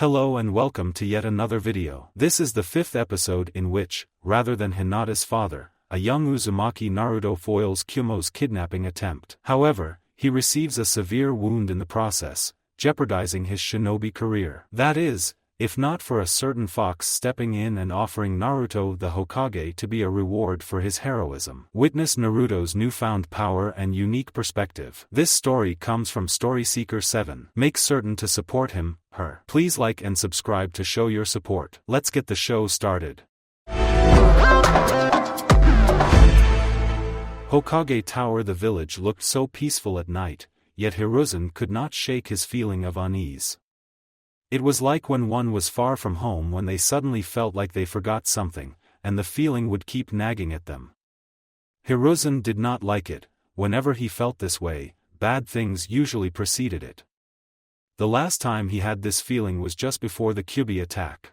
Hello and welcome to yet another video. This is the 5th episode in which, rather than Hinata's father, a young Uzumaki Naruto foils Kumo's kidnapping attempt. However, he receives a severe wound in the process, jeopardizing his shinobi career. That is, if not for a certain fox stepping in and offering Naruto the Hokage to be a reward for his heroism. Witness Naruto's newfound power and unique perspective. This story comes from Storyseeker 7. Make certain to support him, her. Please like and subscribe to show your support. Let's get the show started. Hokage Tower. The village looked so peaceful at night, yet Hiruzen could not shake his feeling of unease. It was like when one was far from home when they suddenly felt like they forgot something, and the feeling would keep nagging at them. Hiruzen did not like it. Whenever he felt this way, bad things usually preceded it. The last time he had this feeling was just before the Kyuubi attack.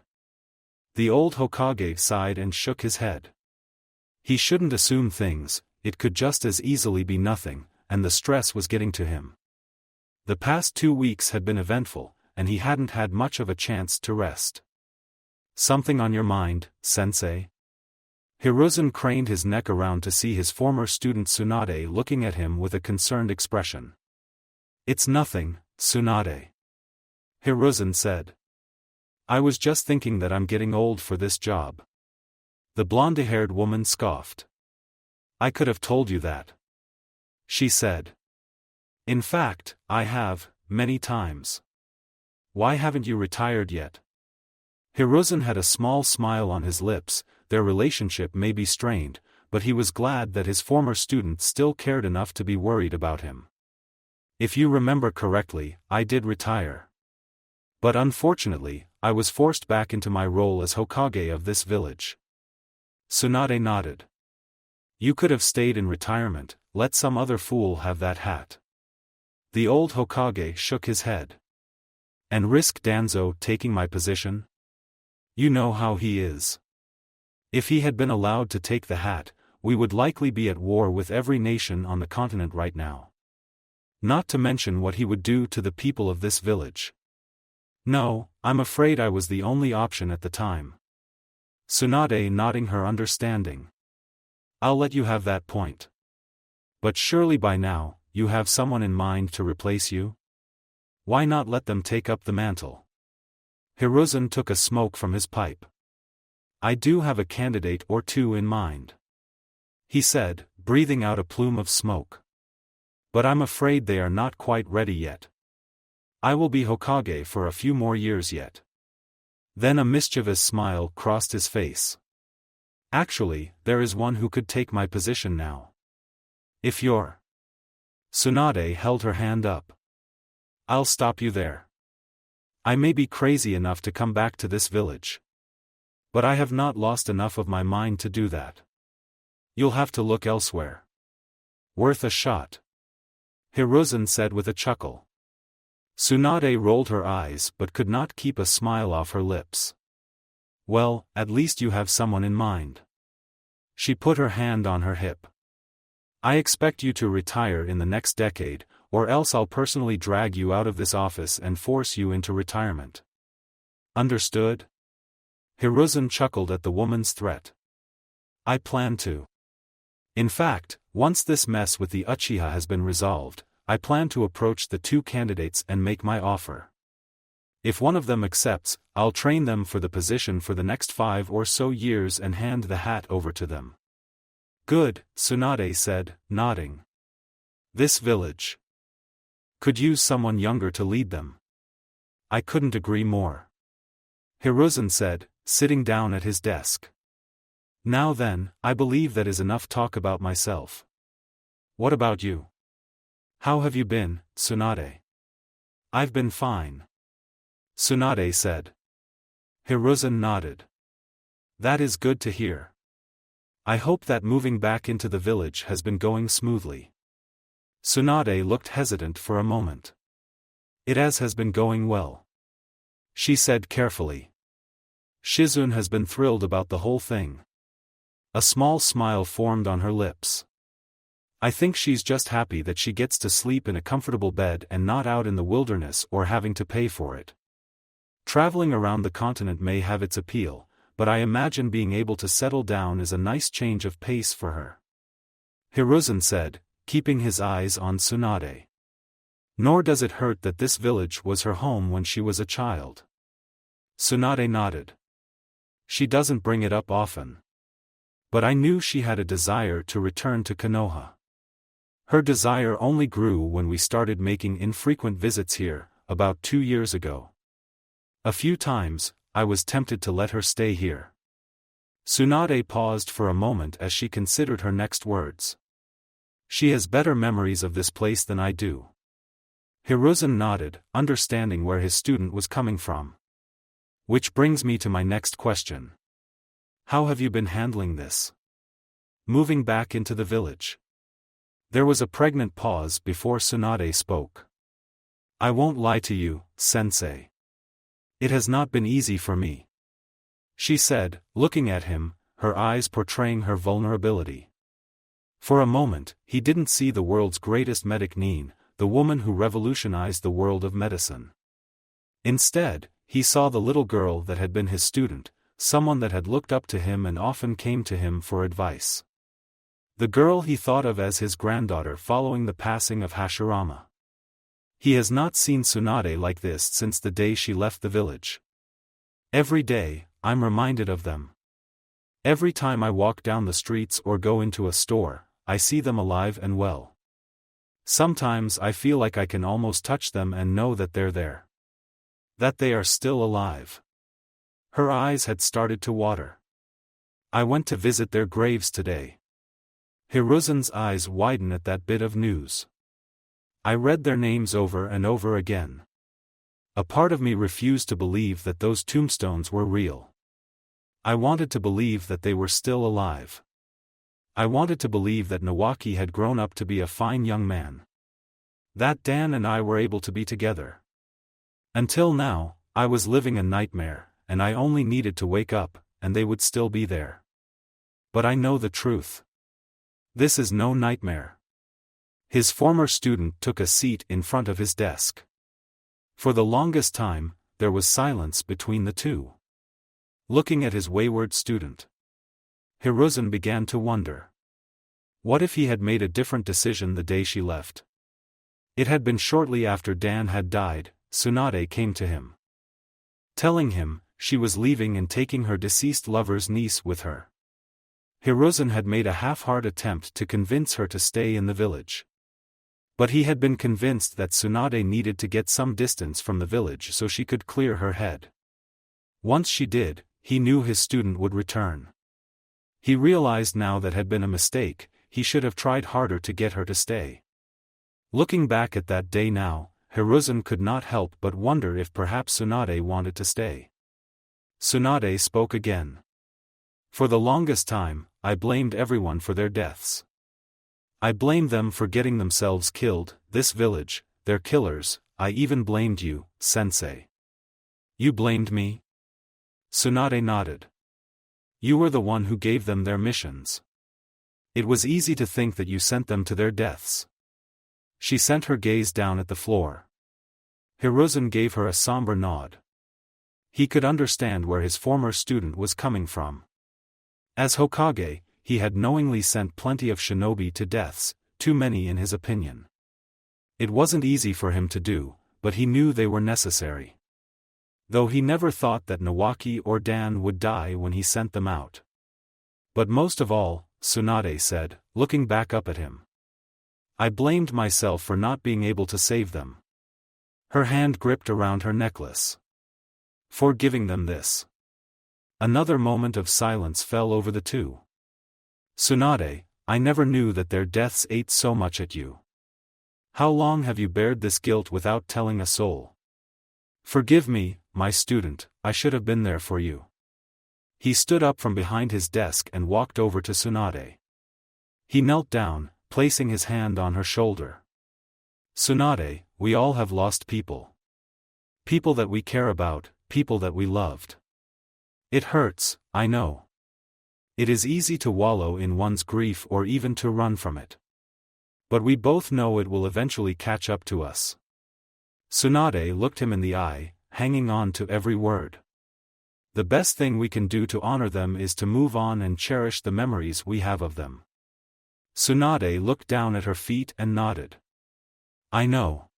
The old Hokage sighed and shook his head. He shouldn't assume things, it could just as easily be nothing, and the stress was getting to him. The past 2 weeks had been eventful, and he hadn't had much of a chance to rest. Something on your mind, sensei? Hiruzen craned his neck around to see his former student Tsunade looking at him with a concerned expression. It's nothing, Tsunade. Hiruzen said. I was just thinking that I'm getting old for this job. The blonde-haired woman scoffed. I could have told you that. She said. In fact, I have, many times. Why haven't you retired yet? Hiruzen had a small smile on his lips. Their relationship may be strained, but he was glad that his former student still cared enough to be worried about him. If you remember correctly, I did retire. But unfortunately, I was forced back into my role as Hokage of this village. Tsunade nodded. You could have stayed in retirement, let some other fool have that hat. The old Hokage shook his head. And risk Danzo taking my position? You know how he is. If he had been allowed to take the hat, we would likely be at war with every nation on the continent right now. Not to mention what he would do to the people of this village. No, I'm afraid I was the only option at the time. Tsunade nodding her understanding. I'll let you have that point. But surely by now, you have someone in mind to replace you? Why not let them take up the mantle? Hiruzen took a smoke from his pipe. I do have a candidate or two in mind. He said, breathing out a plume of smoke. But I'm afraid they are not quite ready yet. I will be Hokage for a few more years yet. Then a mischievous smile crossed his face. Actually, there is one who could take my position now. If you're... Tsunade held her hand up. I'll stop you there. I may be crazy enough to come back to this village. But I have not lost enough of my mind to do that. You'll have to look elsewhere. Worth a shot. Hiruzen said with a chuckle. Tsunade rolled her eyes but could not keep a smile off her lips. Well, at least you have someone in mind. She put her hand on her hip. I expect you to retire in the next decade, or else I'll personally drag you out of this office and force you into retirement. Understood? Hiruzen chuckled at the woman's threat. I plan to. In fact, once this mess with the Uchiha has been resolved, I plan to approach the 2 candidates and make my offer. If one of them accepts, I'll train them for the position for the next 5 or so years and hand the hat over to them. Good, Tsunade said, nodding. This village could use someone younger to lead them. I couldn't agree more. Hiruzen said, sitting down at his desk. Now then, I believe that is enough talk about myself. What about you? How have you been, Tsunade? I've been fine. Tsunade said. Hiruzen nodded. That is good to hear. I hope that moving back into the village has been going smoothly. Tsunade looked hesitant for a moment. It has been going well. She said carefully. Shizune has been thrilled about the whole thing. A small smile formed on her lips. I think she's just happy that she gets to sleep in a comfortable bed and not out in the wilderness or having to pay for it. Traveling around the continent may have its appeal, but I imagine being able to settle down is a nice change of pace for her. Hiruzen said, keeping his eyes on Tsunade. Nor does it hurt that this village was her home when she was a child. Tsunade nodded. She doesn't bring it up often. But I knew she had a desire to return to Konoha. Her desire only grew when we started making infrequent visits here, about 2 years ago. A few times, I was tempted to let her stay here. Tsunade paused for a moment as she considered her next words. She has better memories of this place than I do. Hiruzen nodded, understanding where his student was coming from. Which brings me to my next question. How have you been handling this? Moving back into the village. There was a pregnant pause before Tsunade spoke. I won't lie to you, sensei. It has not been easy for me. She said, looking at him, her eyes portraying her vulnerability. For a moment, he didn't see the world's greatest medic Nin, the woman who revolutionized the world of medicine. Instead, he saw the little girl that had been his student, someone that had looked up to him and often came to him for advice. The girl he thought of as his granddaughter following the passing of Hashirama. He has not seen Tsunade like this since the day she left the village. Every day, I'm reminded of them. Every time I walk down the streets or go into a store, I see them alive and well. Sometimes I feel like I can almost touch them and know that they're there. That they are still alive. Her eyes had started to water. I went to visit their graves today. Hiruzen's eyes widen at that bit of news. I read their names over and over again. A part of me refused to believe that those tombstones were real. I wanted to believe that they were still alive. I wanted to believe that Nawaki had grown up to be a fine young man. That Dan and I were able to be together. Until now, I was living a nightmare, and I only needed to wake up, and they would still be there. But I know the truth. This is no nightmare. His former student took a seat in front of his desk. For the longest time, there was silence between the two. Looking at his wayward student, Hiruzen began to wonder. What if he had made a different decision the day she left? It had been shortly after Dan had died, Tsunade came to him. Telling him, she was leaving and taking her deceased lover's niece with her. Hiruzen had made a half-hearted attempt to convince her to stay in the village. But he had been convinced that Tsunade needed to get some distance from the village so she could clear her head. Once she did, he knew his student would return. He realized now that had been a mistake, he should have tried harder to get her to stay. Looking back at that day now, Hiruzen could not help but wonder if perhaps Tsunade wanted to stay. Tsunade spoke again. For the longest time, I blamed everyone for their deaths. I blamed them for getting themselves killed, this village, their killers. I even blamed you, sensei. You blamed me? Tsunade nodded. You were the one who gave them their missions. It was easy to think that you sent them to their deaths. She sent her gaze down at the floor. Hiruzen gave her a somber nod. He could understand where his former student was coming from. As Hokage, he had knowingly sent plenty of shinobi to deaths, too many in his opinion. It wasn't easy for him to do, but he knew they were necessary. Though he never thought that Nawaki or Dan would die when he sent them out. But most of all, Tsunade said, looking back up at him. I blamed myself for not being able to save them. Her hand gripped around her necklace. For giving them this. Another moment of silence fell over the two. Tsunade, I never knew that their deaths ate so much at you. How long have you bared this guilt without telling a soul? Forgive me, my student, I should have been there for you. He stood up from behind his desk and walked over to Tsunade. He knelt down, placing his hand on her shoulder. Tsunade, we all have lost people. People that we care about, people that we loved. It hurts, I know. It is easy to wallow in one's grief or even to run from it. But we both know it will eventually catch up to us. Tsunade looked him in the eye, hanging on to every word. The best thing we can do to honor them is to move on and cherish the memories we have of them. Tsunade looked down at her feet and nodded. I know.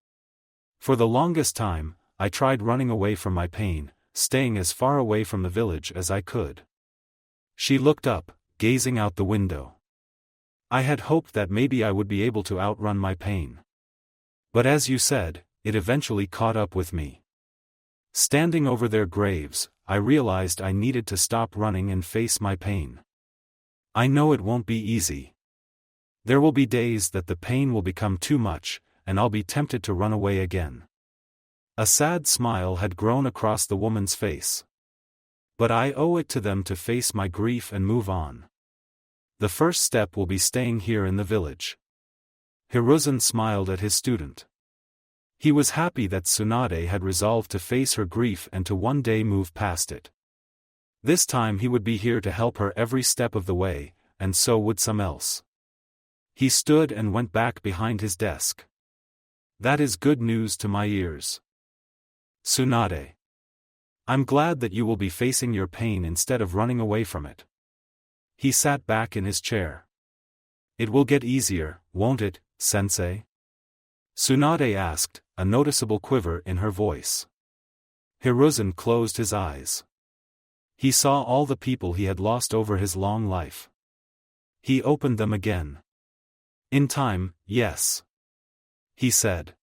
For the longest time, I tried running away from my pain, staying as far away from the village as I could. She looked up, gazing out the window. I had hoped that maybe I would be able to outrun my pain. But as you said, it eventually caught up with me. Standing over their graves, I realized I needed to stop running and face my pain. I know it won't be easy. There will be days that the pain will become too much, and I'll be tempted to run away again. A sad smile had grown across the woman's face. But I owe it to them to face my grief and move on. The first step will be staying here in the village. Hiruzen smiled at his student. He was happy that Tsunade had resolved to face her grief and to one day move past it. This time he would be here to help her every step of the way, and so would some else. He stood and went back behind his desk. That is good news to my ears. Tsunade. I'm glad that you will be facing your pain instead of running away from it. He sat back in his chair. It will get easier, won't it, sensei? Tsunade asked, a noticeable quiver in her voice. Hiruzen closed his eyes. He saw all the people he had lost over his long life. He opened them again. In time, yes. He said.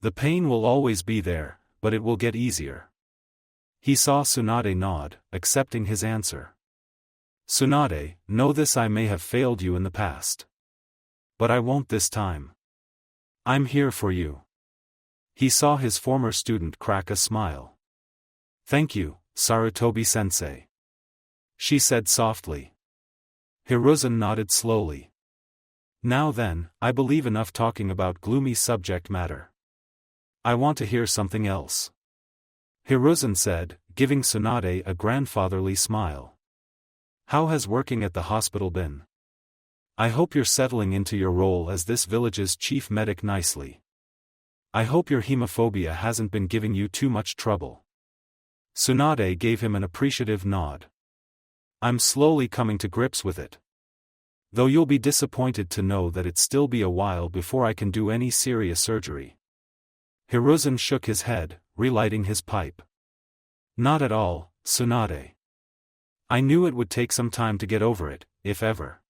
The pain will always be there, but it will get easier. He saw Tsunade nod, accepting his answer. Tsunade, know this: I may have failed you in the past. But I won't this time. I'm here for you. He saw his former student crack a smile. Thank you, Sarutobi-sensei. She said softly. Hiruzen nodded slowly. Now then, I believe enough talking about gloomy subject matter. I want to hear something else. Hiruzen said, giving Tsunade a grandfatherly smile. How has working at the hospital been? I hope you're settling into your role as this village's chief medic nicely. I hope your hemophobia hasn't been giving you too much trouble. Tsunade gave him an appreciative nod. I'm slowly coming to grips with it. Though you'll be disappointed to know that it'll still be a while before I can do any serious surgery. Hiruzen shook his head, relighting his pipe. Not at all, Tsunade. I knew it would take some time to get over it, if ever.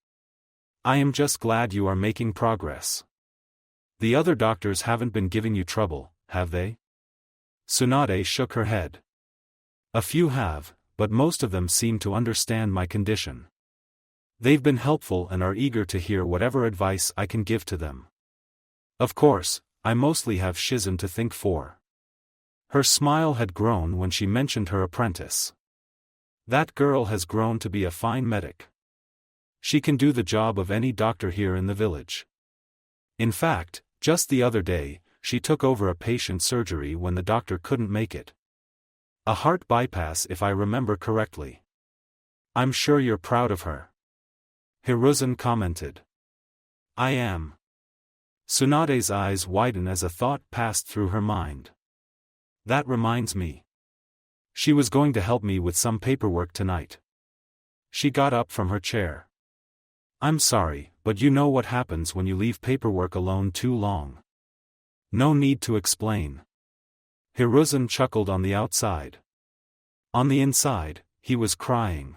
I am just glad you are making progress. The other doctors haven't been giving you trouble, have they? Tsunade shook her head. A few have, but most of them seem to understand my condition. They've been helpful and are eager to hear whatever advice I can give to them. Of course, I mostly have Shizen to thank for. Her smile had grown when she mentioned her apprentice. That girl has grown to be a fine medic. She can do the job of any doctor here in the village. In fact, just the other day, she took over a patient's surgery when the doctor couldn't make it. A heart bypass, if I remember correctly. I'm sure you're proud of her. Hiruzen commented. I am. Tsunade's eyes widened as a thought passed through her mind. That reminds me. She was going to help me with some paperwork tonight. She got up from her chair. I'm sorry, but you know what happens when you leave paperwork alone too long. No need to explain. Hiruzen chuckled on the outside. On the inside, he was crying.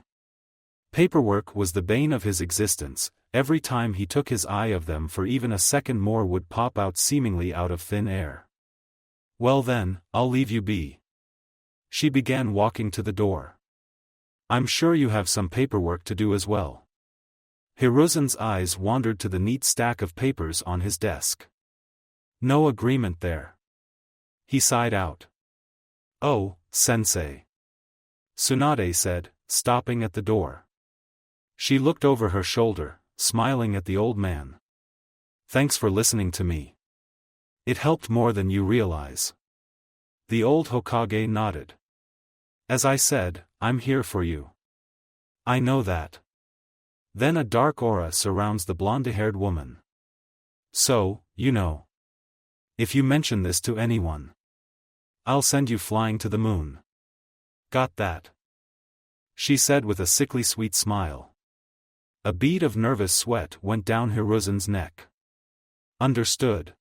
Paperwork was the bane of his existence. Every time he took his eye off them for even a second, more would pop out seemingly out of thin air. Well then, I'll leave you be. She began walking to the door. I'm sure you have some paperwork to do as well. Hiruzen's eyes wandered to the neat stack of papers on his desk. No agreement there. He sighed out. Oh, sensei. Tsunade said, stopping at the door. She looked over her shoulder, smiling at the old man. Thanks for listening to me. It helped more than you realize. The old Hokage nodded. As I said, I'm here for you. I know that. Then a dark aura surrounds the blonde-haired woman. So, you know. If you mention this to anyone, I'll send you flying to the moon. Got that? She said with a sickly sweet smile. A bead of nervous sweat went down Hiruzen's neck. Understood.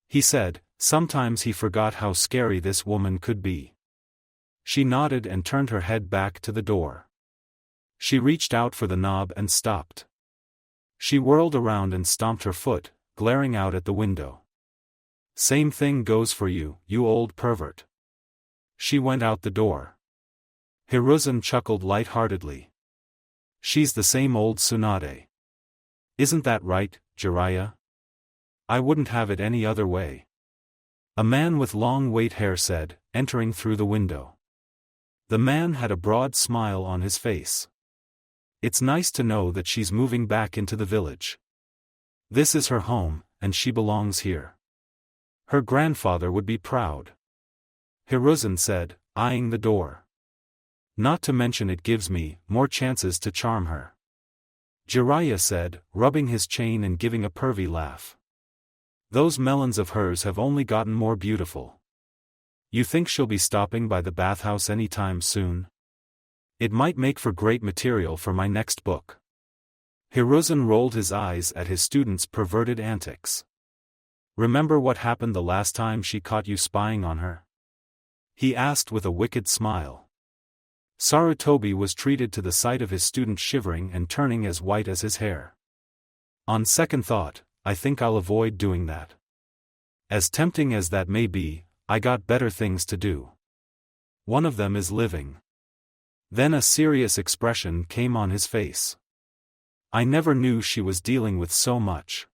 He said. Sometimes he forgot how scary this woman could be. She nodded and turned her head back to the door. She reached out for the knob and stopped. She whirled around and stomped her foot, glaring out at the window. Same thing goes for you, you old pervert. She went out the door. Hiruzen chuckled light-heartedly. She's the same old Tsunade. Isn't that right, Jiraiya? I wouldn't have it any other way. A man with long white hair said, entering through the window. The man had a broad smile on his face. It's nice to know that she's moving back into the village. This is her home, and she belongs here. Her grandfather would be proud. Hiruzen said, eyeing the door. Not to mention it gives me more chances to charm her. Jiraiya said, rubbing his chain and giving a pervy laugh. Those melons of hers have only gotten more beautiful. You think she'll be stopping by the bathhouse anytime soon? It might make for great material for my next book. Hiruzen rolled his eyes at his student's perverted antics. Remember what happened the last time she caught you spying on her? He asked with a wicked smile. Sarutobi was treated to the sight of his student shivering and turning as white as his hair. On second thought, I think I'll avoid doing that. As tempting as that may be, I got better things to do. One of them is living. Then a serious expression came on his face. I never knew she was dealing with so much.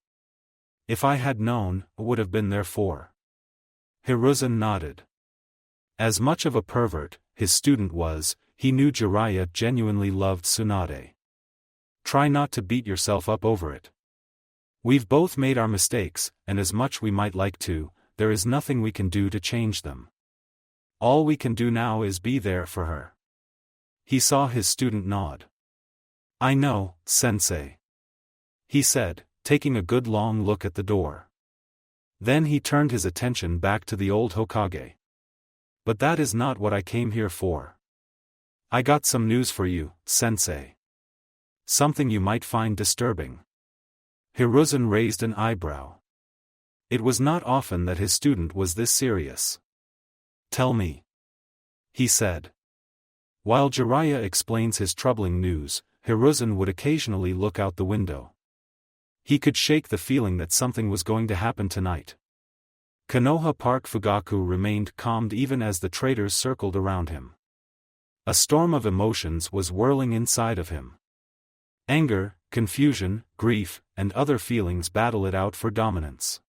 If I had known, I would have been there for. Hiruzen nodded. As much of a pervert, his student was, he knew Jiraiya genuinely loved Tsunade. Try not to beat yourself up over it. We've both made our mistakes, and as much we might like to, there is nothing we can do to change them. All we can do now is be there for her. He saw his student nod. I know, sensei. He said, taking a good long look at the door. Then he turned his attention back to the old Hokage. But that is not what I came here for. I got some news for you, sensei. Something you might find disturbing. Hiruzen raised an eyebrow. It was not often that his student was this serious. Tell me. He said. While Jiraiya explains his troubling news, Hiruzen would occasionally look out the window. He could shake the feeling that something was going to happen tonight. Konoha Park Fugaku remained calm even as the traders circled around him. A storm of emotions was whirling inside of him. Anger, confusion, grief, and other feelings battled it out for dominance.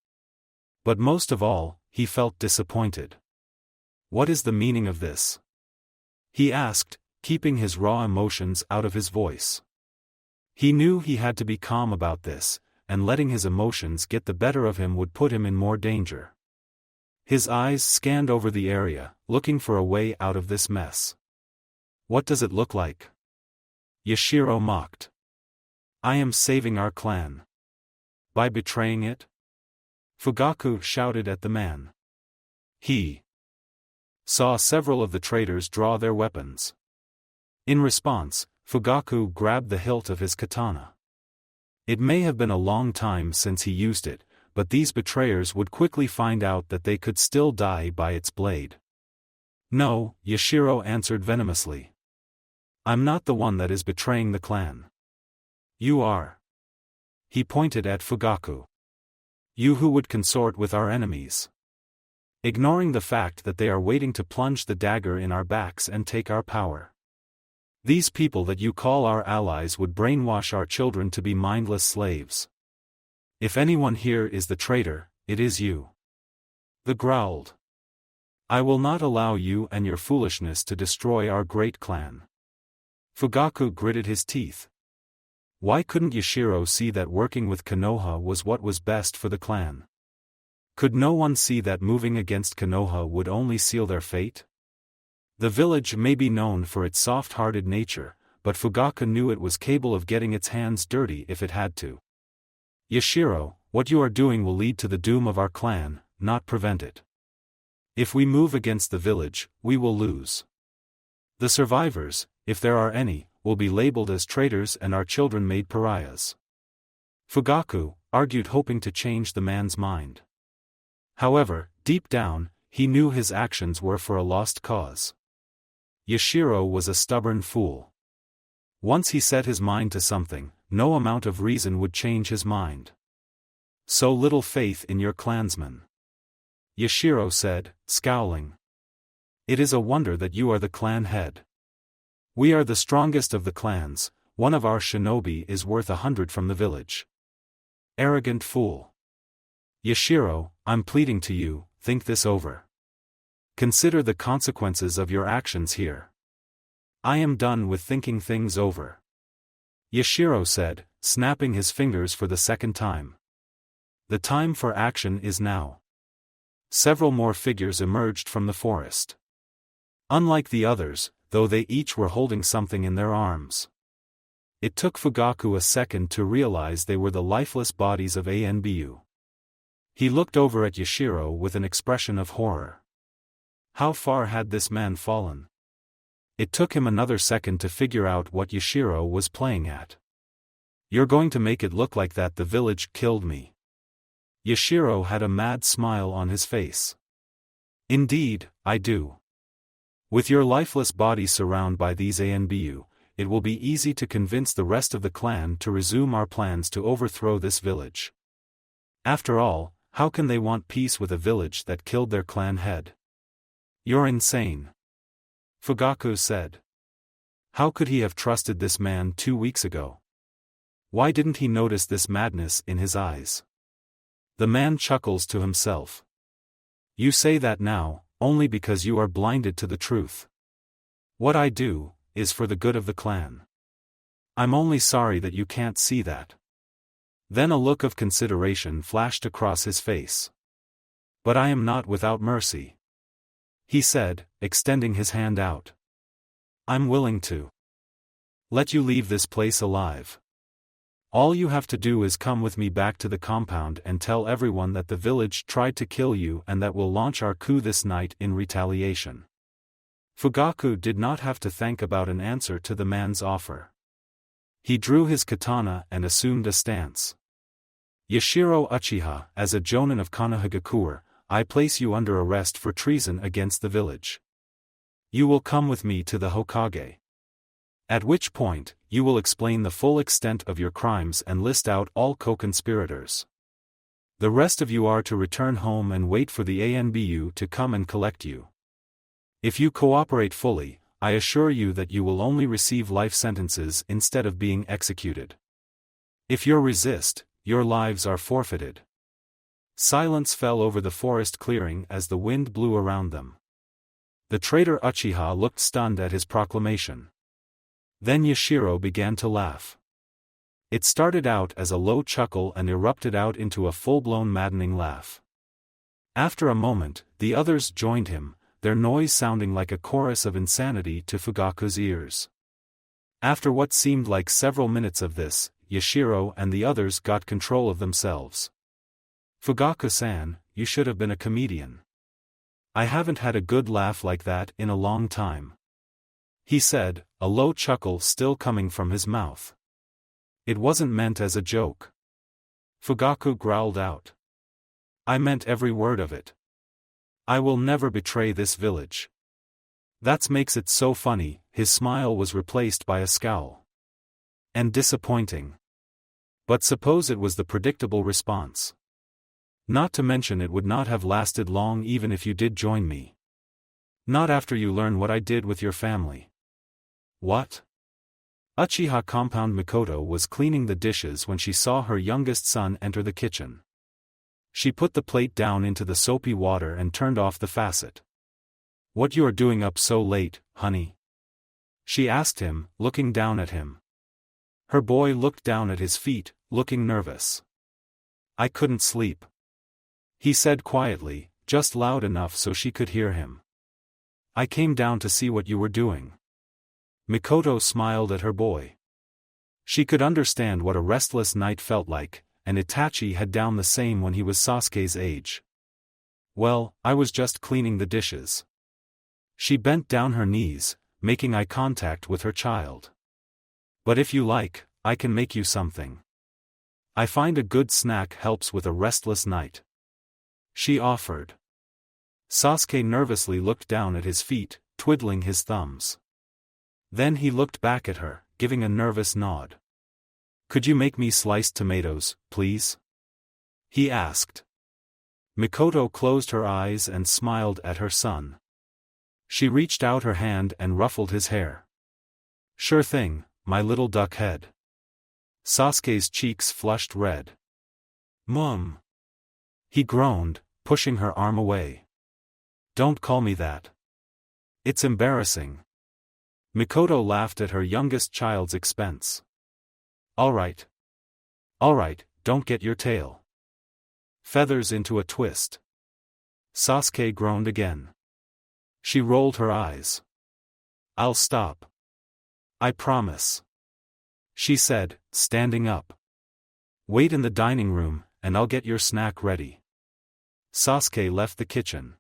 But most of all, he felt disappointed. What is the meaning of this? He asked, keeping his raw emotions out of his voice. He knew he had to be calm about this, and letting his emotions get the better of him would put him in more danger. His eyes scanned over the area, looking for a way out of this mess. What does it look like? Yashiro mocked. I am saving our clan. By betraying it? Fugaku shouted at the man. He saw several of the traders draw their weapons. In response, Fugaku grabbed the hilt of his katana. It may have been a long time since he used it, but these betrayers would quickly find out that they could still die by its blade. No, Yashiro answered venomously. I'm not the one that is betraying the clan. You are. He pointed at Fugaku. You who would consort with our enemies. Ignoring the fact that they are waiting to plunge the dagger in our backs and take our power. These people that you call our allies would brainwash our children to be mindless slaves. If anyone here is the traitor, it is you. The growled. I will not allow you and your foolishness to destroy our great clan. Fugaku gritted his teeth. Why couldn't Yashiro see that working with Konoha was what was best for the clan? Could no one see that moving against Konoha would only seal their fate? The village may be known for its soft-hearted nature, but Fugaku knew it was capable of getting its hands dirty if it had to. Yashiro, what you are doing will lead to the doom of our clan, not prevent it. If we move against the village, we will lose. The survivors, if there are any, will be labeled as traitors and our children made pariahs. Fugaku argued, hoping to change the man's mind. However, deep down, he knew his actions were for a lost cause. Yashiro was a stubborn fool. Once he set his mind to something, no amount of reason would change his mind. So little faith in your clansmen. Yashiro said, scowling. It is a wonder that you are the clan head. We are the strongest of the clans, one of our shinobi is worth 100 from the village. Arrogant fool. Yashiro, I'm pleading to you, think this over. Consider the consequences of your actions here. I am done with thinking things over. Yashiro said, snapping his fingers for the second time. The time for action is now. Several more figures emerged from the forest. Unlike the others, though they each were holding something in their arms. It took Fugaku a second to realize they were the lifeless bodies of Anbu. He looked over at Yashiro with an expression of horror. How far had this man fallen? It took him another second to figure out what Yashiro was playing at. You're going to make it look like that the village killed me. Yashiro had a mad smile on his face. Indeed, I do. With your lifeless body surrounded by these Anbu, it will be easy to convince the rest of the clan to resume our plans to overthrow this village. After all, how can they want peace with a village that killed their clan head? You're insane. Fugaku said. How could he have trusted this man 2 weeks ago? Why didn't he notice this madness in his eyes? The man chuckles to himself. You say that now, only because you are blinded to the truth. What I do, is for the good of the clan. I'm only sorry that you can't see that. Then a look of consideration flashed across his face. But I am not without mercy. He said, extending his hand out. I'm willing to let you leave this place alive. All you have to do is come with me back to the compound and tell everyone that the village tried to kill you and that we'll launch our coup this night in retaliation. Fugaku did not have to think about an answer to the man's offer. He drew his katana and assumed a stance. Yashiro Uchiha, as a jonin of Konohagakure, I place you under arrest for treason against the village. You will come with me to the Hokage. At which point, you will explain the full extent of your crimes and list out all co-conspirators. The rest of you are to return home and wait for the Anbu to come and collect you. If you cooperate fully, I assure you that you will only receive life sentences instead of being executed. If you resist, your lives are forfeited. Silence fell over the forest clearing as the wind blew around them. The traitor Uchiha looked stunned at his proclamation. Then Yashiro began to laugh. It started out as a low chuckle and erupted out into a full-blown maddening laugh. After a moment, the others joined him, their noise sounding like a chorus of insanity to Fugaku's ears. After what seemed like several minutes of this, Yashiro and the others got control of themselves. Fugaku-san, you should have been a comedian. I haven't had a good laugh like that in a long time. He said, a low chuckle still coming from his mouth. It wasn't meant as a joke. Fugaku growled out. I meant every word of it. I will never betray this village. That makes it so funny. His smile was replaced by a scowl. And disappointing. But suppose it was the predictable response. Not to mention it would not have lasted long even if you did join me. Not after you learn what I did with your family. What? Uchiha compound Mikoto was cleaning the dishes when she saw her youngest son enter the kitchen. She put the plate down into the soapy water and turned off the faucet. What you are doing up so late, honey? She asked him, looking down at him. Her boy looked down at his feet, looking nervous. I couldn't sleep. He said quietly, just loud enough so she could hear him. I came down to see what you were doing. Mikoto smiled at her boy. She could understand what a restless night felt like, and Itachi had done the same when he was Sasuke's age. Well, I was just cleaning the dishes. She bent down her knees, making eye contact with her child. But if you like, I can make you something. I find a good snack helps with a restless night. She offered. Sasuke nervously looked down at his feet, twiddling his thumbs. Then he looked back at her, giving a nervous nod. Could you make me sliced tomatoes, please? He asked. Mikoto closed her eyes and smiled at her son. She reached out her hand and ruffled his hair. Sure thing, my little duck head. Sasuke's cheeks flushed red. Mum. He groaned, pushing her arm away. Don't call me that. It's embarrassing. Mikoto laughed at her youngest child's expense. Alright. Alright, don't get your tail. Feathers into a twist. Sasuke groaned again. She rolled her eyes. I'll stop. I promise. She said, standing up. Wait in the dining room, and I'll get your snack ready. Sasuke left the kitchen.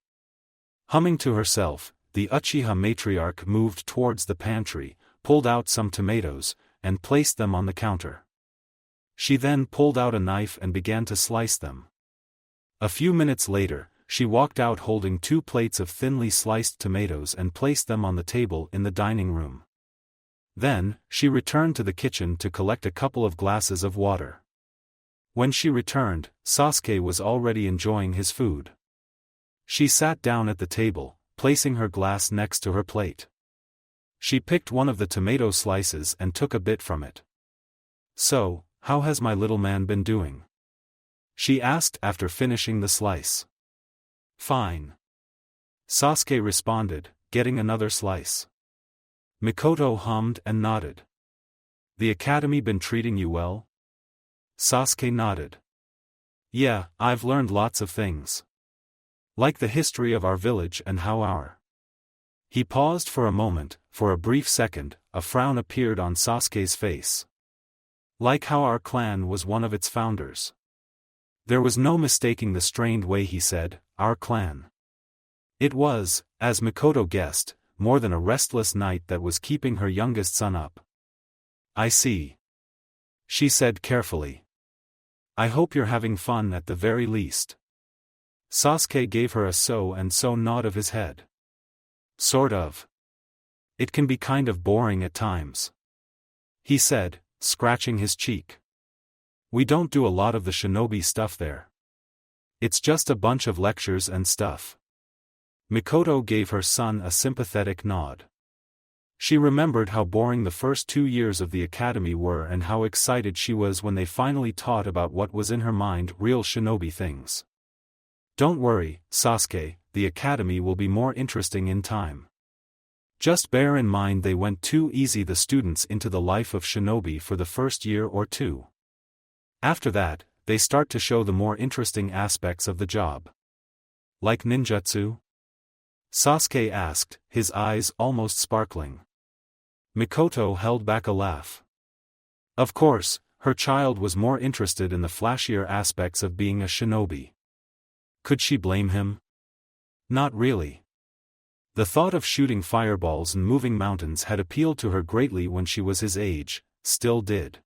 Humming to herself, the Uchiha matriarch moved towards the pantry, pulled out some tomatoes, and placed them on the counter. She then pulled out a knife and began to slice them. A few minutes later, she walked out holding 2 plates of thinly sliced tomatoes and placed them on the table in the dining room. Then, she returned to the kitchen to collect a couple of glasses of water. When she returned, Sasuke was already enjoying his food. She sat down at the table, placing her glass next to her plate. She picked one of the tomato slices and took a bit from it. So, how has my little man been doing? She asked after finishing the slice. Fine. Sasuke responded, getting another slice. Mikoto hummed and nodded. The academy been treating you well? Sasuke nodded. Yeah, I've learned lots of things. Like the history of our village and how our... He paused for a moment, for a brief second, a frown appeared on Sasuke's face. Like how our clan was one of its founders. There was no mistaking the strained way he said, our clan. It was, as Mikoto guessed, more than a restless night that was keeping her youngest son up. I see. She said carefully. I hope you're having fun at the very least. Sasuke gave her a so and so nod of his head. Sort of. It can be kind of boring at times. He said, scratching his cheek. We don't do a lot of the shinobi stuff there. It's just a bunch of lectures and stuff. Mikoto gave her son a sympathetic nod. She remembered how boring the first 2 years of the academy were and how excited she was when they finally taught about what was in her mind real shinobi things. Don't worry, Sasuke, the academy will be more interesting in time. Just bear in mind they went too easy the students into the life of shinobi for the first year or 2. After that, they start to show the more interesting aspects of the job. Like ninjutsu? Sasuke asked, his eyes almost sparkling. Mikoto held back a laugh. Of course, her child was more interested in the flashier aspects of being a shinobi. Could she blame him? Not really. The thought of shooting fireballs and moving mountains had appealed to her greatly when she was his age, still did.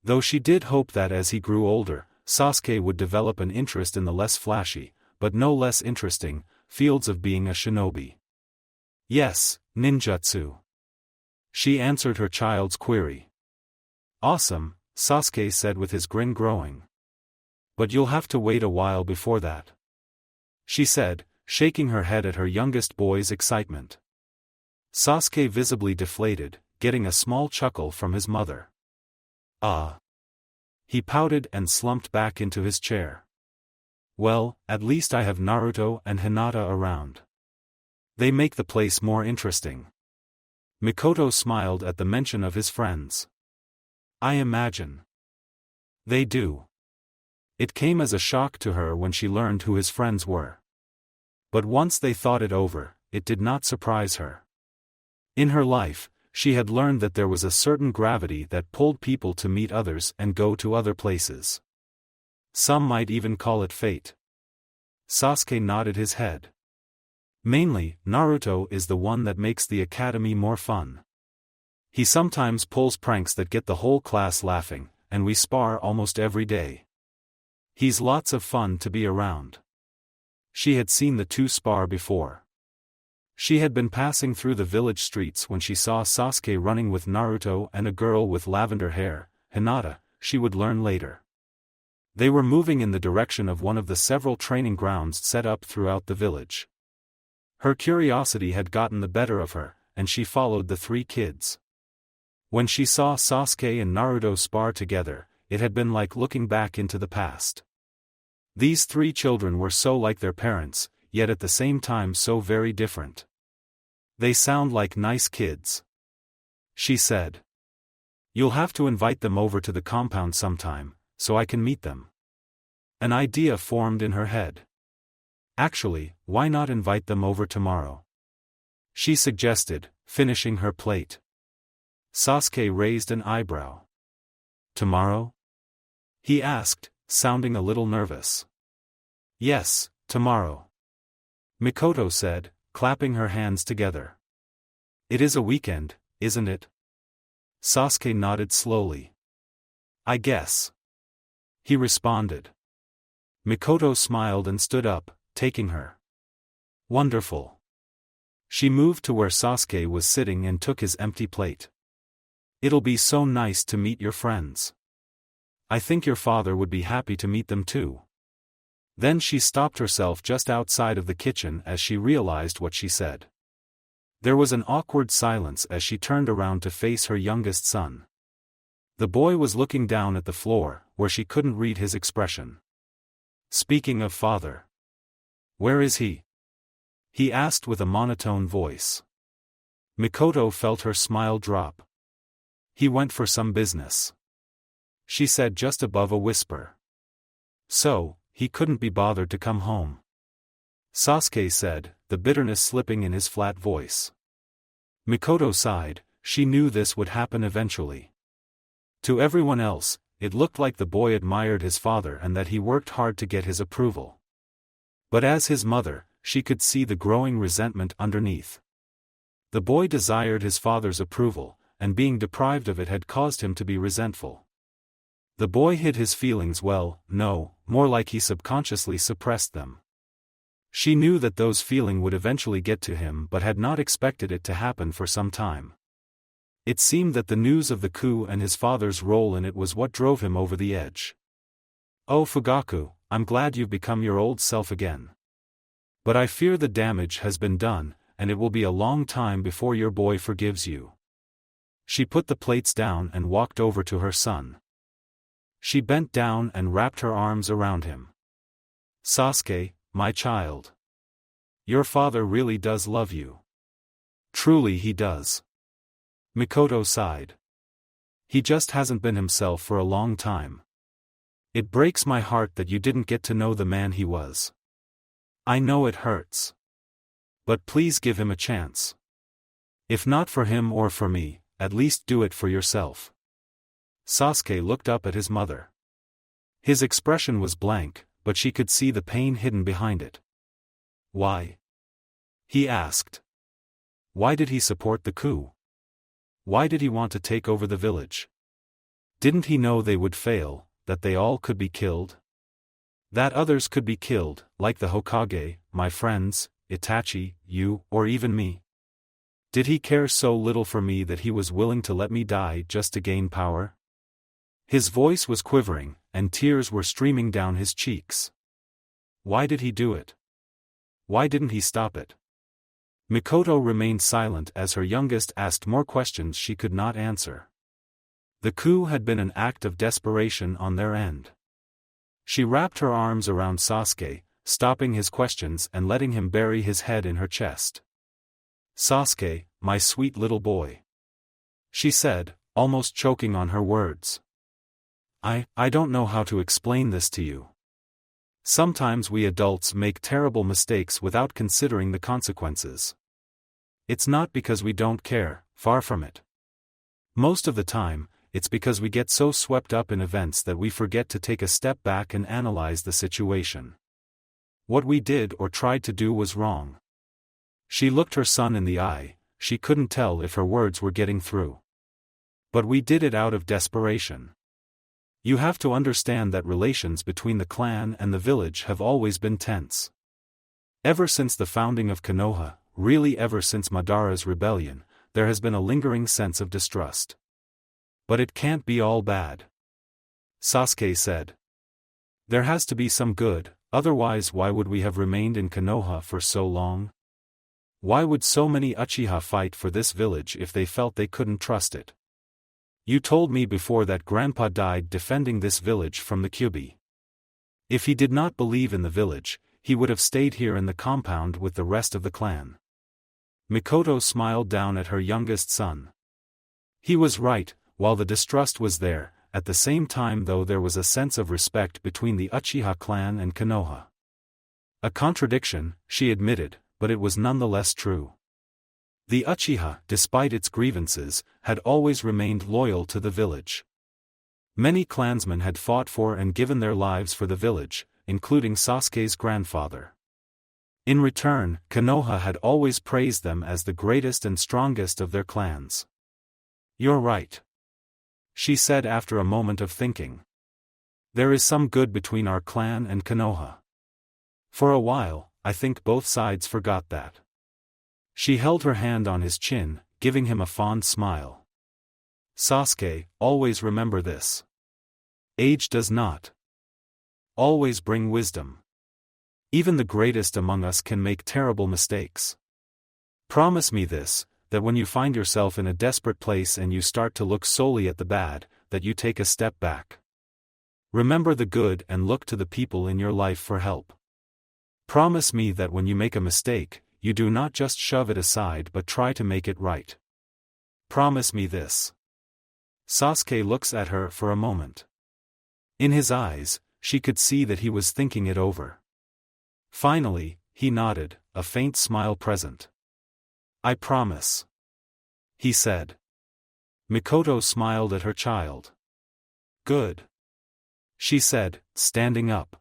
Though she did hope that as he grew older, Sasuke would develop an interest in the less flashy, but no less interesting, fields of being a shinobi. Yes, ninjutsu. She answered her child's query. Awesome, Sasuke said with his grin growing. But you'll have to wait a while before that. She said, shaking her head at her youngest boy's excitement. Sasuke visibly deflated, getting a small chuckle from his mother. Ah. He pouted and slumped back into his chair. Well, at least I have Naruto and Hinata around. They make the place more interesting. Mikoto smiled at the mention of his friends. I imagine. They do. It came as a shock to her when she learned who his friends were. But once they thought it over, it did not surprise her. In her life, she had learned that there was a certain gravity that pulled people to meet others and go to other places. Some might even call it fate. Sasuke nodded his head. Mainly, Naruto is the one that makes the academy more fun. He sometimes pulls pranks that get the whole class laughing, and we spar almost every day. He's lots of fun to be around. She had seen the two spar before. She had been passing through the village streets when she saw Sasuke running with Naruto and a girl with lavender hair, Hinata, she would learn later. They were moving in the direction of one of the several training grounds set up throughout the village. Her curiosity had gotten the better of her, and she followed the three kids. When she saw Sasuke and Naruto spar together, it had been like looking back into the past. These three children were so like their parents, yet at the same time so very different. They sound like nice kids, she said. You'll have to invite them over to the compound sometime, so I can meet them. An idea formed in her head. Actually, why not invite them over tomorrow? She suggested, finishing her plate. Sasuke raised an eyebrow. Tomorrow? He asked, sounding a little nervous. Yes, tomorrow. Mikoto said, clapping her hands together. It is a weekend, isn't it? Sasuke nodded slowly. I guess. He responded. Mikoto smiled and stood up, taking her. Wonderful. She moved to where Sasuke was sitting and took his empty plate. It'll be so nice to meet your friends. I think your father would be happy to meet them too. Then she stopped herself just outside of the kitchen as she realized what she said. There was an awkward silence as she turned around to face her youngest son. The boy was looking down at the floor, where she couldn't read his expression. Speaking of father. Where is he? He asked with a monotone voice. Mikoto felt her smile drop. He went for some business, she said just above a whisper. So, he couldn't be bothered to come home. Sasuke said, the bitterness slipping in his flat voice. Mikoto sighed, she knew this would happen eventually. To everyone else, it looked like the boy admired his father and that he worked hard to get his approval. But as his mother, she could see the growing resentment underneath. The boy desired his father's approval, and being deprived of it had caused him to be resentful. The boy hid his feelings well, no, more like he subconsciously suppressed them. She knew that those feelings would eventually get to him but had not expected it to happen for some time. It seemed that the news of the coup and his father's role in it was what drove him over the edge. Oh Fugaku, I'm glad you've become your old self again. But I fear the damage has been done, and it will be a long time before your boy forgives you. She put the plates down and walked over to her son. She bent down and wrapped her arms around him. Sasuke, my child. Your father really does love you. Truly he does. Mikoto sighed. He just hasn't been himself for a long time. It breaks my heart that you didn't get to know the man he was. I know it hurts. But please give him a chance. If not for him or for me, at least do it for yourself. Sasuke looked up at his mother. His expression was blank, but she could see the pain hidden behind it. Why? He asked. Why did he support the coup? Why did he want to take over the village? Didn't he know they would fail, that they all could be killed? That others could be killed, like the Hokage, my friends, Itachi, you, or even me? Did he care so little for me that he was willing to let me die just to gain power? His voice was quivering, and tears were streaming down his cheeks. Why did he do it? Why didn't he stop it? Mikoto remained silent as her youngest asked more questions she could not answer. The coup had been an act of desperation on their end. She wrapped her arms around Sasuke, stopping his questions and letting him bury his head in her chest. Sasuke, my sweet little boy. She said, almost choking on her words. I don't know how to explain this to you. Sometimes we adults make terrible mistakes without considering the consequences. It's not because we don't care, far from it. Most of the time, it's because we get so swept up in events that we forget to take a step back and analyze the situation. What we did or tried to do was wrong. She looked her son in the eye. She couldn't tell if her words were getting through. But we did it out of desperation. You have to understand that relations between the clan and the village have always been tense. Ever since the founding of Konoha, really ever since Madara's rebellion, there has been a lingering sense of distrust. But it can't be all bad, Sasuke said. There has to be some good, otherwise why would we have remained in Konoha for so long? Why would so many Uchiha fight for this village if they felt they couldn't trust it? You told me before that Grandpa died defending this village from the Kyuubi. If he did not believe in the village, he would have stayed here in the compound with the rest of the clan. Mikoto smiled down at her youngest son. He was right, while the distrust was there, at the same time though there was a sense of respect between the Uchiha clan and Konoha. A contradiction, she admitted, but it was nonetheless true. The Uchiha, despite its grievances, had always remained loyal to the village. Many clansmen had fought for and given their lives for the village, including Sasuke's grandfather. In return, Konoha had always praised them as the greatest and strongest of their clans. You're right, she said after a moment of thinking. There is some good between our clan and Konoha. For a while, I think both sides forgot that. She held her hand on his chin, giving him a fond smile. Sasuke, always remember this. Age does not always bring wisdom. Even the greatest among us can make terrible mistakes. Promise me this, that when you find yourself in a desperate place and you start to look solely at the bad, that you take a step back. Remember the good and look to the people in your life for help. Promise me that when you make a mistake, you do not just shove it aside but try to make it right. Promise me this. Sasuke looks at her for a moment. In his eyes, she could see that he was thinking it over. Finally, he nodded, a faint smile present. I promise, he said. Mikoto smiled at her child. Good, she said, standing up.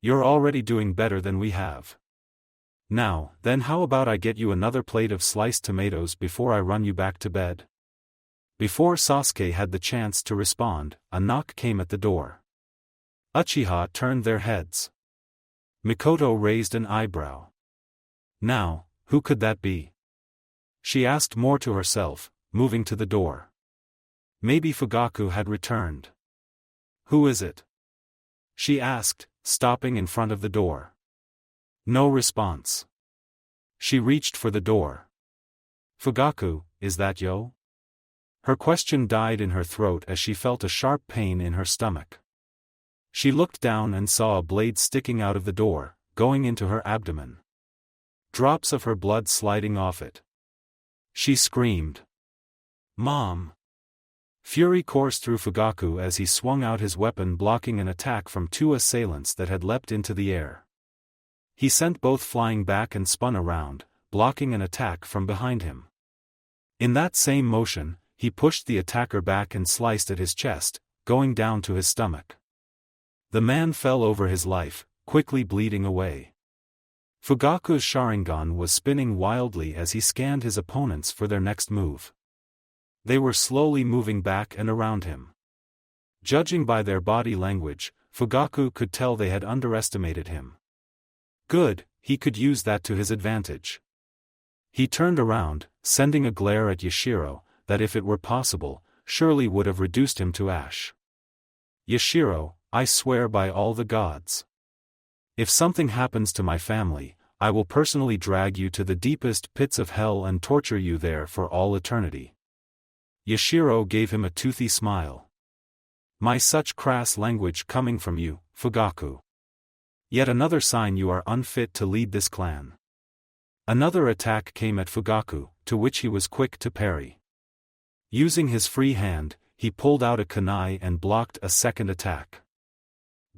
You're already doing better than we have. Now, then how about I get you another plate of sliced tomatoes before I run you back to bed? Before Sasuke had the chance to respond, a knock came at the door. Uchiha turned their heads. Mikoto raised an eyebrow. Now, who could that be? She asked more to herself, moving to the door. Maybe Fugaku had returned. Who is it? She asked, stopping in front of the door. No response. She reached for the door. Fugaku, is that yo? Her question died in her throat as she felt a sharp pain in her stomach. She looked down and saw a blade sticking out of the door, going into her abdomen. Drops of her blood sliding off it. She screamed. Mom! Fury coursed through Fugaku as he swung out his weapon, blocking an attack from two assailants that had leapt into the air. He sent both flying back and spun around, blocking an attack from behind him. In that same motion, he pushed the attacker back and sliced at his chest, going down to his stomach. The man fell over his life, quickly bleeding away. Fugaku's Sharingan was spinning wildly as he scanned his opponents for their next move. They were slowly moving back and around him. Judging by their body language, Fugaku could tell they had underestimated him. Good, he could use that to his advantage. He turned around, sending a glare at Yashiro, that if it were possible, surely would have reduced him to ash. Yashiro, I swear by all the gods. If something happens to my family, I will personally drag you to the deepest pits of hell and torture you there for all eternity. Yashiro gave him a toothy smile. My such crass language coming from you, Fugaku. Yet another sign you are unfit to lead this clan. Another attack came at Fugaku, to which he was quick to parry. Using his free hand, he pulled out a kunai and blocked a second attack.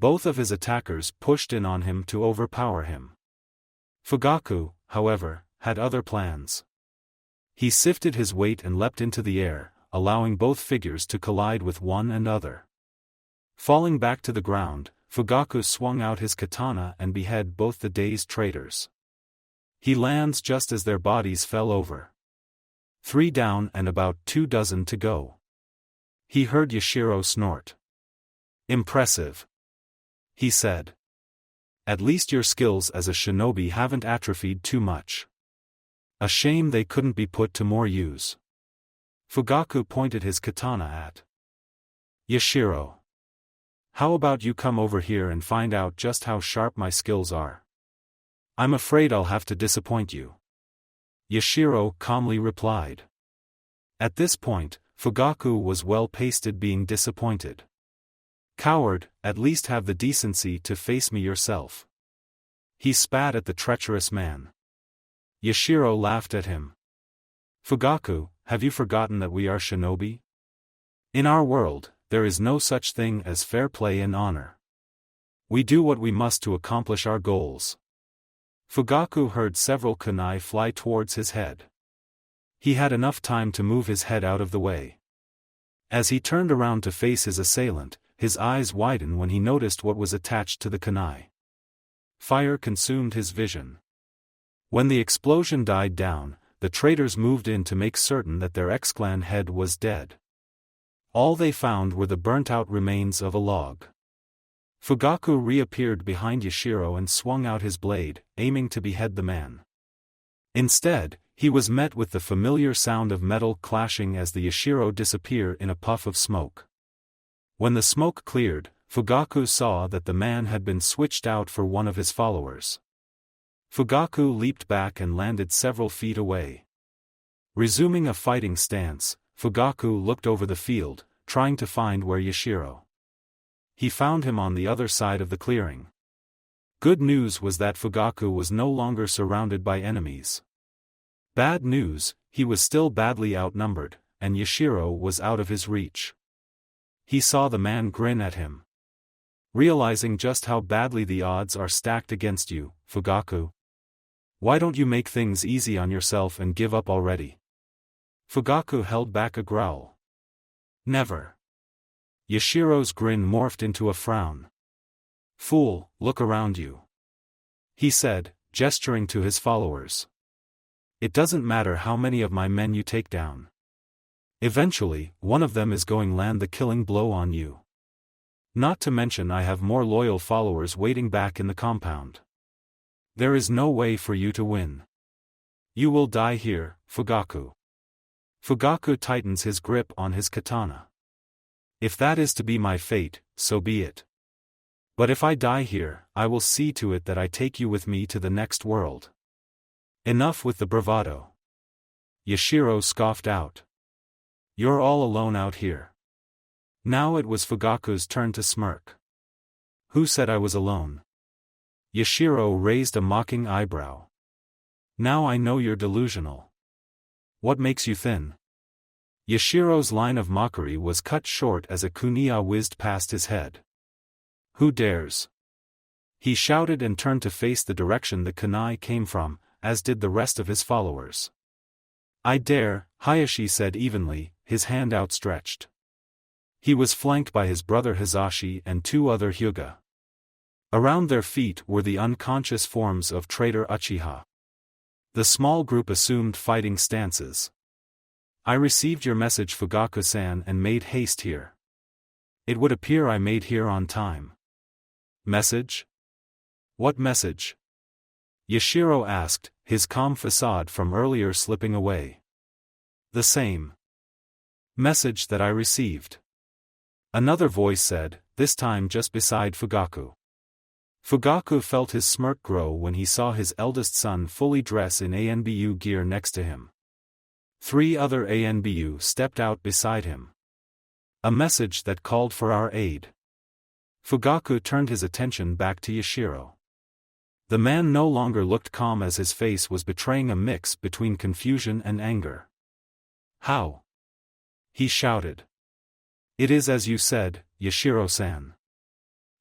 Both of his attackers pushed in on him to overpower him. Fugaku, however, had other plans. He sifted his weight and leapt into the air, allowing both figures to collide with one another. Falling back to the ground, Fugaku swung out his katana and beheaded both the dazed traitors. He lands just as their bodies fell over. 3 down and about 2 dozen to go. He heard Yashiro snort. "Impressive," he said. "At least your skills as a shinobi haven't atrophied too much. A shame they couldn't be put to more use." Fugaku pointed his katana at Yashiro. "How about you come over here and find out just how sharp my skills are?" "I'm afraid I'll have to disappoint you," Yashiro calmly replied. At this point, Fugaku was well pasted being disappointed. "Coward, at least have the decency to face me yourself." He spat at the treacherous man. Yashiro laughed at him. "Fugaku, have you forgotten that we are shinobi? In our world, there is no such thing as fair play and honor. We do what we must to accomplish our goals." Fugaku heard several kunai fly towards his head. He had enough time to move his head out of the way. As he turned around to face his assailant, his eyes widened when he noticed what was attached to the kunai. Fire consumed his vision. When the explosion died down, the traitors moved in to make certain that their ex-clan head was dead. All they found were the burnt-out remains of a log. Fugaku reappeared behind Yashiro and swung out his blade, aiming to behead the man. Instead, he was met with the familiar sound of metal clashing as the Yashiro disappeared in a puff of smoke. When the smoke cleared, Fugaku saw that the man had been switched out for one of his followers. Fugaku leaped back and landed several feet away. Resuming a fighting stance, Fugaku looked over the field, trying to find where Yashiro. He found him on the other side of the clearing. Good news was that Fugaku was no longer surrounded by enemies. Bad news, he was still badly outnumbered, and Yashiro was out of his reach. He saw the man grin at him. "Realizing just how badly the odds are stacked against you, Fugaku? Why don't you make things easy on yourself and give up already?" Fugaku held back a growl. "Never." Yashiro's grin morphed into a frown. "Fool, look around you," he said, gesturing to his followers. "It doesn't matter how many of my men you take down. Eventually, one of them is going to land the killing blow on you. Not to mention I have more loyal followers waiting back in the compound. There is no way for you to win. You will die here, Fugaku." Fugaku tightens his grip on his katana. "If that is to be my fate, so be it. But if I die here, I will see to it that I take you with me to the next world." "Enough with the bravado," Yashiro scoffed out. "You're all alone out here." Now it was Fugaku's turn to smirk. "Who said I was alone?" Yashiro raised a mocking eyebrow. "Now I know you're delusional. What makes you thin?" Yashiro's line of mockery was cut short as a kunai whizzed past his head. "Who dares?" He shouted and turned to face the direction the kunai came from, as did the rest of his followers. "I dare," Hayashi said evenly, his hand outstretched. He was flanked by his brother Hizashi and 2 other Hyuga. Around their feet were the unconscious forms of traitor Uchiha. The small group assumed fighting stances. "I received your message, Fugaku-san, and made haste here. It would appear I made here on time." "Message? What message?" Yashiro asked, his calm facade from earlier slipping away. "The same message that I received," another voice said, this time just beside Fugaku. Fugaku felt his smirk grow when he saw his eldest son fully dress in ANBU gear next to him. 3 other ANBU stepped out beside him. A message that called for our aid. Fugaku turned his attention back to Yashiro. The man no longer looked calm as his face was betraying a mix between confusion and anger. "How?" he shouted. "It is as you said, Yashiro-san,"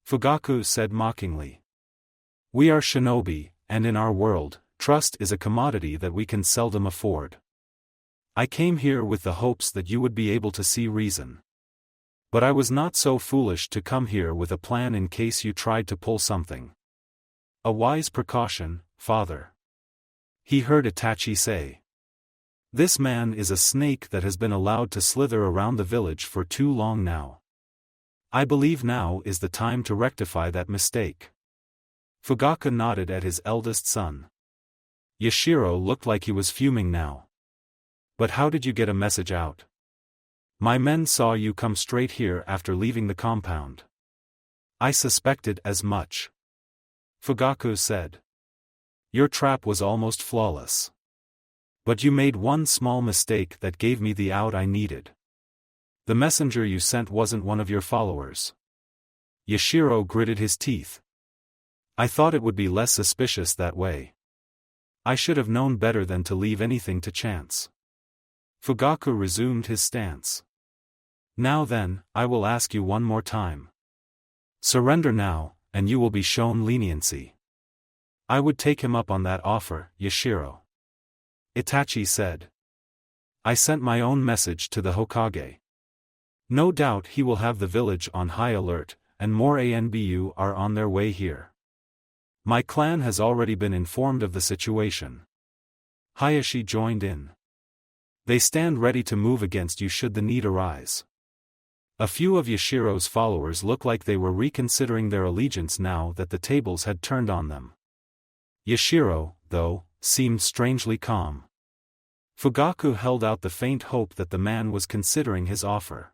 Fugaku said mockingly. "We are shinobi, and in our world, trust is a commodity that we can seldom afford. I came here with the hopes that you would be able to see reason. But I was not so foolish to come here with a plan in case you tried to pull something. A wise precaution, father. He heard Itachi say. This man is a snake that has been allowed to slither around the village for too long now. I believe now is the time to rectify that mistake. Fugaku nodded at his eldest son. Yashiro looked like he was fuming now. But how did you get a message out? My men saw you come straight here after leaving the compound. I suspected as much. Fugaku said. Your trap was almost flawless. But you made one small mistake that gave me the out I needed. The messenger you sent wasn't one of your followers. Yashiro gritted his teeth. I thought it would be less suspicious that way. I should have known better than to leave anything to chance. Fugaku resumed his stance. Now then, I will ask you one more time. Surrender now, and you will be shown leniency. I would take him up on that offer, Yashiro. Itachi said. I sent my own message to the Hokage. No doubt he will have the village on high alert, and more ANBU are on their way here. My clan has already been informed of the situation. Hayashi joined in. They stand ready to move against you should the need arise. A few of Yashiro's followers look like they were reconsidering their allegiance now that the tables had turned on them. Yashiro, though, seemed strangely calm. Fugaku held out the faint hope that the man was considering his offer.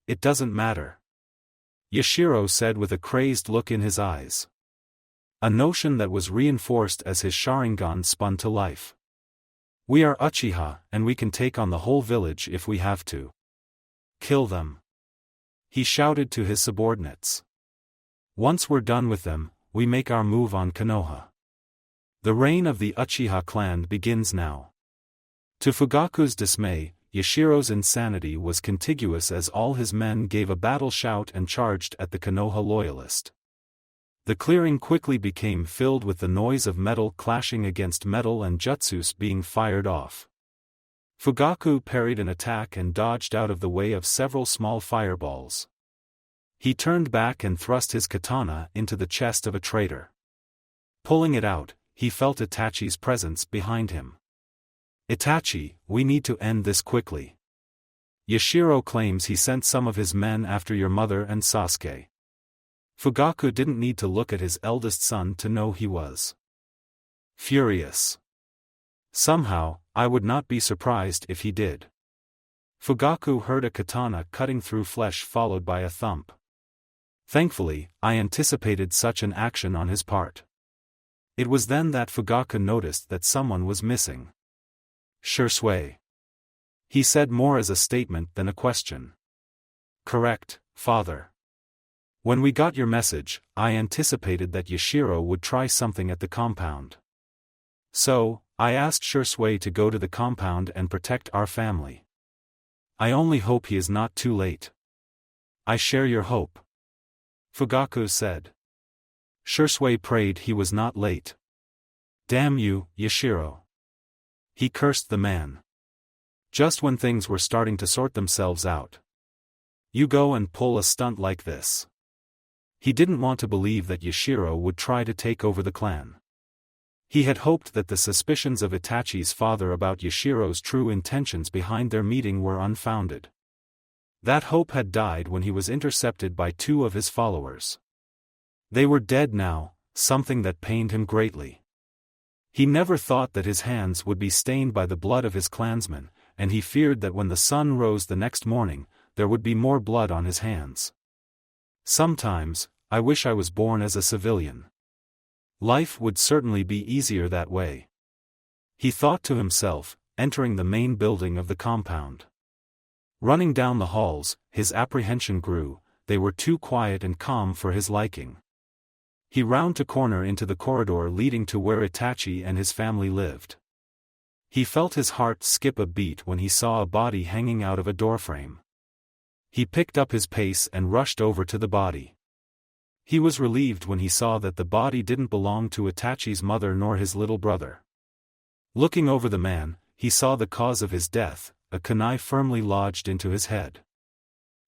It doesn't matter. Yashiro said with a crazed look in his eyes. A notion that was reinforced as his Sharingan spun to life. We are Uchiha, and we can take on the whole village if we have to. Kill them. He shouted to his subordinates. Once we're done with them, we make our move on Konoha. The reign of the Uchiha clan begins now. To Fugaku's dismay, Yashiro's insanity was contiguous as all his men gave a battle shout and charged at the Konoha loyalist. The clearing quickly became filled with the noise of metal clashing against metal and jutsus being fired off. Fugaku parried an attack and dodged out of the way of several small fireballs. He turned back and thrust his katana into the chest of a traitor. Pulling it out, he felt Itachi's presence behind him. Itachi, we need to end this quickly. Yashiro claims he sent some of his men after your mother and Sasuke. Fugaku didn't need to look at his eldest son to know he was furious. Somehow, I would not be surprised if he did. Fugaku heard a katana cutting through flesh followed by a thump. Thankfully, I anticipated such an action on his part. It was then that Fugaku noticed that someone was missing. Shursui. He said more as a statement than a question. Correct, father. When we got your message, I anticipated that Yashiro would try something at the compound. So, I asked Shursui to go to the compound and protect our family. I only hope he is not too late. I share your hope. Fugaku said. Shursui prayed he was not late. Damn you, Yashiro. He cursed the man. Just when things were starting to sort themselves out. You go and pull a stunt like this. He didn't want to believe that Yashiro would try to take over the clan. He had hoped that the suspicions of Itachi's father about Yashiro's true intentions behind their meeting were unfounded. That hope had died when he was intercepted by two of his followers. They were dead now, something that pained him greatly. He never thought that his hands would be stained by the blood of his clansmen, and he feared that when the sun rose the next morning, there would be more blood on his hands. Sometimes, I wish I was born as a civilian. Life would certainly be easier that way. He thought to himself, entering the main building of the compound. Running down the halls, his apprehension grew, they were too quiet and calm for his liking. He rounded a corner into the corridor leading to where Itachi and his family lived. He felt his heart skip a beat when he saw a body hanging out of a doorframe. He picked up his pace and rushed over to the body. He was relieved when he saw that the body didn't belong to Itachi's mother nor his little brother. Looking over the man, he saw the cause of his death, a kunai firmly lodged into his head.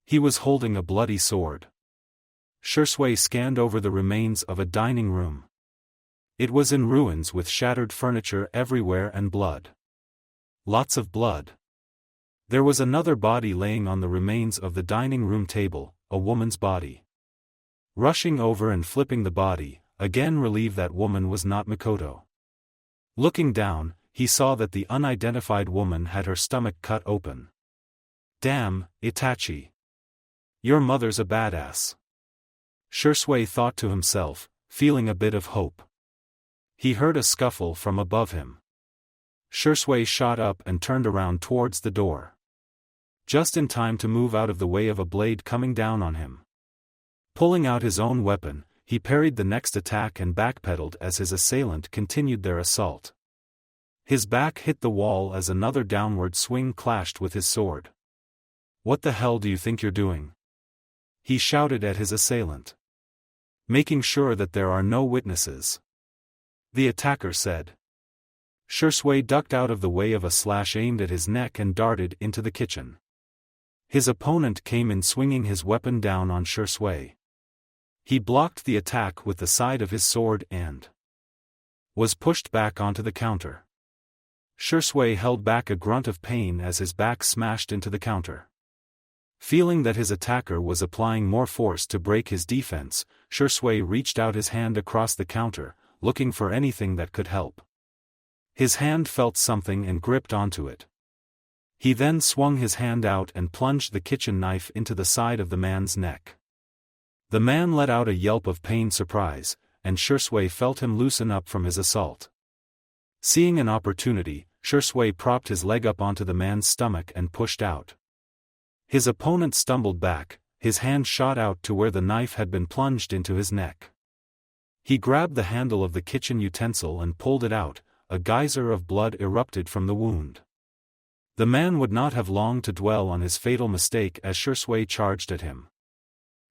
He was holding a bloody sword. Shursui scanned over the remains of a dining room. It was in ruins with shattered furniture everywhere and blood. Lots of blood. There was another body laying on the remains of the dining room table, a woman's body. Rushing over and flipping the body, again relieved that woman was not Mikoto. Looking down, he saw that the unidentified woman had her stomach cut open. Damn, Itachi. Your mother's a badass. Shursui thought to himself, feeling a bit of hope. He heard a scuffle from above him. Shursui shot up and turned around towards the door. Just in time to move out of the way of a blade coming down on him. Pulling out his own weapon, he parried the next attack and backpedaled as his assailant continued their assault. His back hit the wall as another downward swing clashed with his sword. What the hell do you think you're doing? He shouted at his assailant. Making sure that there are no witnesses. The attacker said. Shursui ducked out of the way of a slash aimed at his neck and darted into the kitchen. His opponent came in swinging his weapon down on Shursui. He blocked the attack with the side of his sword and was pushed back onto the counter. Shursui held back a grunt of pain as his back smashed into the counter. Feeling that his attacker was applying more force to break his defense, Shursui reached out his hand across the counter, looking for anything that could help. His hand felt something and gripped onto it. He then swung his hand out and plunged the kitchen knife into the side of the man's neck. The man let out a yelp of pained surprise, and Shursui felt him loosen up from his assault. Seeing an opportunity, Shursui propped his leg up onto the man's stomach and pushed out. His opponent stumbled back, his hand shot out to where the knife had been plunged into his neck. He grabbed the handle of the kitchen utensil and pulled it out, a geyser of blood erupted from the wound. The man would not have long to dwell on his fatal mistake as Shursui charged at him.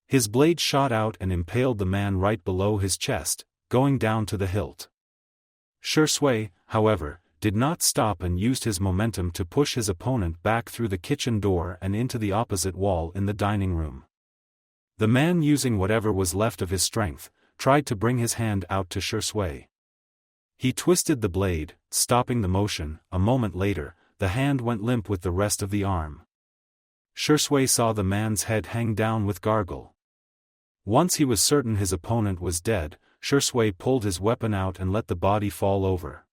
His blade shot out and impaled the man right below his chest, going down to the hilt. Shursui, however, did not stop and used his momentum to push his opponent back through the kitchen door and into the opposite wall in the dining room. The man, using whatever was left of his strength, tried to bring his hand out to Shursui. He twisted the blade, stopping the motion. A moment later, the hand went limp with the rest of the arm. Shursui saw the man's head hang down with gargle. Once he was certain his opponent was dead, Shursui pulled his weapon out and let the body fall over.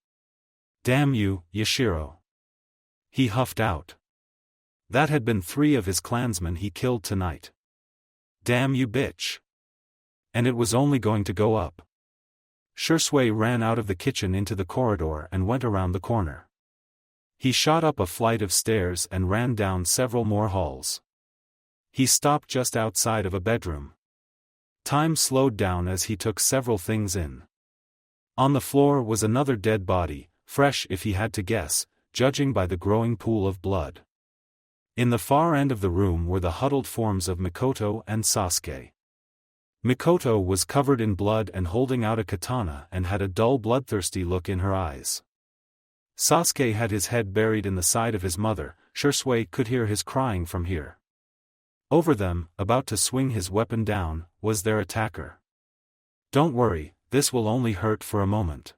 Damn you, Yashiro. He huffed out. That had been 3 of his clansmen he killed tonight. Damn you, bitch. And it was only going to go up. Shursui ran out of the kitchen into the corridor and went around the corner. He shot up a flight of stairs and ran down several more halls. He stopped just outside of a bedroom. Time slowed down as he took several things in. On the floor was another dead body, fresh if he had to guess, judging by the growing pool of blood. In the far end of the room were the huddled forms of Mikoto and Sasuke. Mikoto was covered in blood and holding out a katana and had a dull bloodthirsty look in her eyes. Sasuke had his head buried in the side of his mother. Shursui could hear his crying from here. Over them, about to swing his weapon down, was their attacker. Don't worry, this will only hurt for a moment.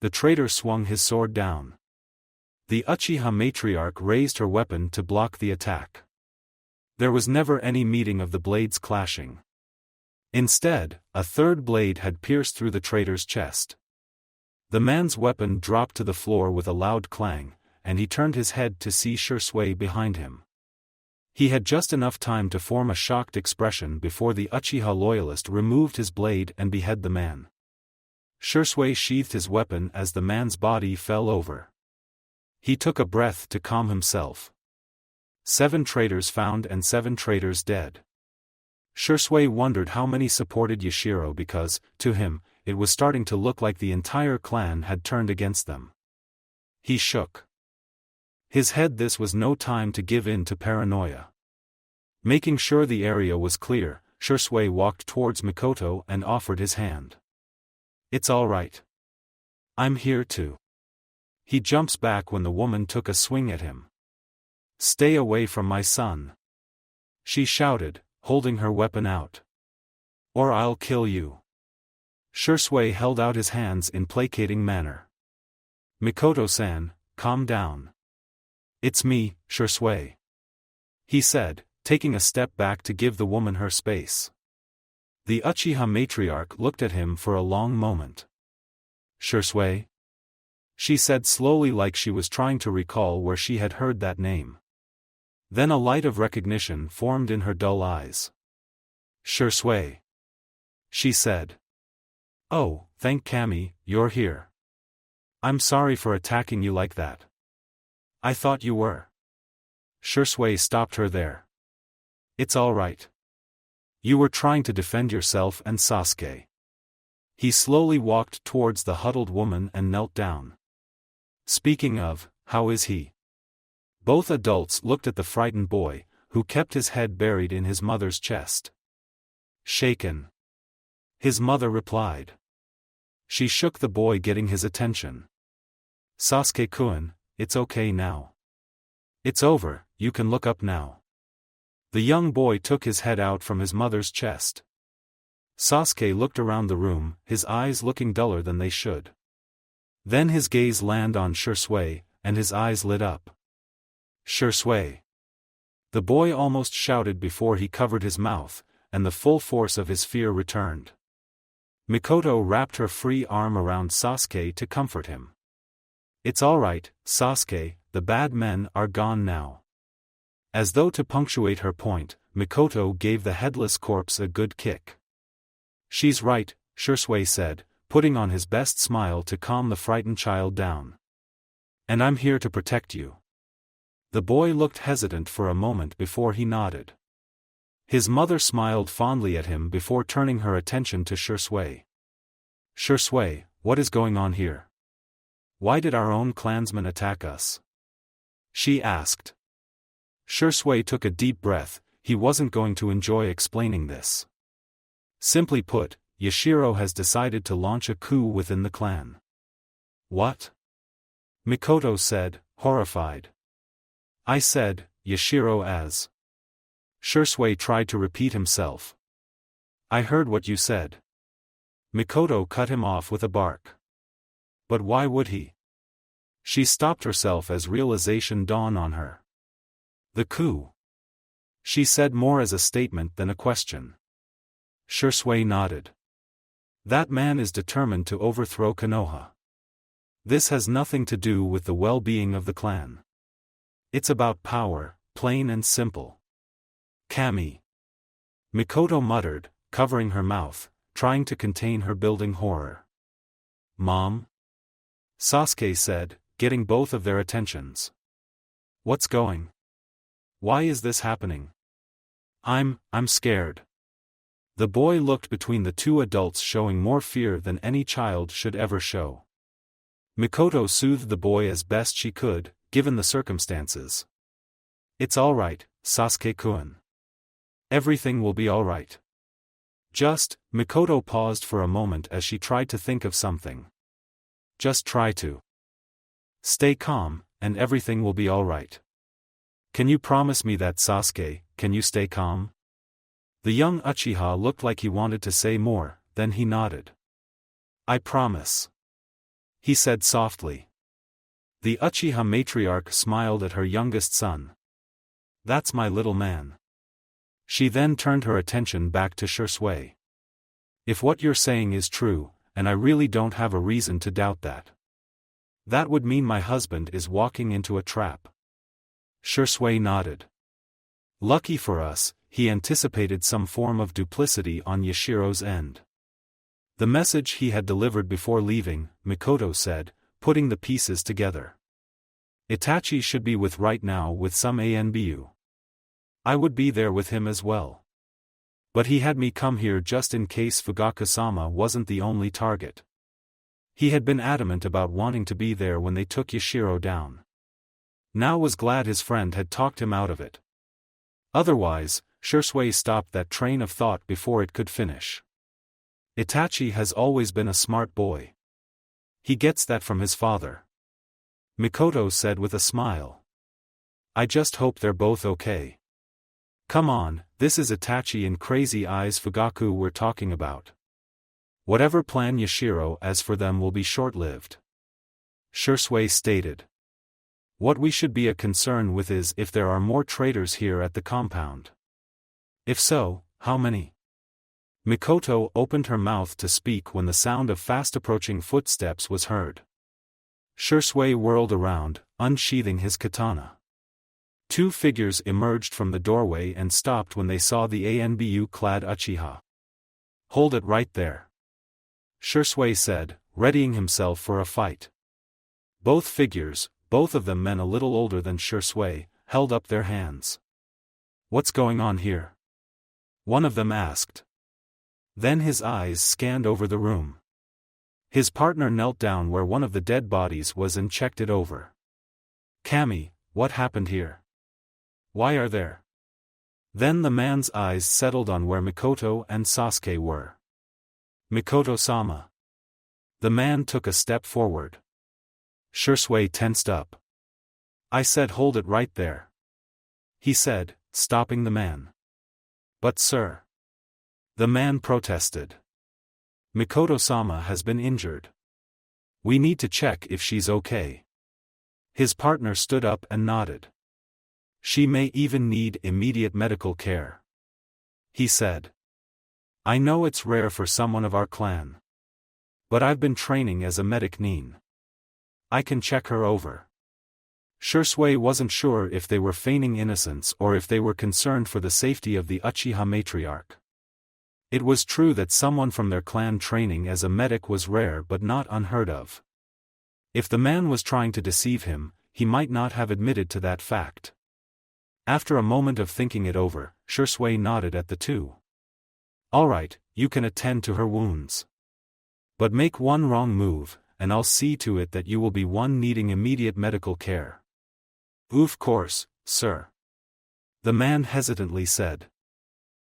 The traitor swung his sword down. The Uchiha matriarch raised her weapon to block the attack. There was never any meeting of the blades clashing. Instead, a third blade had pierced through the traitor's chest. The man's weapon dropped to the floor with a loud clang, and he turned his head to see Shursui behind him. He had just enough time to form a shocked expression before the Uchiha loyalist removed his blade and beheaded the man. Shursui sheathed his weapon as the man's body fell over. He took a breath to calm himself. 7 traitors found and 7 traitors dead. Shursui wondered how many supported Yashiro because, to him, it was starting to look like the entire clan had turned against them. He shook his head. This was no time to give in to paranoia. Making sure the area was clear, Shursui walked towards Mikoto and offered his hand. It's all right. I'm here too. He jumps back when the woman took a swing at him. Stay away from my son. she shouted, holding her weapon out. Or I'll kill you. Shisui held out his hands in placating manner. Mikoto-san, calm down. It's me, Shisui, he said, taking a step back to give the woman her space. The Uchiha matriarch looked at him for a long moment. Shisui? She said slowly, like she was trying to recall where she had heard that name. Then a light of recognition formed in her dull eyes. Shisui, she said. Oh, thank Kami, you're here. I'm sorry for attacking you like that. I thought you were. Shisui stopped her there. It's all right. You were trying to defend yourself and Sasuke. He slowly walked towards the huddled woman and knelt down. Speaking of, how is he? Both adults looked at the frightened boy, who kept his head buried in his mother's chest. Shaken. His mother replied. She shook the boy, getting his attention. Sasuke-kun, it's okay now. It's over, you can look up now. The young boy took his head out from his mother's chest. Sasuke looked around the room, his eyes looking duller than they should. Then his gaze landed on Shisui, and his eyes lit up. Shisui. The boy almost shouted before he covered his mouth, and the full force of his fear returned. Mikoto wrapped her free arm around Sasuke to comfort him. It's all right, Sasuke, the bad men are gone now. As though to punctuate her point, Mikoto gave the headless corpse a good kick. She's right, Shisui said, putting on his best smile to calm the frightened child down. And I'm here to protect you. The boy looked hesitant for a moment before he nodded. His mother smiled fondly at him before turning her attention to Shisui. Shisui, what is going on here? Why did our own clansmen attack us? She asked. Shisui took a deep breath. He wasn't going to enjoy explaining this. Simply put, Yashiro has decided to launch a coup within the clan. What? Mikoto said, horrified. I said, Yashiro as. Shisui tried to repeat himself. I heard what you said. Mikoto cut him off with a bark. But why would he? She stopped herself as realization dawned on her. The coup. She said more as a statement than a question. Shisui nodded. That man is determined to overthrow Konoha. This has nothing to do with the well-being of the clan. It's about power, plain and simple. Kami. Mikoto muttered, covering her mouth, trying to contain her building horror. Mom? Sasuke said, getting both of their attentions. What's going? Why is this happening? I'm scared. The boy looked between the two adults, showing more fear than any child should ever show. Mikoto soothed the boy as best she could, given the circumstances. It's all right, Sasuke-kun. Everything will be all right. Mikoto paused for a moment as she tried to think of something. Just try to stay calm, and everything will be all right. Can you promise me that, Sasuke? Can you stay calm? The young Uchiha looked like he wanted to say more, then he nodded. I promise, he said softly. The Uchiha matriarch smiled at her youngest son. That's my little man. She then turned her attention back to Shisui. If what you're saying is true, and I really don't have a reason to doubt that, that would mean my husband is walking into a trap. Shisui nodded. Lucky for us, he anticipated some form of duplicity on Yashiro's end. The message he had delivered before leaving, Mikoto said, putting the pieces together. Itachi should be with right now with some ANBU. I would be there with him as well. But he had me come here just in case Fugaku-sama wasn't the only target. He had been adamant about wanting to be there when they took Yashiro down. Now was glad his friend had talked him out of it. Otherwise, Shisui stopped that train of thought before it could finish. Itachi has always been a smart boy. He gets that from his father. Mikoto said with a smile. I just hope they're both okay. Come on, this is Itachi and Crazy Eyes Fugaku we're talking about. Whatever plan Yashiro has for them will be short-lived. Shisui stated. What we should be a concern with is if there are more traitors here at the compound. If so, how many? Mikoto opened her mouth to speak when the sound of fast-approaching footsteps was heard. Shisui whirled around, unsheathing his katana. Two figures emerged from the doorway and stopped when they saw the Anbu-clad Uchiha. Hold it right there, Shisui said, readying himself for a fight. Both figures, both of them men a little older than Shisui, held up their hands. What's going on here? One of them asked. Then his eyes scanned over the room. His partner knelt down where one of the dead bodies was and checked it over. Kami, what happened here? Why are there? Then the man's eyes settled on where Mikoto and Sasuke were. Mikoto-sama. The man took a step forward. Shisui tensed up. I said hold it right there, he said, stopping the man. But sir. The man protested. Mikoto-sama has been injured. We need to check if she's okay. His partner stood up and nodded. She may even need immediate medical care, he said. I know it's rare for someone of our clan. But I've been training as a medic nin. I can check her over. Shisui wasn't sure if they were feigning innocence or if they were concerned for the safety of the Uchiha matriarch. It was true that someone from their clan training as a medic was rare but not unheard of. If the man was trying to deceive him, he might not have admitted to that fact. After a moment of thinking it over, Shisui nodded at the two. All right, you can attend to her wounds. But make one wrong move, and I'll see to it that you will be one needing immediate medical care. Of course, sir. The man hesitantly said.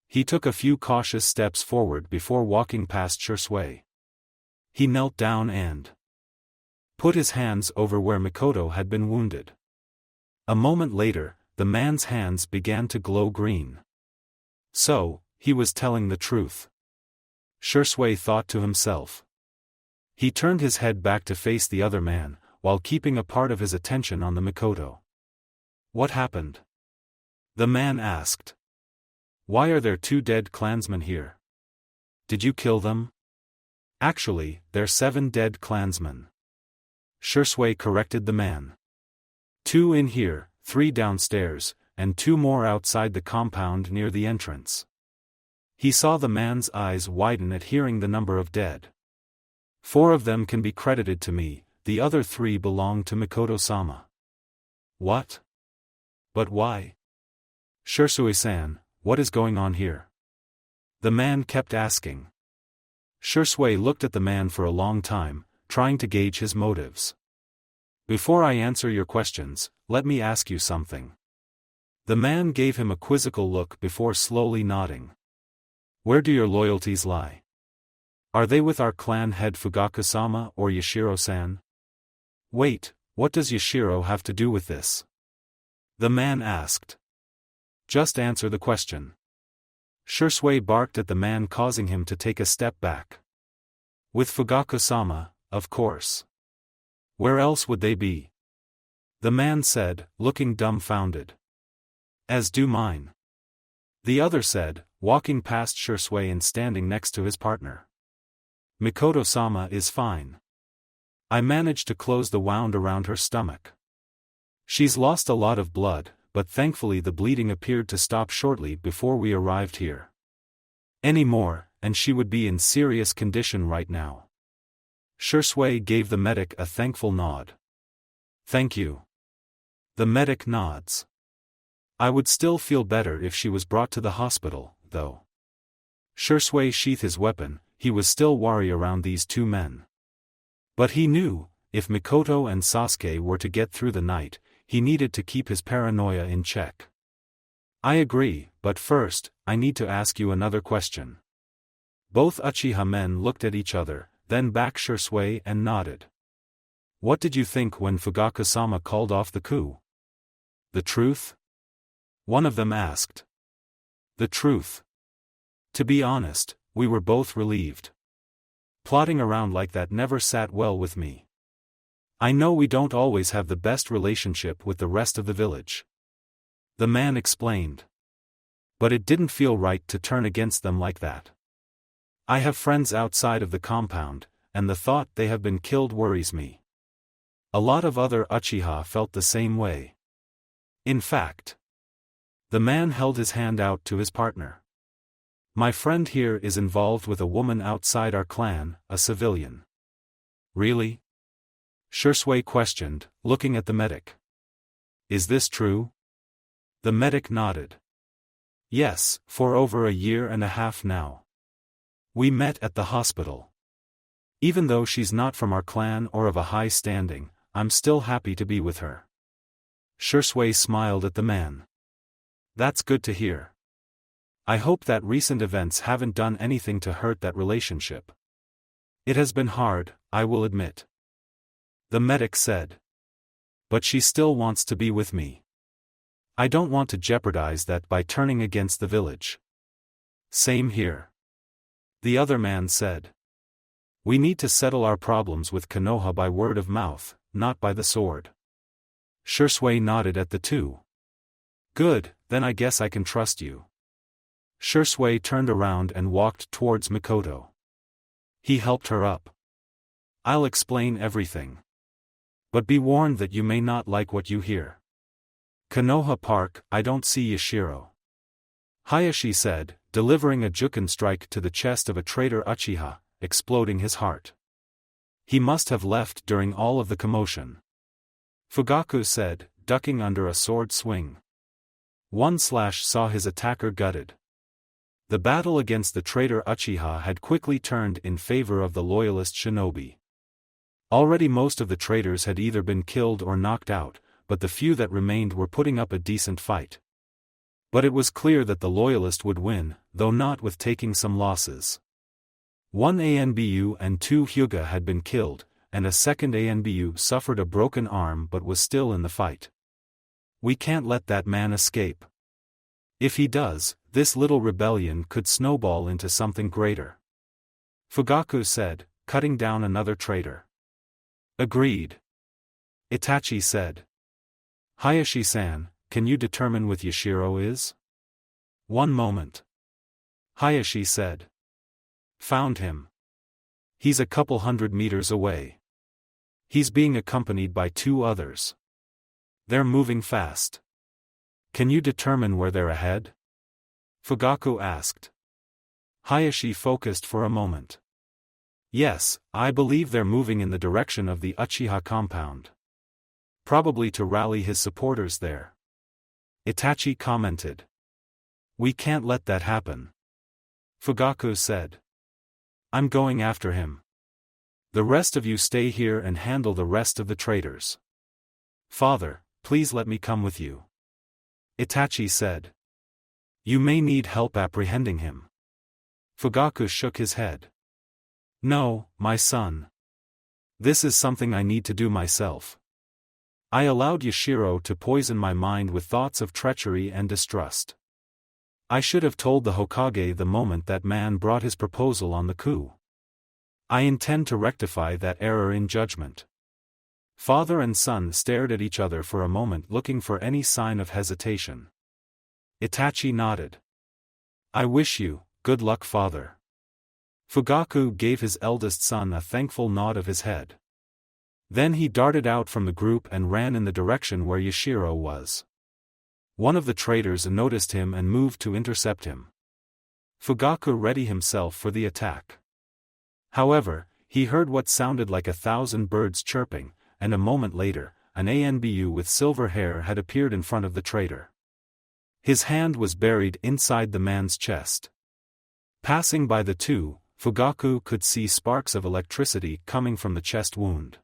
He took a few cautious steps forward before walking past Shisui. He knelt down and put his hands over where Mikoto had been wounded. A moment later, the man's hands began to glow green. So, he was telling the truth. Shisui thought to himself. He turned his head back to face the other man, while keeping a part of his attention on the Mikoto. What happened? The man asked. Why are there two dead clansmen here? Did you kill them? Actually, there're 7 dead clansmen. Shisui corrected the man. 2 in here, 3 downstairs, and 2 more outside the compound near the entrance. He saw the man's eyes widen at hearing the number of dead. 4 of them can be credited to me, the other 3 belong to Mikoto-sama. What? But why? Shisui-san, what is going on here? The man kept asking. Shisui looked at the man for a long time, trying to gauge his motives. Before I answer your questions, let me ask you something. The man gave him a quizzical look before slowly nodding. Where do your loyalties lie? Are they with our clan head Fugaku-sama or Yashiro-san? Wait, what does Yashiro have to do with this? The man asked. Just answer the question. Shisui barked at the man, causing him to take a step back. With Fugaku-sama, of course. Where else would they be? The man said, looking dumbfounded. As do mine. The other said, walking past Shisui and standing next to his partner. Mikoto-sama is fine. I managed to close the wound around her stomach. She's lost a lot of blood, but thankfully the bleeding appeared to stop shortly before we arrived here. Any more, and she would be in serious condition right now. Shisui gave the medic a thankful nod. Thank you. The medic nods. I would still feel better if she was brought to the hospital, though. Shisui sheathed his weapon, he was still worried around these 2 men. But he knew, if Mikoto and Sasuke were to get through the night, he needed to keep his paranoia in check. I agree, but first, I need to ask you another question. Both Uchiha men looked at each other, then back Shisui and nodded. What did you think when Fugaku-sama called off the coup? The truth? One of them asked. The truth. To be honest, we were both relieved. Plotting around like that never sat well with me. I know we don't always have the best relationship with the rest of the village. The man explained. But it didn't feel right to turn against them like that. I have friends outside of the compound, and the thought they have been killed worries me. A lot of other Uchiha felt the same way. In fact, the man held his hand out to his partner. My friend here is involved with a woman outside our clan, a civilian. Really? Shursui questioned, looking at the medic. Is this true? The medic nodded. Yes, for over 1.5 years now. We met at the hospital. Even though she's not from our clan or of a high standing, I'm still happy to be with her. Shursui smiled at the man. That's good to hear. I hope that recent events haven't done anything to hurt that relationship. It has been hard, I will admit. The medic said. But she still wants to be with me. I don't want to jeopardize that by turning against the village. Same here. The other man said. We need to settle our problems with Konoha by word of mouth, not by the sword. Shursui nodded at the two. Good, then I guess I can trust you. Shursui turned around and walked towards Mikoto. He helped her up. I'll explain everything. But be warned that you may not like what you hear. Konoha Park, I don't see Yashiro. Hayashi said, delivering a juken strike to the chest of a traitor Uchiha, exploding his heart. He must have left during all of the commotion. Fugaku said, ducking under a sword swing. One slash saw his attacker gutted. The battle against the traitor Uchiha had quickly turned in favor of the loyalist Shinobi. Already most of the traitors had either been killed or knocked out, but the few that remained were putting up a decent fight. But it was clear that the loyalist would win, though not with taking some losses. 1 ANBU and 2 Hyuga had been killed, and a second ANBU suffered a broken arm but was still in the fight. We can't let that man escape. If he does, this little rebellion could snowball into something greater. Fugaku said, cutting down another traitor. Agreed. Itachi said. Hayashi-san, can you determine what Yashiro is? One moment. Hayashi said. Found him. He's a couple 100 meters away. He's being accompanied by 2 others. They're moving fast. Can you determine where they're ahead? Fugaku asked. Hayashi focused for a moment. Yes, I believe they're moving in the direction of the Uchiha compound. Probably to rally his supporters there. Itachi commented. We can't let that happen. Fugaku said. I'm going after him. The rest of you stay here and handle the rest of the traitors. Father, please let me come with you. Itachi said. You may need help apprehending him. Fugaku shook his head. No, my son. This is something I need to do myself. I allowed Yashiro to poison my mind with thoughts of treachery and distrust. I should have told the Hokage the moment that man brought his proposal on the coup. I intend to rectify that error in judgment. Father and son stared at each other for a moment looking for any sign of hesitation. Itachi nodded. I wish you, good luck father. Fugaku gave his eldest son a thankful nod of his head. Then he darted out from the group and ran in the direction where Yashiro was. One of the traitors noticed him and moved to intercept him. Fugaku readied himself for the attack. However, he heard what sounded like 1,000 birds chirping, and a moment later, an ANBU with silver hair had appeared in front of the traitor. His hand was buried inside the man's chest. Passing by the two, Fugaku could see sparks of electricity coming from the chest wound.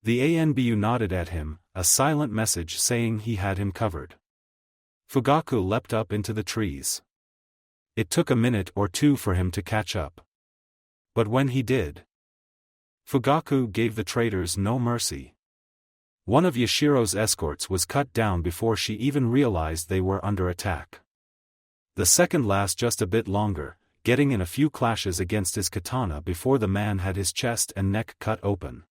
The ANBU nodded at him, a silent message saying he had him covered. Fugaku leapt up into the trees. It took a minute or two for him to catch up. But when he did, Fugaku gave the traitors no mercy. One of Yashiro's escorts was cut down before she even realized they were under attack. The second lasts just a bit longer, getting in a few clashes against his katana before the man had his chest and neck cut open.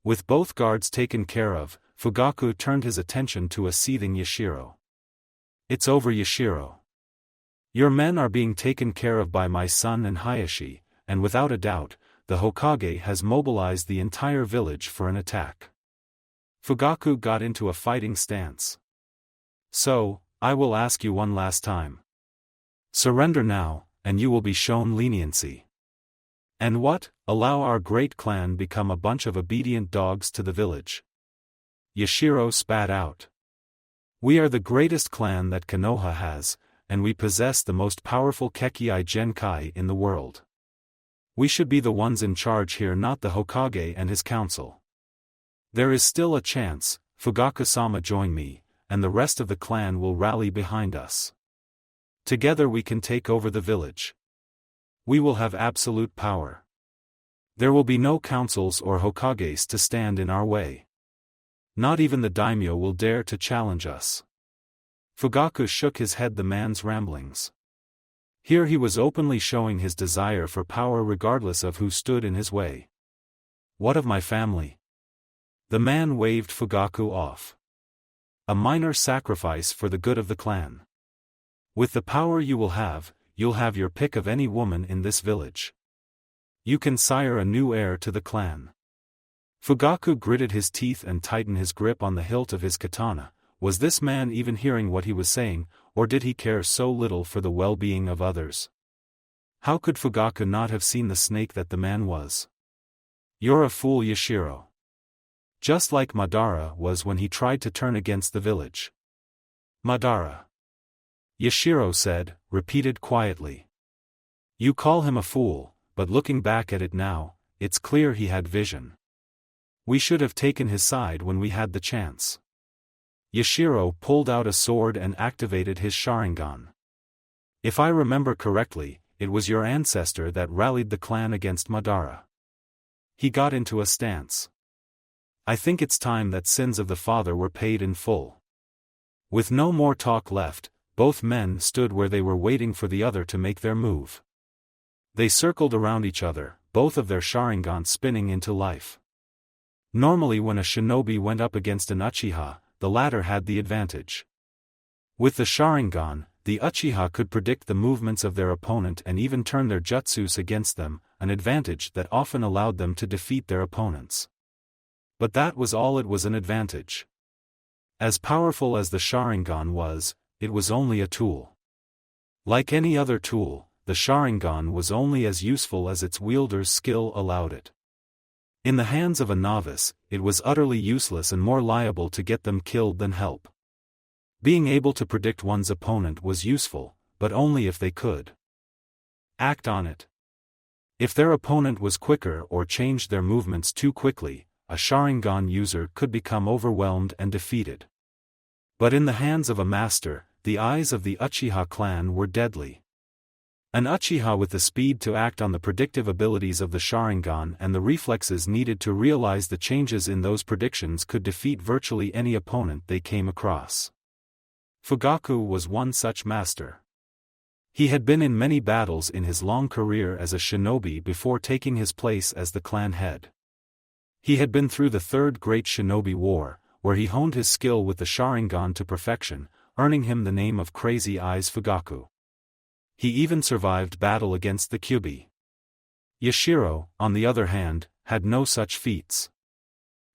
With both guards taken care of, Fugaku turned his attention to a seething Yashiro. "It's over, Yashiro. Your men are being taken care of by my son and Hayashi, and without a doubt, the Hokage has mobilized the entire village for an attack." Fugaku got into a fighting stance. "So, I will ask you one last time. Surrender now, and you will be shown leniency. And what, allow our great clan become a bunch of obedient dogs to the village?" Yashiro spat out. "We are the greatest clan that Konoha has, and we possess the most powerful Kekkei Genkai in the world. We should be the ones in charge here, not the Hokage and his council. There is still a chance. Fugaku-sama, join me, and the rest of the clan will rally behind us. Together we can take over the village. We will have absolute power. There will be no councils or Hokages to stand in our way. Not even the daimyo will dare to challenge us." Fugaku shook his head at the man's ramblings. Here he was openly showing his desire for power regardless of who stood in his way. "What of my family?" The man waved Fugaku off. "A minor sacrifice for the good of the clan. With the power you will have, you'll have your pick of any woman in this village. You can sire a new heir to the clan." Fugaku gritted his teeth and tightened his grip on the hilt of his katana. Was this man even hearing what he was saying, or did he care so little for the well-being of others? How could Fugaku not have seen the snake that the man was? "You're a fool, Yashiro. Just like Madara was when he tried to turn against the village." "Madara," Yashiro said, repeated quietly. "You call him a fool, but looking back at it now, it's clear he had vision. We should have taken his side when we had the chance." Yashiro pulled out a sword and activated his Sharingan. "If I remember correctly, it was your ancestor that rallied the clan against Madara." He got into a stance. "I think it's time that sins of the father were paid in full." With no more talk left, both men stood where they were waiting for the other to make their move. They circled around each other, both of their Sharingan spinning into life. Normally when a shinobi went up against an Uchiha, the latter had the advantage. With the Sharingan, the Uchiha could predict the movements of their opponent and even turn their jutsus against them, an advantage that often allowed them to defeat their opponents. But that was all. It was an advantage. As powerful as the Sharingan was, it was only a tool. Like any other tool, the Sharingan was only as useful as its wielder's skill allowed it. In the hands of a novice, it was utterly useless and more liable to get them killed than help. Being able to predict one's opponent was useful, but only if they could act on it. If their opponent was quicker or changed their movements too quickly, a Sharingan user could become overwhelmed and defeated. But in the hands of a master, the eyes of the Uchiha clan were deadly. An Uchiha with the speed to act on the predictive abilities of the Sharingan and the reflexes needed to realize the changes in those predictions could defeat virtually any opponent they came across. Fugaku was one such master. He had been in many battles in his long career as a shinobi before taking his place as the clan head. He had been through the Third Great Shinobi War, where he honed his skill with the Sharingan to perfection, earning him the name of Crazy Eyes Fugaku. He even survived battle against the Kyuubi. Yashiro, on the other hand, had no such feats.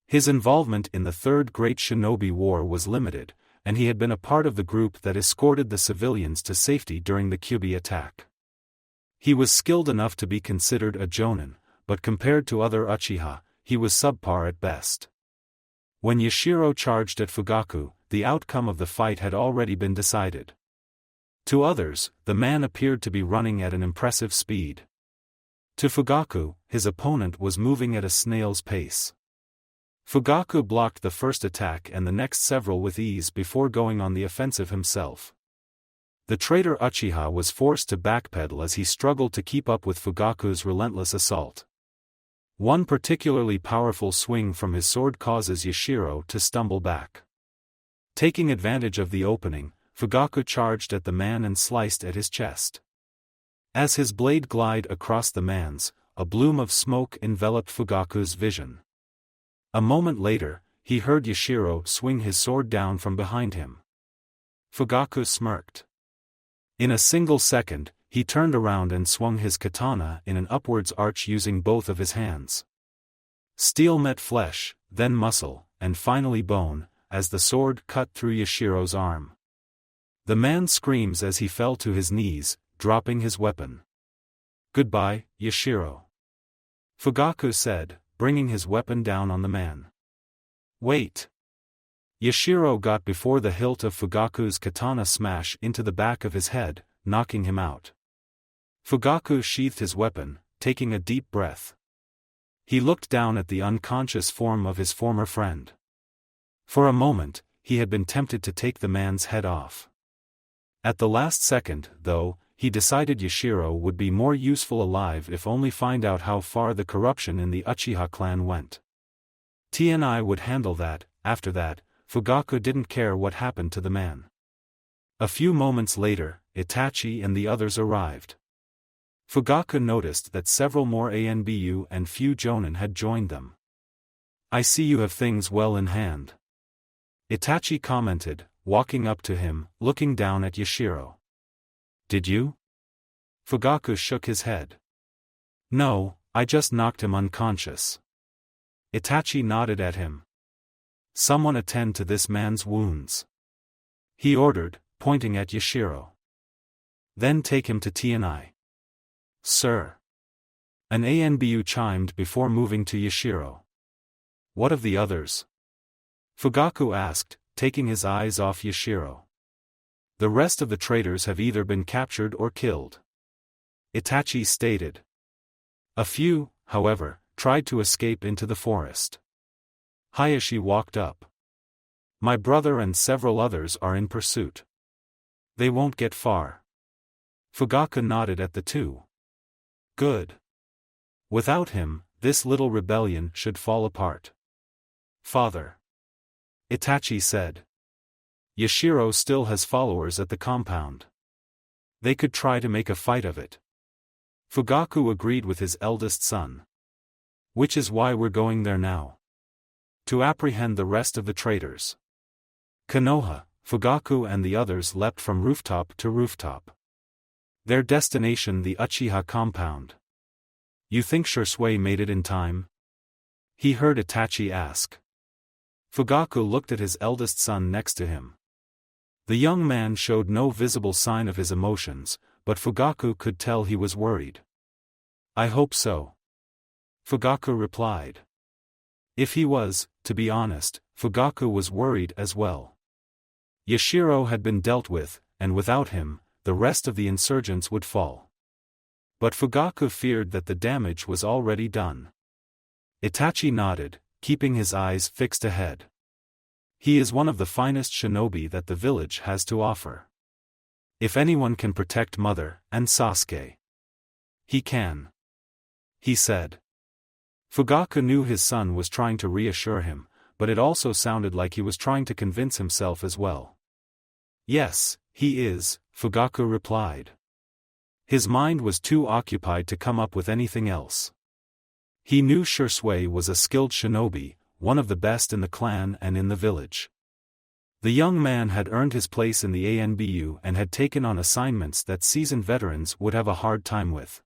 His involvement in the Third Great Shinobi War was limited, and he had been a part of the group that escorted the civilians to safety during the Kyuubi attack. He was skilled enough to be considered a jonin, but compared to other Uchiha, he was subpar at best. When Yashiro charged at Fugaku, the outcome of the fight had already been decided. To others, the man appeared to be running at an impressive speed. To Fugaku, his opponent was moving at a snail's pace. Fugaku blocked the first attack and the next several with ease before going on the offensive himself. The traitor Uchiha was forced to backpedal as he struggled to keep up with Fugaku's relentless assault. One particularly powerful swing from his sword causes Yashiro to stumble back. Taking advantage of the opening, Fugaku charged at the man and sliced at his chest. As his blade glided across the man's, a bloom of smoke enveloped Fugaku's vision. A moment later, he heard Yashiro swing his sword down from behind him. Fugaku smirked. In a single second, he turned around and swung his katana in an upwards arch using both of his hands. Steel met flesh, then muscle, and finally bone, as the sword cut through Yashiro's arm. The man screams as he fell to his knees, dropping his weapon. "Goodbye, Yashiro," Fugaku said, bringing his weapon down on the man. "Wait." Yashiro got before the hilt of Fugaku's katana smash into the back of his head, knocking him out. Fugaku sheathed his weapon, taking a deep breath. He looked down at the unconscious form of his former friend. For a moment, he had been tempted to take the man's head off. At the last second, though, he decided Yashiro would be more useful alive if only find out how far the corruption in the Uchiha clan went. TNI would handle that. After that, Fugaku didn't care what happened to the man. A few moments later, Itachi and the others arrived. Fugaku noticed that several more ANBU and few Jonin had joined them. "I see you have things well in hand," Itachi commented, walking up to him, looking down at Yashiro. "Did you?" Fugaku shook his head. "No, I just knocked him unconscious." Itachi nodded at him. "Someone attend to this man's wounds," he ordered, pointing at Yashiro. "Then take him to TNI." "Sir." An ANBU chimed before moving to Yashiro. "What of the others?" Fugaku asked, taking his eyes off Yashiro. "The rest of the traitors have either been captured or killed," Itachi stated. A few, however, tried to escape into the forest. Hayashi walked up. "My brother and several others are in pursuit. They won't get far." Fugaku nodded at the two. "Good. Without him, this little rebellion should fall apart." "Father," Itachi said, "Yashiro still has followers at the compound. They could try to make a fight of it." Fugaku agreed with his eldest son. "Which is why we're going there now. To apprehend the rest of the traitors." Konoha, Fugaku and the others leapt from rooftop to rooftop. Their destination the Uchiha compound. "You think Shisui made it in time?" he heard Itachi ask. Fugaku looked at his eldest son next to him. The young man showed no visible sign of his emotions, but Fugaku could tell he was worried. "I hope so," Fugaku replied. If he was, to be honest, Fugaku was worried as well. Yashiro had been dealt with, and without him, the rest of the insurgents would fall. But Fugaku feared that the damage was already done. Itachi nodded, keeping his eyes fixed ahead. "He is one of the finest shinobi that the village has to offer. If anyone can protect Mother and Sasuke, he can," he said. Fugaku knew his son was trying to reassure him, but it also sounded like he was trying to convince himself as well. "Yes, he is," Fugaku replied. His mind was too occupied to come up with anything else. He knew Shisui was a skilled shinobi, one of the best in the clan and in the village. The young man had earned his place in the ANBU and had taken on assignments that seasoned veterans would have a hard time with.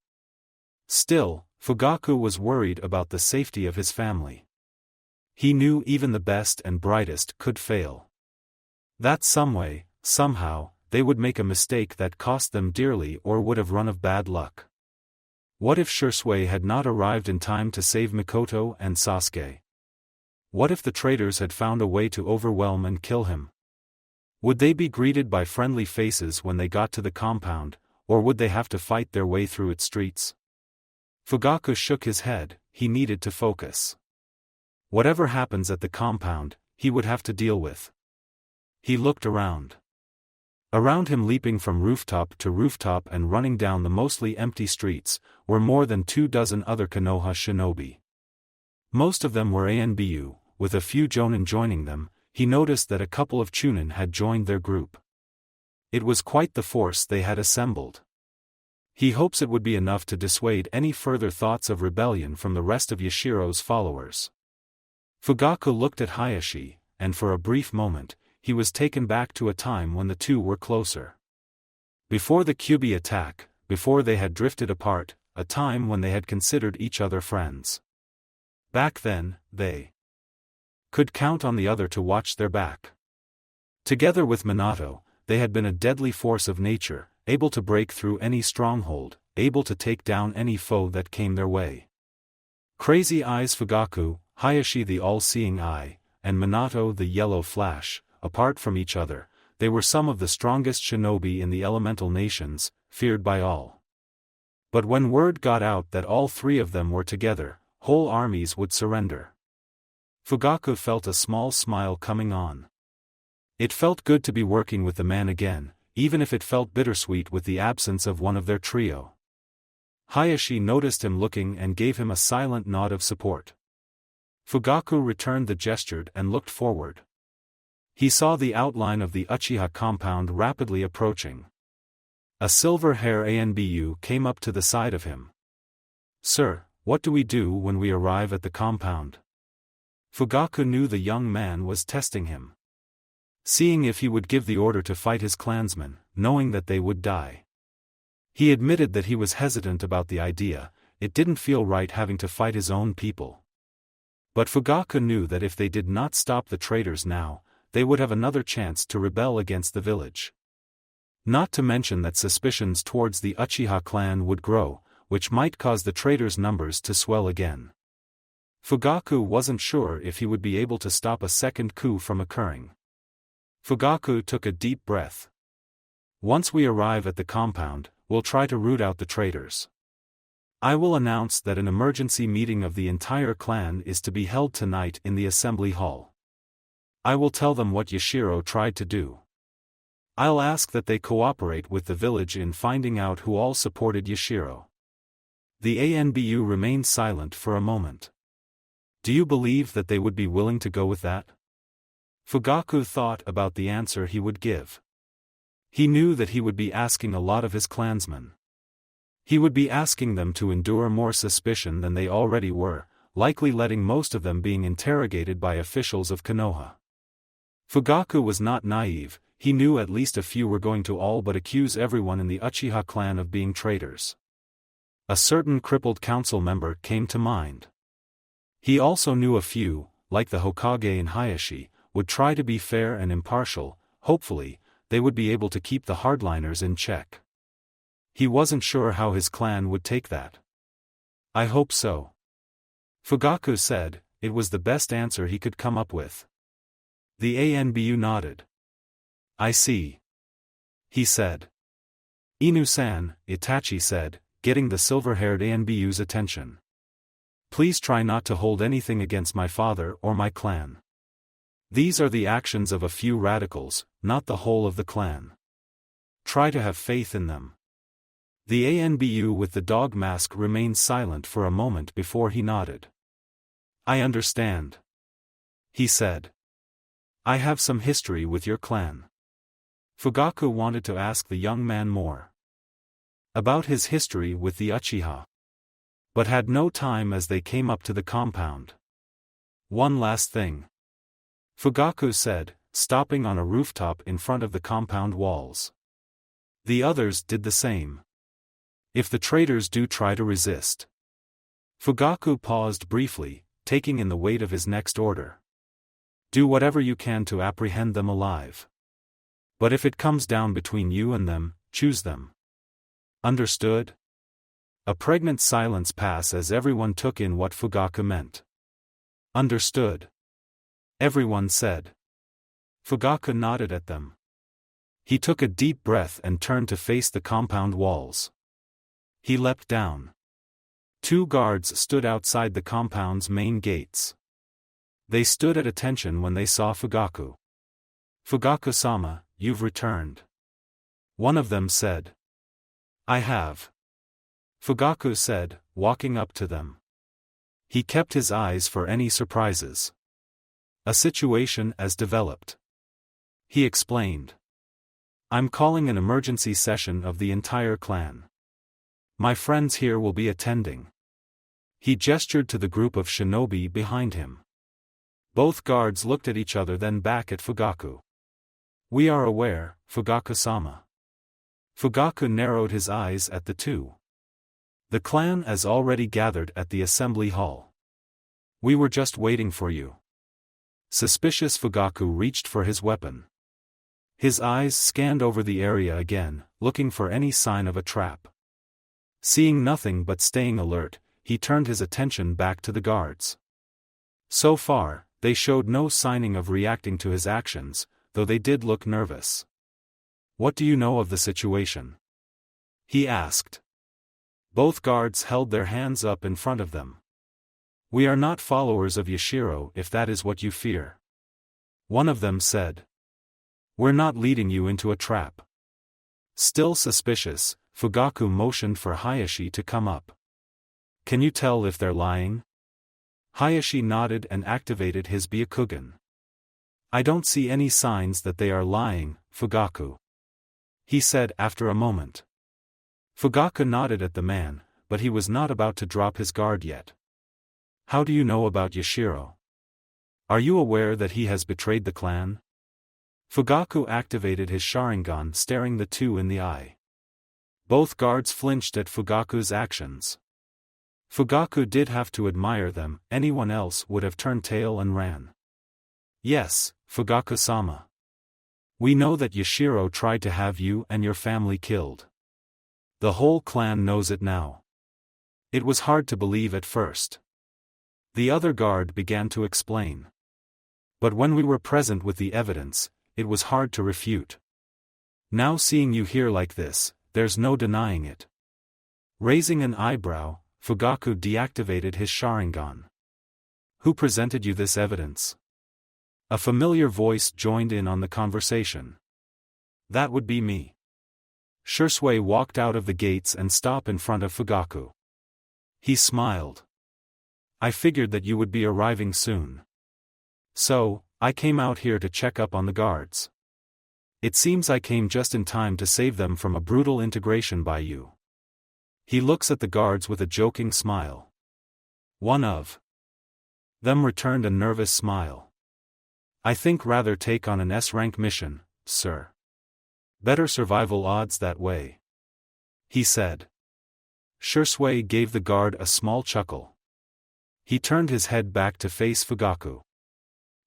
Still, Fugaku was worried about the safety of his family. He knew even the best and brightest could fail. That some way, somehow, they would make a mistake that cost them dearly or would have run of bad luck. What if Shisui had not arrived in time to save Mikoto and Sasuke? What if the traitors had found a way to overwhelm and kill him? Would they be greeted by friendly faces when they got to the compound, or would they have to fight their way through its streets? Fugaku shook his head. He needed to focus. Whatever happens at the compound, he would have to deal with. He looked around. Around him, leaping from rooftop to rooftop and running down the mostly empty streets, were more than 24 other Konoha shinobi. Most of them were ANBU, with a few Jonin joining them. He noticed that a couple of Chunin had joined their group. It was quite the force they had assembled. He hopes it would be enough to dissuade any further thoughts of rebellion from the rest of Yashiro's followers. Fugaku looked at Hayashi, and for a brief moment, he was taken back to a time when the two were closer. Before the Kyuubi attack, before they had drifted apart, a time when they had considered each other friends. Back then, they could count on the other to watch their back. Together with Minato, they had been a deadly force of nature, able to break through any stronghold, able to take down any foe that came their way. Crazy Eyes Fugaku, Hayashi the all-seeing eye, and Minato the yellow flash, apart from each other, they were some of the strongest shinobi in the elemental nations, feared by all. But when word got out that all three of them were together, whole armies would surrender. Fugaku felt a small smile coming on. It felt good to be working with the man again, even if it felt bittersweet with the absence of one of their trio. Hayashi noticed him looking and gave him a silent nod of support. Fugaku returned the gesture and looked forward. He saw the outline of the Uchiha compound rapidly approaching. A silver-haired Anbu came up to the side of him. "Sir, what do we do when we arrive at the compound?" Fugaku knew the young man was testing him. Seeing if he would give the order to fight his clansmen, knowing that they would die. He admitted that he was hesitant about the idea, it didn't feel right having to fight his own people. But Fugaku knew that if they did not stop the traitors now, they would have another chance to rebel against the village. Not to mention that suspicions towards the Uchiha clan would grow, which might cause the traitors' numbers to swell again. Fugaku wasn't sure if he would be able to stop a second coup from occurring. Fugaku took a deep breath. "Once we arrive at the compound, we'll try to root out the traitors. I will announce that an emergency meeting of the entire clan is to be held tonight in the assembly hall. I will tell them what Yashiro tried to do. I'll ask that they cooperate with the village in finding out who all supported Yashiro." The Anbu remained silent for a moment. "Do you believe that they would be willing to go with that?" Fugaku thought about the answer he would give. He knew that he would be asking a lot of his clansmen. He would be asking them to endure more suspicion than they already were, likely letting most of them being interrogated by officials of Konoha. Fugaku was not naive, he knew at least a few were going to all but accuse everyone in the Uchiha clan of being traitors. A certain crippled council member came to mind. He also knew a few, like the Hokage and Hayashi, would try to be fair and impartial. Hopefully, they would be able to keep the hardliners in check. He wasn't sure how his clan would take that. "I hope so." Fugaku said, it was the best answer he could come up with. The Anbu nodded. "I see," he said. "Inu-san," Itachi said, getting the silver-haired Anbu's attention. "Please try not to hold anything against my father or my clan. These are the actions of a few radicals, not the whole of the clan. Try to have faith in them." The Anbu with the dog mask remained silent for a moment before he nodded. "I understand," he said. "I have some history with your clan." Fugaku wanted to ask the young man more about his history with the Uchiha, but had no time as they came up to the compound. "One last thing," Fugaku said, stopping on a rooftop in front of the compound walls. The others did the same. "If the traitors do try to resist." Fugaku paused briefly, taking in the weight of his next order. "Do whatever you can to apprehend them alive. But if it comes down between you and them, choose them. Understood?" A pregnant silence passed as everyone took in what Fugaku meant. "Understood," everyone said. Fugaku nodded at them. He took a deep breath and turned to face the compound walls. He leapt down. 2 guards stood outside the compound's main gates. They stood at attention when they saw Fugaku. "Fugaku-sama, you've returned," one of them said. "I have," Fugaku said, walking up to them. He kept his eyes for any surprises. "A situation has developed," he explained. I'm calling an emergency session of the entire clan. My friends here will be attending. He gestured to the group of shinobi behind him. Both guards looked at each other, then back at Fugaku. We are aware, Fugaku-sama. Fugaku narrowed his eyes at the two. The clan has already gathered at the assembly hall. We were just waiting for you. Suspicious Fugaku reached for his weapon. His eyes scanned over the area again, looking for any sign of a trap. Seeing nothing but staying alert, he turned his attention back to the guards. So far, they showed no signing of reacting to his actions, though they did look nervous. What do you know of the situation? He asked. Both guards held their hands up in front of them. We are not followers of Yashiro if that is what you fear. One of them said. We're not leading you into a trap. Still suspicious, Fugaku motioned for Hayashi to come up. Can you tell if they're lying? Hayashi nodded and activated his Byakugan. I don't see any signs that they are lying, Fugaku. He said after a moment. Fugaku nodded at the man, but he was not about to drop his guard yet. How do you know about Yashiro? Are you aware that he has betrayed the clan? Fugaku activated his Sharingan, staring the two in the eye. Both guards flinched at Fugaku's actions. Fugaku did have to admire them, anyone else would have turned tail and ran. Yes, Fugaku-sama. We know that Yashiro tried to have you and your family killed. The whole clan knows it now. It was hard to believe at first. The other guard began to explain. But when we were present with the evidence, it was hard to refute. Now seeing you here like this, there's no denying it. Raising an eyebrow, Fugaku deactivated his Sharingan. Who presented you this evidence? A familiar voice joined in on the conversation. That would be me. Shursui walked out of the gates and stopped in front of Fugaku. He smiled. I figured that you would be arriving soon. So, I came out here to check up on the guards. It seems I came just in time to save them from a brutal integration by you. He looks at the guards with a joking smile. One of them returned a nervous smile. I think rather take on an S-rank mission, sir. Better survival odds that way. He said. Shursui gave the guard a small chuckle. He turned his head back to face Fugaku.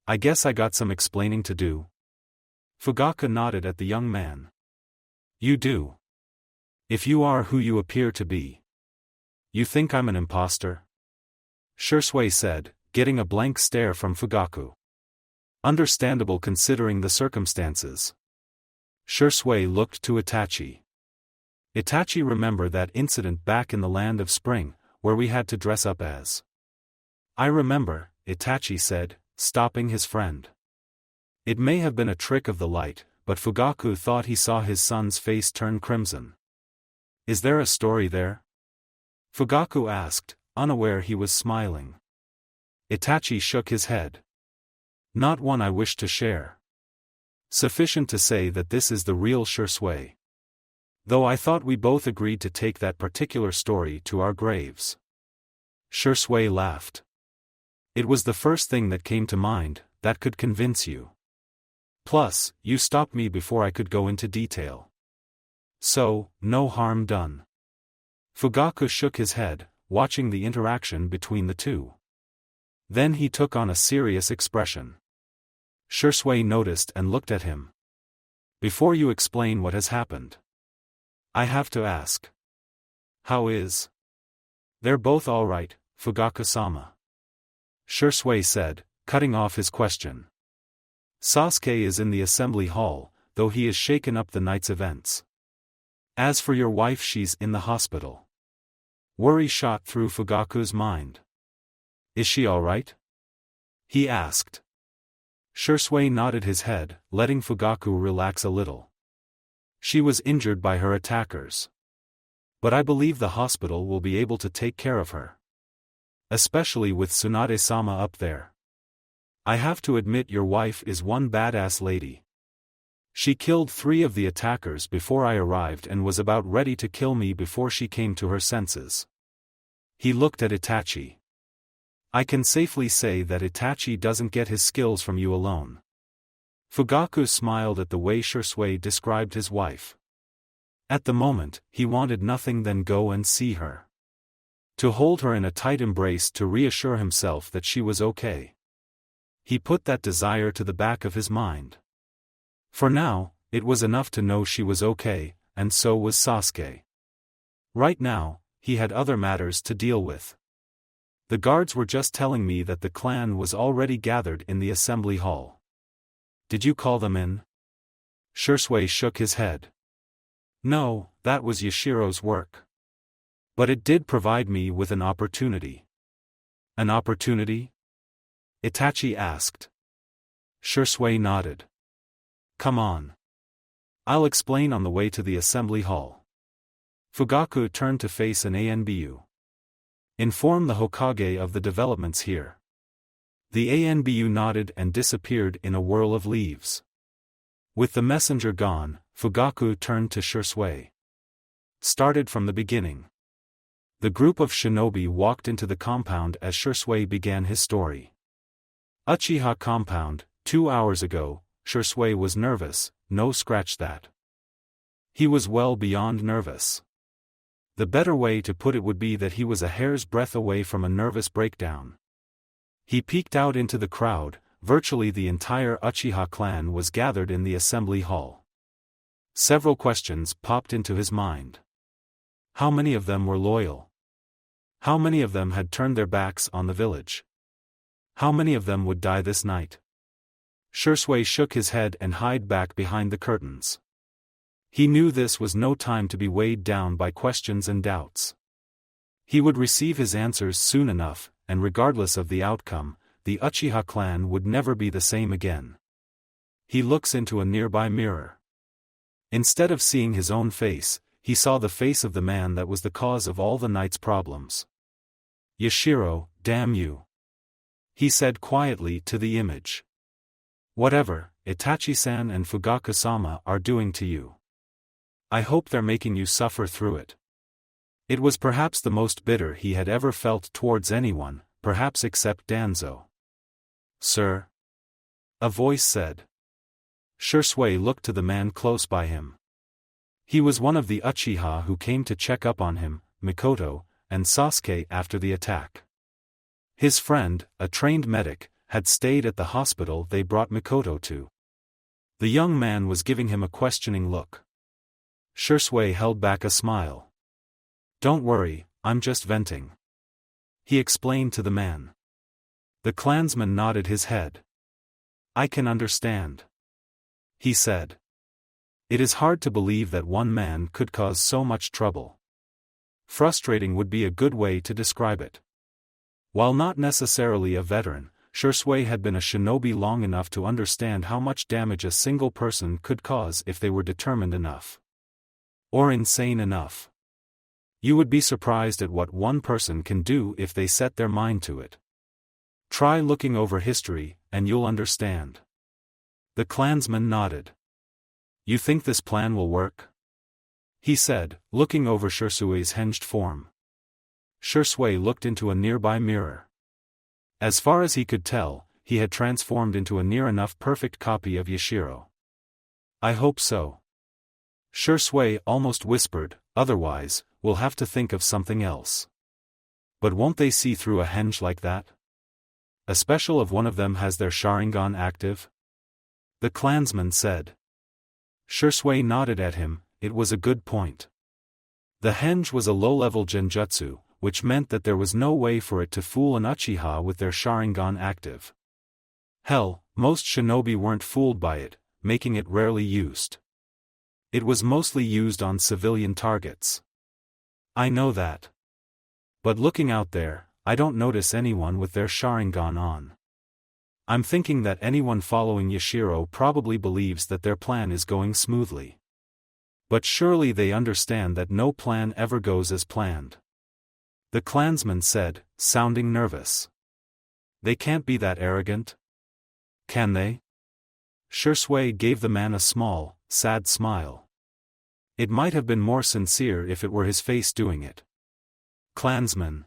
I guess I got some explaining to do. Fugaku nodded at the young man. You do. If you are who you appear to be. You think I'm an imposter? Shursui said, getting a blank stare from Fugaku. Understandable considering the circumstances. Shursui looked to Itachi. Itachi, remember that incident back in the Land of Spring, where we had to dress up as? I remember, Itachi said, stopping his friend. It may have been a trick of the light, but Fugaku thought he saw his son's face turn crimson. Is there a story there? Fugaku asked, unaware he was smiling. Itachi shook his head. Not one I wish to share. Sufficient to say that this is the real Shursui. Though I thought we both agreed to take that particular story to our graves. Shursui laughed. It was the first thing that came to mind, that could convince you. Plus, you stopped me before I could go into detail. So, no harm done. Fugaku shook his head, watching the interaction between the two. Then he took on a serious expression. Shursui noticed and looked at him. Before you explain what has happened, I have to ask. How is? They're both all right, Fugaku-sama. Shursui said, cutting off his question. Sasuke is in the assembly hall, though he has shaken up the night's events. As for your wife, she's in the hospital. Worry shot through Fugaku's mind. Is she all right? He asked. Shursui nodded his head, letting Fugaku relax a little. She was injured by her attackers. But I believe the hospital will be able to take care of her. Especially with Tsunade-sama up there. I have to admit your wife is one badass lady. She killed 3 of the attackers before I arrived and was about ready to kill me before she came to her senses. He looked at Itachi. I can safely say that Itachi doesn't get his skills from you alone. Fugaku smiled at the way Shisui described his wife. At the moment, he wanted nothing than go and see her. To hold her in a tight embrace to reassure himself that she was okay. He put that desire to the back of his mind. For now, it was enough to know she was okay, and so was Sasuke. Right now, he had other matters to deal with. The guards were just telling me that the clan was already gathered in the assembly hall. Did you call them in? Shisui shook his head. No, that was Yashiro's work. But it did provide me with an opportunity. An opportunity? Itachi asked. Shisui nodded. Come on. I'll explain on the way to the assembly hall. Fugaku turned to face an ANBU. Inform the Hokage of the developments here. The ANBU nodded and disappeared in a whirl of leaves. With the messenger gone, Fugaku turned to Shisui. Started from the beginning. The group of shinobi walked into the compound as Shisui began his story. Uchiha compound, 2 hours ago, Shisui was nervous, no scratch that. He was well beyond nervous. The better way to put it would be that he was a hair's breadth away from a nervous breakdown. He peeked out into the crowd. Virtually the entire Uchiha clan was gathered in the assembly hall. Several questions popped into his mind. How many of them were loyal? How many of them had turned their backs on the village? How many of them would die this night? Shisui shook his head and hid back behind the curtains. He knew this was no time to be weighed down by questions and doubts. He would receive his answers soon enough, and regardless of the outcome, the Uchiha clan would never be the same again. He looks into a nearby mirror. Instead of seeing his own face, he saw the face of the man that was the cause of all the night's problems. Yashiro, damn you. He said quietly to the image. Whatever, Itachi-san and Fugaku-sama are doing to you. I hope they're making you suffer through it. It was perhaps the most bitter he had ever felt towards anyone, perhaps except Danzo. Sir? A voice said. Shisui looked to the man close by him. He was one of the Uchiha who came to check up on him, Mikoto, and Sasuke after the attack. His friend, a trained medic, had stayed at the hospital they brought Mikoto to. The young man was giving him a questioning look. Shisui held back a smile. Don't worry, I'm just venting. He explained to the man. The clansman nodded his head. I can understand. He said. It is hard to believe that one man could cause so much trouble. Frustrating would be a good way to describe it. While not necessarily a veteran, Shisui had been a shinobi long enough to understand how much damage a single person could cause if they were determined enough. Or insane enough. You would be surprised at what one person can do if they set their mind to it. Try looking over history, and you'll understand. The clansman nodded. You think this plan will work? He said, looking over Shisui's hinged form. Shisui looked into a nearby mirror. As far as he could tell, he had transformed into a near enough perfect copy of Yashiro. I hope so. Shisui almost whispered, otherwise, we'll have to think of something else. But won't they see through a henge like that? A special of one of them has their Sharingan active? The clansman said. Shisui nodded at him. It was a good point. The henge was a low-level genjutsu, which meant that there was no way for it to fool an Uchiha with their Sharingan active. Hell, most shinobi weren't fooled by it, making it rarely used. It was mostly used on civilian targets. I know that. But looking out there, I don't notice anyone with their Sharingan on. I'm thinking that anyone following Yashiro probably believes that their plan is going smoothly. But surely they understand that no plan ever goes as planned. The clansman said, sounding nervous. They can't be that arrogant. Can they? Shisui gave the man a small, sad smile. It might have been more sincere if it were his face doing it. Clansman.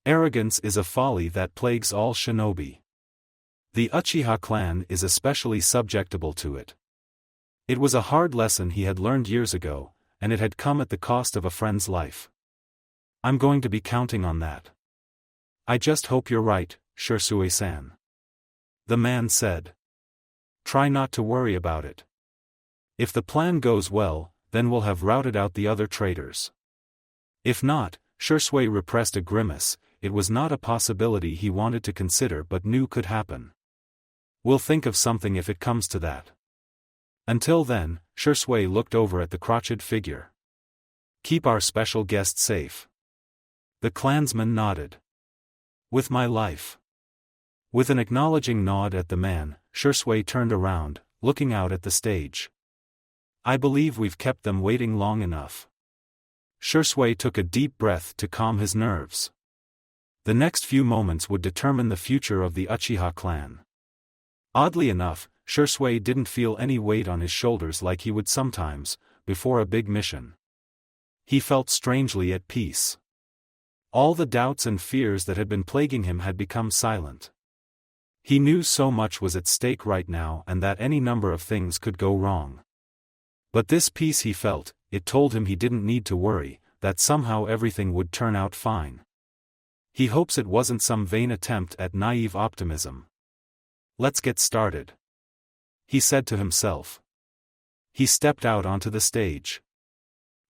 Arrogance is a folly that plagues all shinobi. The Uchiha clan is especially subjectable to it. It was a hard lesson he had learned years ago, and it had come at the cost of a friend's life. I'm going to be counting on that. I just hope you're right, Shisui-san. The man said. Try not to worry about it. If the plan goes well, then we'll have routed out the other traitors. If not, Shisui repressed a grimace. It was not a possibility he wanted to consider but knew could happen. We'll think of something if it comes to that. Until then, Shisui looked over at the crotched figure. Keep our special guest safe. The clansman nodded. With my life. With an acknowledging nod at the man, Shisui turned around, looking out at the stage. I believe we've kept them waiting long enough. Shisui took a deep breath to calm his nerves. The next few moments would determine the future of the Uchiha clan. Oddly enough, Shisui didn't feel any weight on his shoulders like he would sometimes, before a big mission. He felt strangely at peace. All the doubts and fears that had been plaguing him had become silent. He knew so much was at stake right now and that any number of things could go wrong. But this peace he felt, it told him he didn't need to worry, that somehow everything would turn out fine. He hopes it wasn't some vain attempt at naive optimism. Let's get started, he said to himself. He stepped out onto the stage.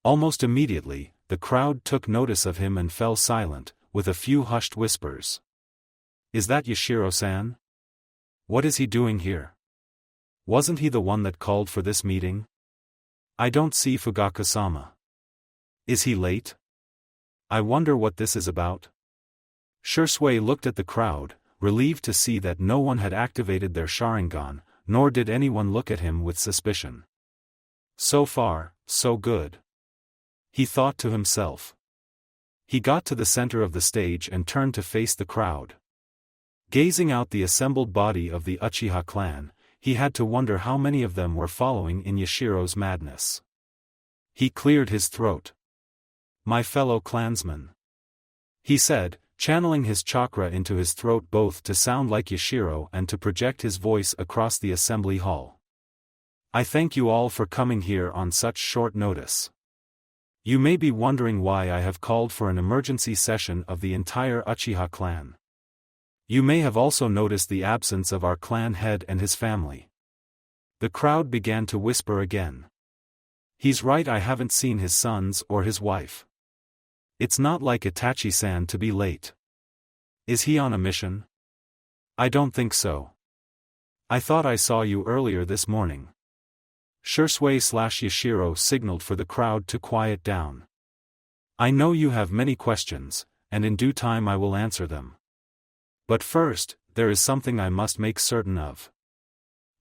Almost immediately, the crowd took notice of him and fell silent, with a few hushed whispers. Is that Yashiro-san? What is he doing here? Wasn't he the one that called for this meeting? I don't see Fugaku-sama. Is he late? I wonder what this is about. Shisui looked at the crowd, relieved to see that no one had activated their Sharingan, nor did anyone look at him with suspicion. So far, so good. He thought to himself. He got to the center of the stage and turned to face the crowd. Gazing out the assembled body of the Uchiha clan, he had to wonder how many of them were following in Yashiro's madness. He cleared his throat. My fellow clansmen, he said, channeling his chakra into his throat both to sound like Yashiro and to project his voice across the assembly hall. I thank you all for coming here on such short notice. You may be wondering why I have called for an emergency session of the entire Uchiha clan. You may have also noticed the absence of our clan head and his family. The crowd began to whisper again. He's right, I haven't seen his sons or his wife. It's not like Itachi-san to be late. Is he on a mission? I don't think so. I thought I saw you earlier this morning. Shisui/Yashiro signaled for the crowd to quiet down. I know you have many questions, and in due time I will answer them. But first, there is something I must make certain of.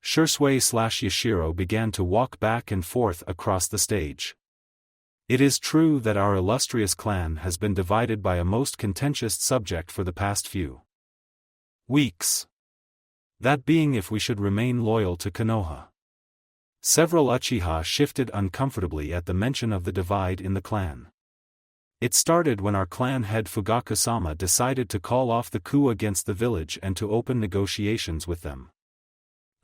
Shisui/Yashiro began to walk back and forth across the stage. It is true that our illustrious clan has been divided by a most contentious subject for the past few weeks. That being if we should remain loyal to Konoha. Several Uchiha shifted uncomfortably at the mention of the divide in the clan. It started when our clan head Fugaku-sama decided to call off the coup against the village and to open negotiations with them.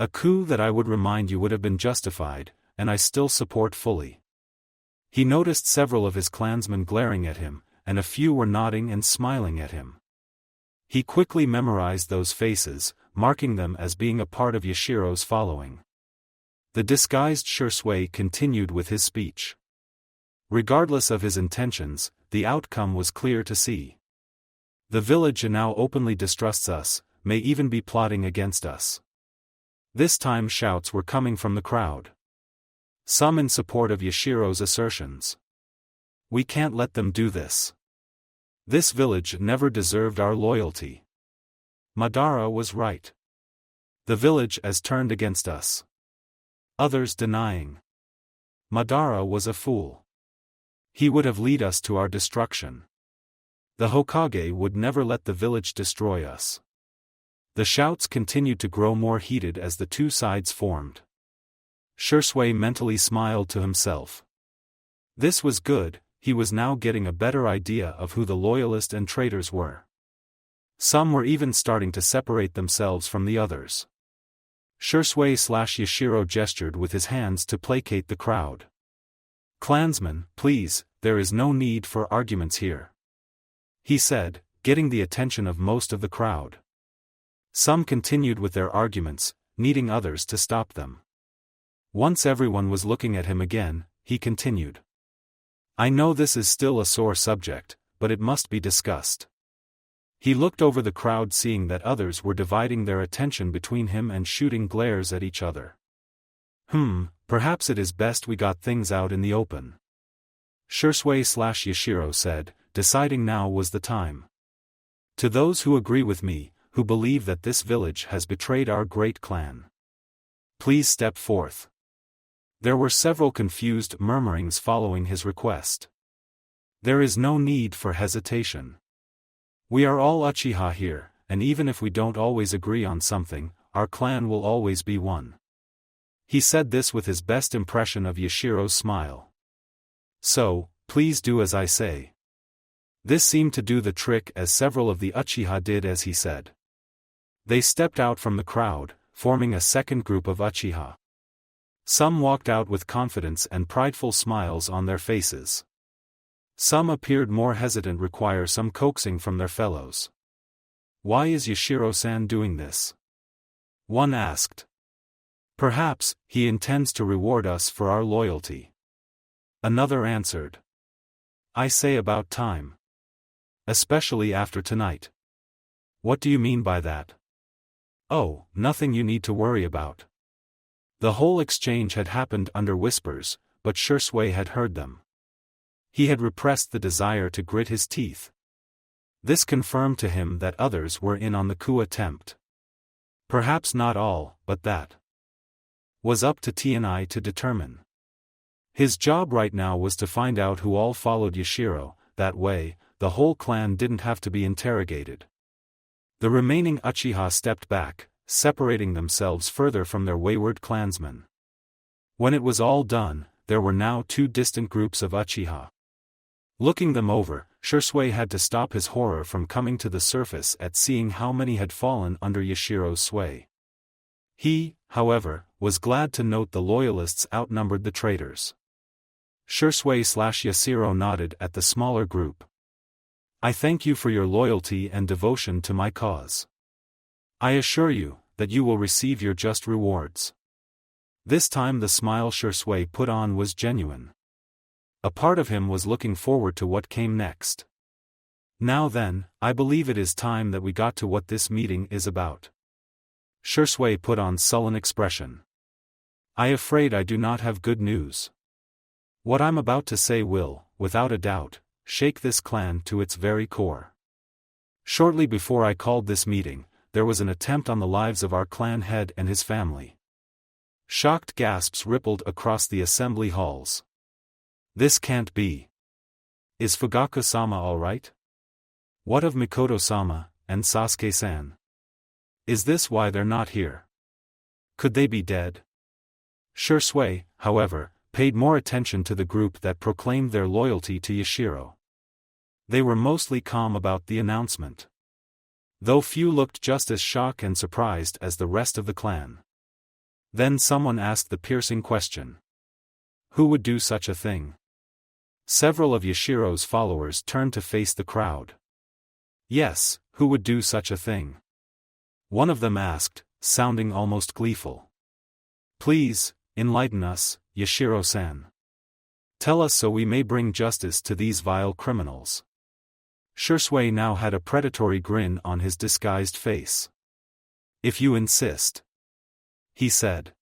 A coup that I would remind you would have been justified, and I still support fully. He noticed several of his clansmen glaring at him, and a few were nodding and smiling at him. He quickly memorized those faces, marking them as being a part of Yashiro's following. The disguised Shisui continued with his speech. Regardless of his intentions, the outcome was clear to see. The village now openly distrusts us, may even be plotting against us. This time shouts were coming from the crowd. Some in support of Yashiro's assertions. We can't let them do this. This village never deserved our loyalty. Madara was right. The village has turned against us. Others denying. Madara was a fool. He would have led us to our destruction. The Hokage would never let the village destroy us. The shouts continued to grow more heated as the two sides formed. Shisui mentally smiled to himself. This was good, he was now getting a better idea of who the loyalists and traitors were. Some were even starting to separate themselves from the others. Shisui/Yashiro gestured with his hands to placate the crowd. "Clansmen, please, there is no need for arguments here," he said, getting the attention of most of the crowd. Some continued with their arguments, needing others to stop them. Once everyone was looking at him again, he continued. "I know this is still a sore subject, but it must be discussed." He looked over the crowd, seeing that others were dividing their attention between him and shooting glares at each other. Perhaps it is best we got things out in the open," Shisui/Yashiro said, deciding now was the time. "To those who agree with me, who believe that this village has betrayed our great clan, please step forth." There were several confused murmurings following his request. "There is no need for hesitation. We are all Uchiha here, and even if we don't always agree on something, our clan will always be one." He said this with his best impression of Yashiro's smile. "So, please do as I say." This seemed to do the trick, as several of the Uchiha did as he said. They stepped out from the crowd, forming a second group of Uchiha. Some walked out with confidence and prideful smiles on their faces. Some appeared more hesitant, require some coaxing from their fellows. "Why is Yashiro-san doing this?" one asked. "Perhaps, he intends to reward us for our loyalty," another answered. "I say about time. Especially after tonight." "What do you mean by that?" "Oh, nothing you need to worry about." The whole exchange had happened under whispers, but Shisui had heard them. He had repressed the desire to grit his teeth. This confirmed to him that others were in on the coup attempt. Perhaps not all, but that was up to T&I to determine. His job right now was to find out who all followed Yashiro, that way, the whole clan didn't have to be interrogated. The remaining Uchiha stepped back, separating themselves further from their wayward clansmen. When it was all done, there were now two distant groups of Uchiha. Looking them over, Shisui had to stop his horror from coming to the surface at seeing how many had fallen under Yashiro's sway. He, however, was glad to note the loyalists outnumbered the traitors. Shisui/Yashiro nodded at the smaller group. "I thank you for your loyalty and devotion to my cause. I assure you, that you will receive your just rewards." This time the smile Shisui put on was genuine. A part of him was looking forward to what came next. "Now then, I believe it is time that we got to what this meeting is about." Shisui put on sullen expression. "I afraid I do not have good news. What I'm about to say will, without a doubt, shake this clan to its very core. Shortly before I called this meeting, there was an attempt on the lives of our clan head and his family." Shocked gasps rippled across the assembly halls. "This can't be. Is Fugaku-sama all right? What of Mikoto-sama, and Sasuke-san? Is this why they're not here? Could they be dead?" Shisui, however, paid more attention to the group that proclaimed their loyalty to Yashiro. They were mostly calm about the announcement, though few looked just as shocked and surprised as the rest of the clan. Then someone asked the piercing question. Who would do such a thing? Several of Yashiro's followers turned to face the crowd. Yes, who would do such a thing? One of them asked, sounding almost gleeful. "Please, enlighten us, Yashiro-san. Tell us so we may bring justice to these vile criminals." Shisui now had a predatory grin on his disguised face. "If you insist," he said.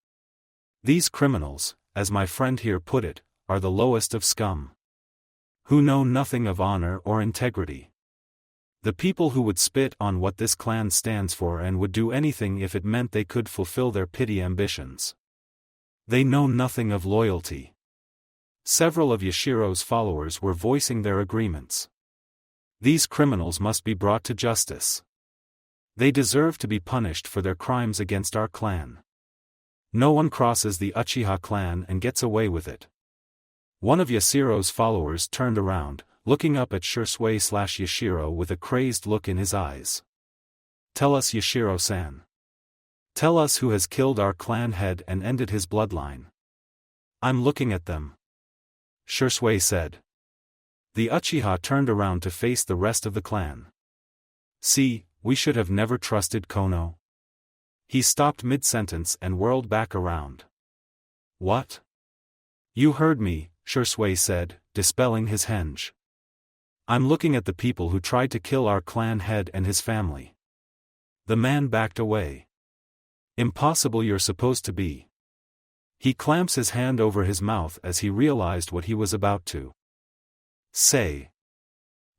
"These criminals, as my friend here put it, are the lowest of scum, who know nothing of honor or integrity. The people who would spit on what this clan stands for and would do anything if it meant they could fulfill their petty ambitions. They know nothing of loyalty." Several of Yashiro's followers were voicing their agreements. These criminals must be brought to justice. They deserve to be punished for their crimes against our clan. No one crosses the Uchiha clan and gets away with it. One of Yashiro's followers turned around, looking up at Shursui/Yashiro with a crazed look in his eyes. Tell us, Yashiro-san. Tell us who has killed our clan head and ended his bloodline. I'm looking at them, Shursui said. The Uchiha turned around to face the rest of the clan. See, we should have never trusted Kono. He stopped mid-sentence and whirled back around. What? You heard me, Shursui said, dispelling his henge. I'm looking at the people who tried to kill our clan head and his family. The man backed away. Impossible, you're supposed to be. He clamps his hand over his mouth as he realized what he was about to say.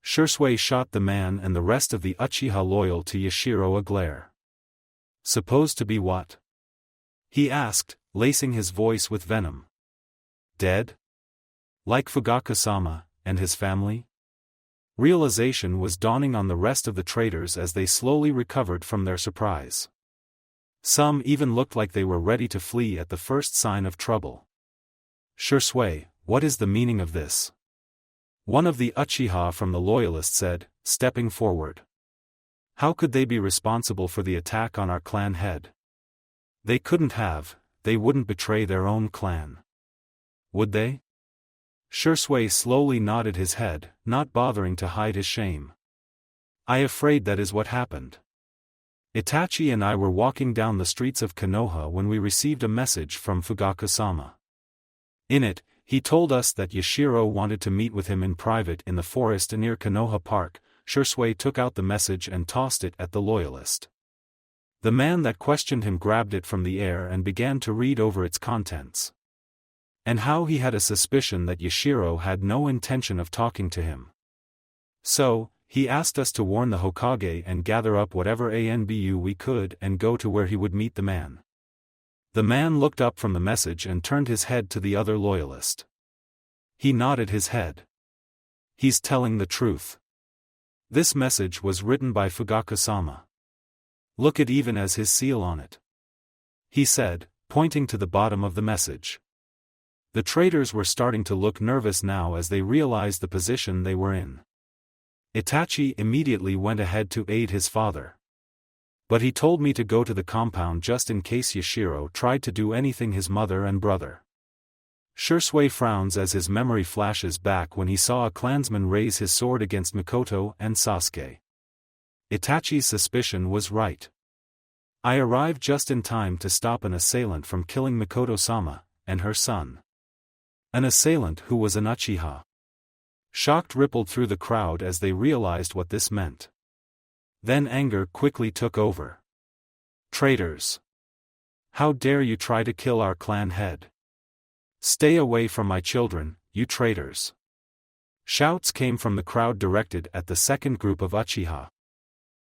Shursui shot the man and the rest of the Uchiha loyal to Yashiro a glare. Supposed to be what? He asked, lacing his voice with venom. Dead? Like Fugaku-sama, and his family? Realization was dawning on the rest of the traitors as they slowly recovered from their surprise. Some even looked like they were ready to flee at the first sign of trouble. Shursui, what is the meaning of this? One of the Uchiha from the Loyalists said, stepping forward. How could they be responsible for the attack on our clan head? They couldn't have, they wouldn't betray their own clan. Would they? Shursui slowly nodded his head, not bothering to hide his shame. I'm afraid that is what happened. Itachi and I were walking down the streets of Konoha when we received a message from Fugaku-sama. In it, he told us that Yashiro wanted to meet with him in private in the forest near Konoha Park. Shursui took out the message and tossed it at the loyalist. The man that questioned him grabbed it from the air and began to read over its contents. And how he had a suspicion that Yashiro had no intention of talking to him. So, he asked us to warn the Hokage and gather up whatever ANBU we could and go to where he would meet the man. The man looked up from the message and turned his head to the other loyalist. He nodded his head. He's telling the truth. This message was written by Fugaku-sama. Look, it even has his seal on it. He said, pointing to the bottom of the message. The traitors were starting to look nervous now as they realized the position they were in. Itachi immediately went ahead to aid his father. But he told me to go to the compound just in case Yashiro tried to do anything his mother and brother. Shursui frowns as his memory flashes back when he saw a clansman raise his sword against Mikoto and Sasuke. Itachi's suspicion was right. I arrived just in time to stop an assailant from killing Mikoto-sama and her son. An assailant who was an Uchiha. Shock rippled through the crowd as they realized what this meant. Then anger quickly took over. Traitors! How dare you try to kill our clan head? Stay away from my children, you traitors! Shouts came from the crowd directed at the second group of Uchiha.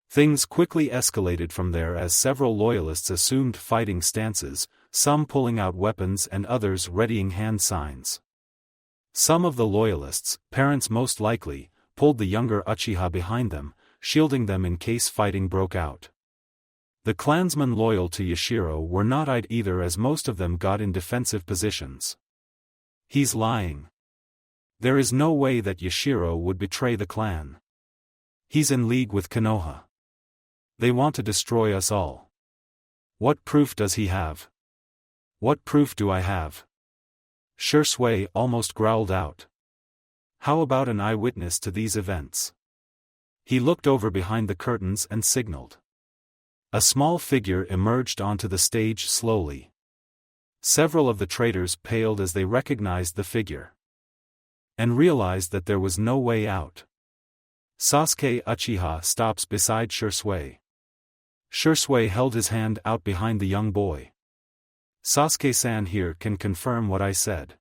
Things quickly escalated from there as several loyalists assumed fighting stances, some pulling out weapons and others readying hand signs. Some of the loyalists, parents most likely, pulled the younger Uchiha behind them, shielding them in case fighting broke out. The clansmen loyal to Yashiro were not eyed either as most of them got in defensive positions. He's lying. There is no way that Yashiro would betray the clan. He's in league with Konoha. They want to destroy us all. What proof does he have? What proof do I have? Shursui almost growled out. How about an eyewitness to these events? He looked over behind the curtains and signaled. A small figure emerged onto the stage slowly. Several of the traitors paled as they recognized the figure. And realized that there was no way out. Sasuke Uchiha stops beside Shursui. Shursui held his hand out behind the young boy. Sasuke-san here can confirm what I said.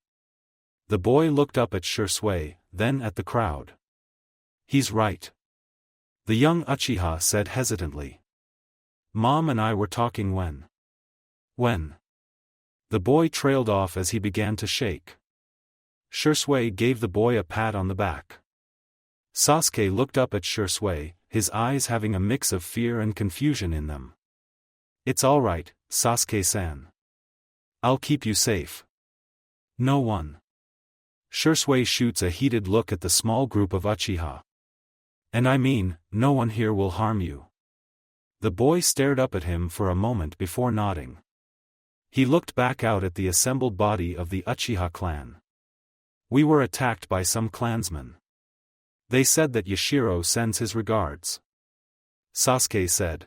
The boy looked up at Shursui, then at the crowd. He's right. The young Uchiha said hesitantly. Mom and I were talking when? When? The boy trailed off as he began to shake. Shursui gave the boy a pat on the back. Sasuke looked up at Shisui, his eyes having a mix of fear and confusion in them. It's alright, Sasuke-san. I'll keep you safe. No one. Shisui shoots a heated look at the small group of Uchiha. And I mean, no one here will harm you. The boy stared up at him for a moment before nodding. He looked back out at the assembled body of the Uchiha clan. We were attacked by some clansmen. They said that Yashiro sends his regards. Sasuke said.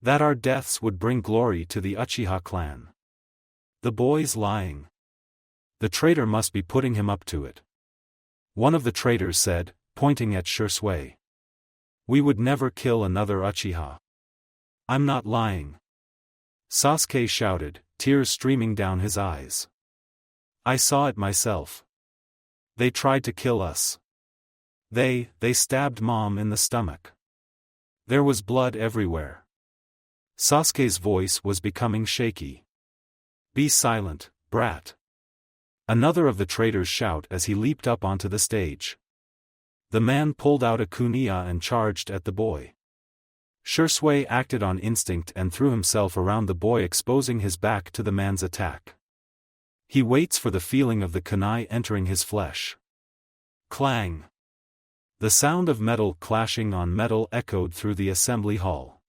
That our deaths would bring glory to the Uchiha clan. The boy's lying. The traitor must be putting him up to it. One of the traitors said, pointing at Shisui. We would never kill another Uchiha. I'm not lying. Sasuke shouted, tears streaming down his eyes. I saw it myself. They tried to kill us. They stabbed Mom in the stomach. There was blood everywhere. Sasuke's voice was becoming shaky. Be silent, brat. Another of the traitors shouted as he leaped up onto the stage. The man pulled out a kunai and charged at the boy. Shisui acted on instinct and threw himself around the boy, exposing his back to the man's attack. He waits for the feeling of the kunai entering his flesh. Clang! The sound of metal clashing on metal echoed through the assembly hall.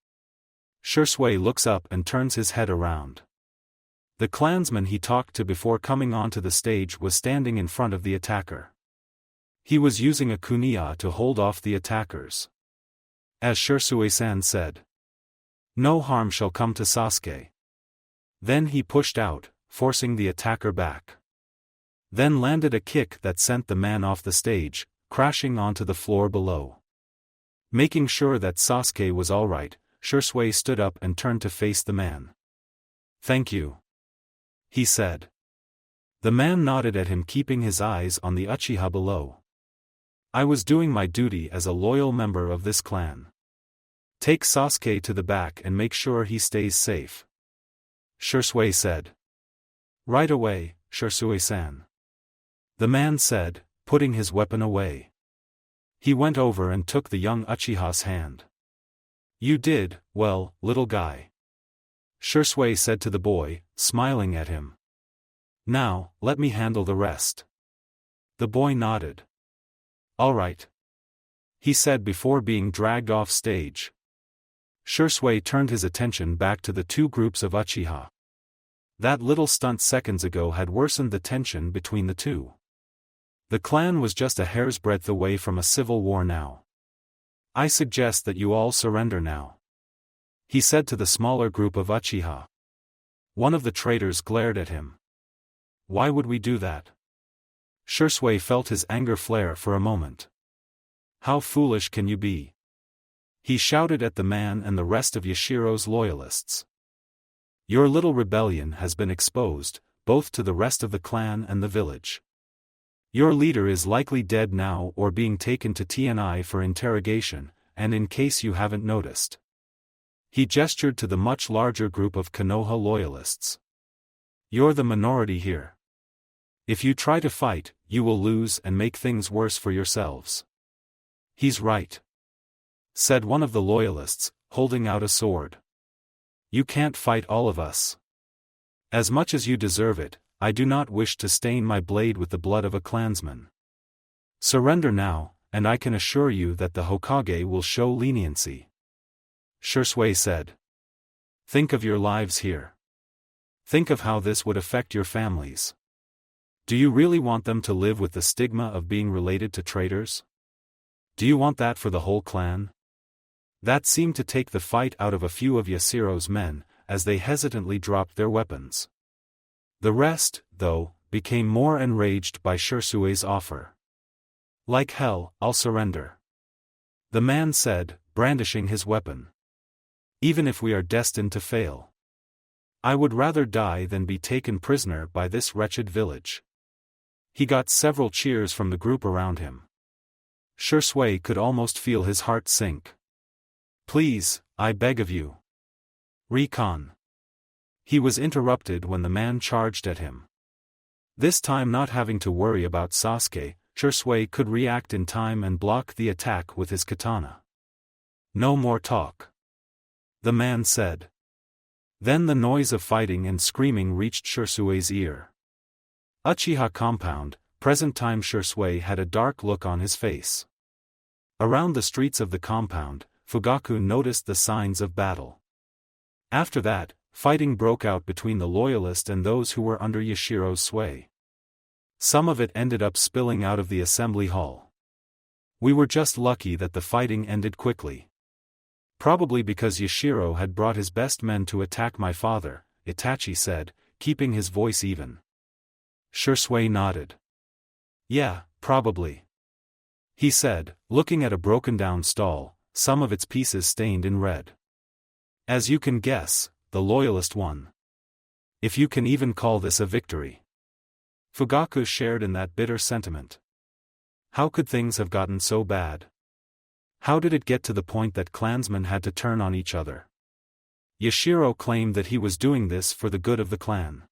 Shisui looks up and turns his head around. The clansman he talked to before coming onto the stage was standing in front of the attacker. He was using a kunai to hold off the attackers. As Shisui-san said, no harm shall come to Sasuke. Then he pushed out, forcing the attacker back. Then landed a kick that sent the man off the stage, crashing onto the floor below. Making sure that Sasuke was alright, Shisui stood up and turned to face the man. Thank you. He said. The man nodded at him, keeping his eyes on the Uchiha below. I was doing my duty as a loyal member of this clan. Take Sasuke to the back and make sure he stays safe. Shisui said. Right away, Shisui-san. The man said, putting his weapon away. He went over and took the young Uchiha's hand. You did, well, little guy. Shisui said to the boy, smiling at him. Now, let me handle the rest. The boy nodded. All right. He said before being dragged off stage. Shisui turned his attention back to the two groups of Uchiha. That little stunt seconds ago had worsened the tension between the two. The clan was just a hair's breadth away from a civil war now. I suggest that you all surrender now. He said to the smaller group of Uchiha. One of the traitors glared at him. Why would we do that? Shisui felt his anger flare for a moment. How foolish can you be? He shouted at the man and the rest of Yashiro's loyalists. Your little rebellion has been exposed, both to the rest of the clan and the village. Your leader is likely dead now or being taken to TNI for interrogation, and in case you haven't noticed. He gestured to the much larger group of Konoha loyalists. You're the minority here. If you try to fight, you will lose and make things worse for yourselves. He's right, said one of the loyalists, holding out a sword. You can't fight all of us. As much as you deserve it, I do not wish to stain my blade with the blood of a clansman. Surrender now, and I can assure you that the Hokage will show leniency. Shisui said. Think of your lives here. Think of how this would affect your families. Do you really want them to live with the stigma of being related to traitors? Do you want that for the whole clan? That seemed to take the fight out of a few of Yashiro's men, as they hesitantly dropped their weapons. The rest, though, became more enraged by Shisui's offer. Like hell, I'll surrender. The man said, brandishing his weapon. Even if we are destined to fail. I would rather die than be taken prisoner by this wretched village. He got several cheers from the group around him. Shisui could almost feel his heart sink. Please, I beg of you. Recon. He was interrupted when the man charged at him. This time not having to worry about Sasuke, Shursui could react in time and block the attack with his katana. "No more talk," the man said. Then the noise of fighting and screaming reached Shursui's ear. Uchiha compound, present-time Shursui had a dark look on his face. Around the streets of the compound, Fugaku noticed the signs of battle. After that, fighting broke out between the loyalists and those who were under Yashiro's sway. Some of it ended up spilling out of the assembly hall. "We were just lucky that the fighting ended quickly. Probably because Yashiro had brought his best men to attack my father," Itachi said, keeping his voice even. Shursui nodded. "Yeah, probably," he said, looking at a broken-down stall, some of its pieces stained in red. "As you can guess, the loyalist won. If you can even call this a victory." Fugaku shared in that bitter sentiment. How could things have gotten so bad? How did it get to the point that clansmen had to turn on each other? Yashiro claimed that he was doing this for the good of the clan.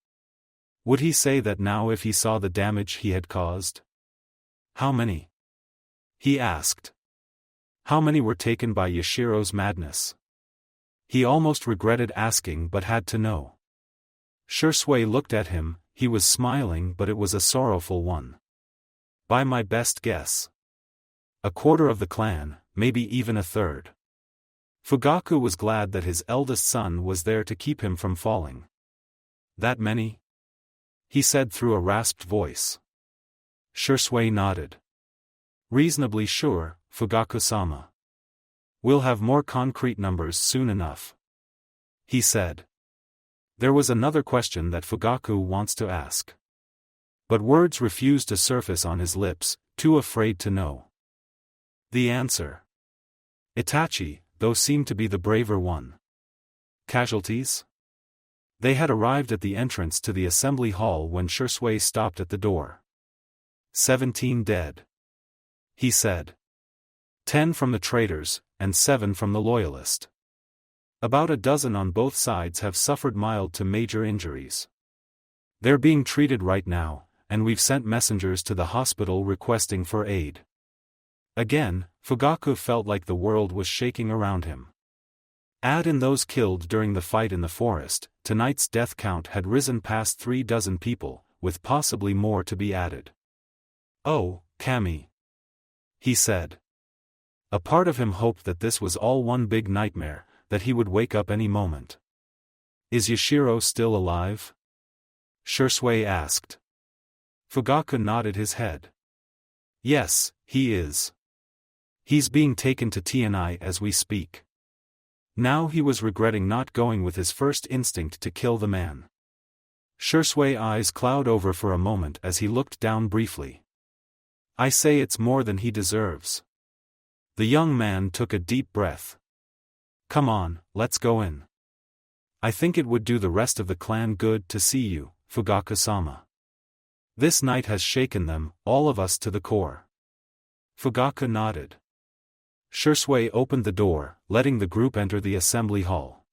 Would he say that now if he saw the damage he had caused? "How many?" he asked. How many were taken by Yashiro's madness? He almost regretted asking but had to know. Shursui looked at him, he was smiling but it was a sorrowful one. "By my best guess. A quarter of the clan, maybe even a third." Fugaku was glad that his eldest son was there to keep him from falling. "That many?" he said through a rasped voice. Shursui nodded. "Reasonably sure, Fugaku-sama. We'll have more concrete numbers soon enough," he said. There was another question that Fugaku wants to ask. But words refused to surface on his lips, too afraid to know. The answer. Itachi, though, seemed to be the braver one. Casualties? They had arrived at the entrance to the assembly hall when Shursui stopped at the door. 17 dead, he said. 10 from the traitors, and 7 from the loyalist. About a dozen on both sides have suffered mild to major injuries. They're being treated right now, and we've sent messengers to the hospital requesting for aid. Again, Fugaku felt like the world was shaking around him. Add in those killed during the fight in the forest, tonight's death count had risen past 36 people, with possibly more to be added. "Oh, Kami," he said. A part of him hoped that this was all one big nightmare, that he would wake up any moment. "Is Yashiro still alive?" Shursui asked. Fugaku nodded his head. "Yes, he is. He's being taken to TNI as we speak." Now he was regretting not going with his first instinct to kill the man. Shursui eyes cloud over for a moment as he looked down briefly. "I say it's more than he deserves." The young man took a deep breath. "Come on, let's go in. I think it would do the rest of the clan good to see you, Fugaku-sama. This night has shaken them, all of us to the core." Fugaku nodded. Shursui opened the door, letting the group enter the assembly hall.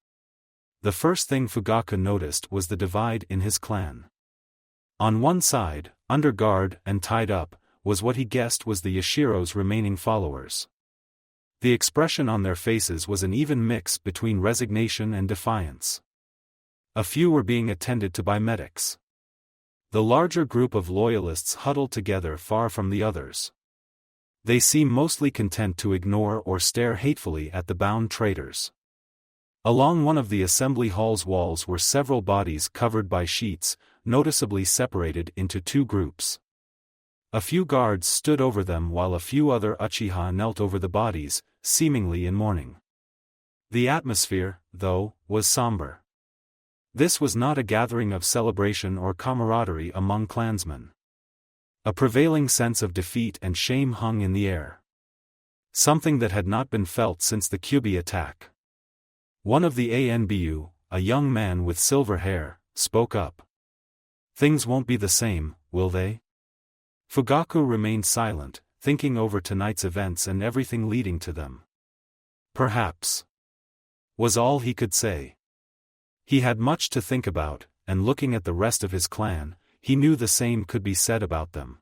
The first thing Fugaku noticed was the divide in his clan. On one side, under guard and tied up, was what he guessed was the Yashiro's remaining followers. The expression on their faces was an even mix between resignation and defiance. A few were being attended to by medics. The larger group of loyalists huddled together far from the others. They seemed mostly content to ignore or stare hatefully at the bound traitors. Along one of the assembly hall's walls were several bodies covered by sheets, noticeably separated into 2 groups. A few guards stood over them while a few other Uchiha knelt over the bodies, seemingly in mourning. The atmosphere, though, was somber. This was not a gathering of celebration or camaraderie among clansmen. A prevailing sense of defeat and shame hung in the air. Something that had not been felt since the Kyubi attack. One of the ANBU, a young man with silver hair, spoke up. "Things won't be the same, will they?" Fugaku remained silent, thinking over tonight's events and everything leading to them. "Perhaps," was all he could say. He had much to think about, and looking at the rest of his clan, he knew the same could be said about them.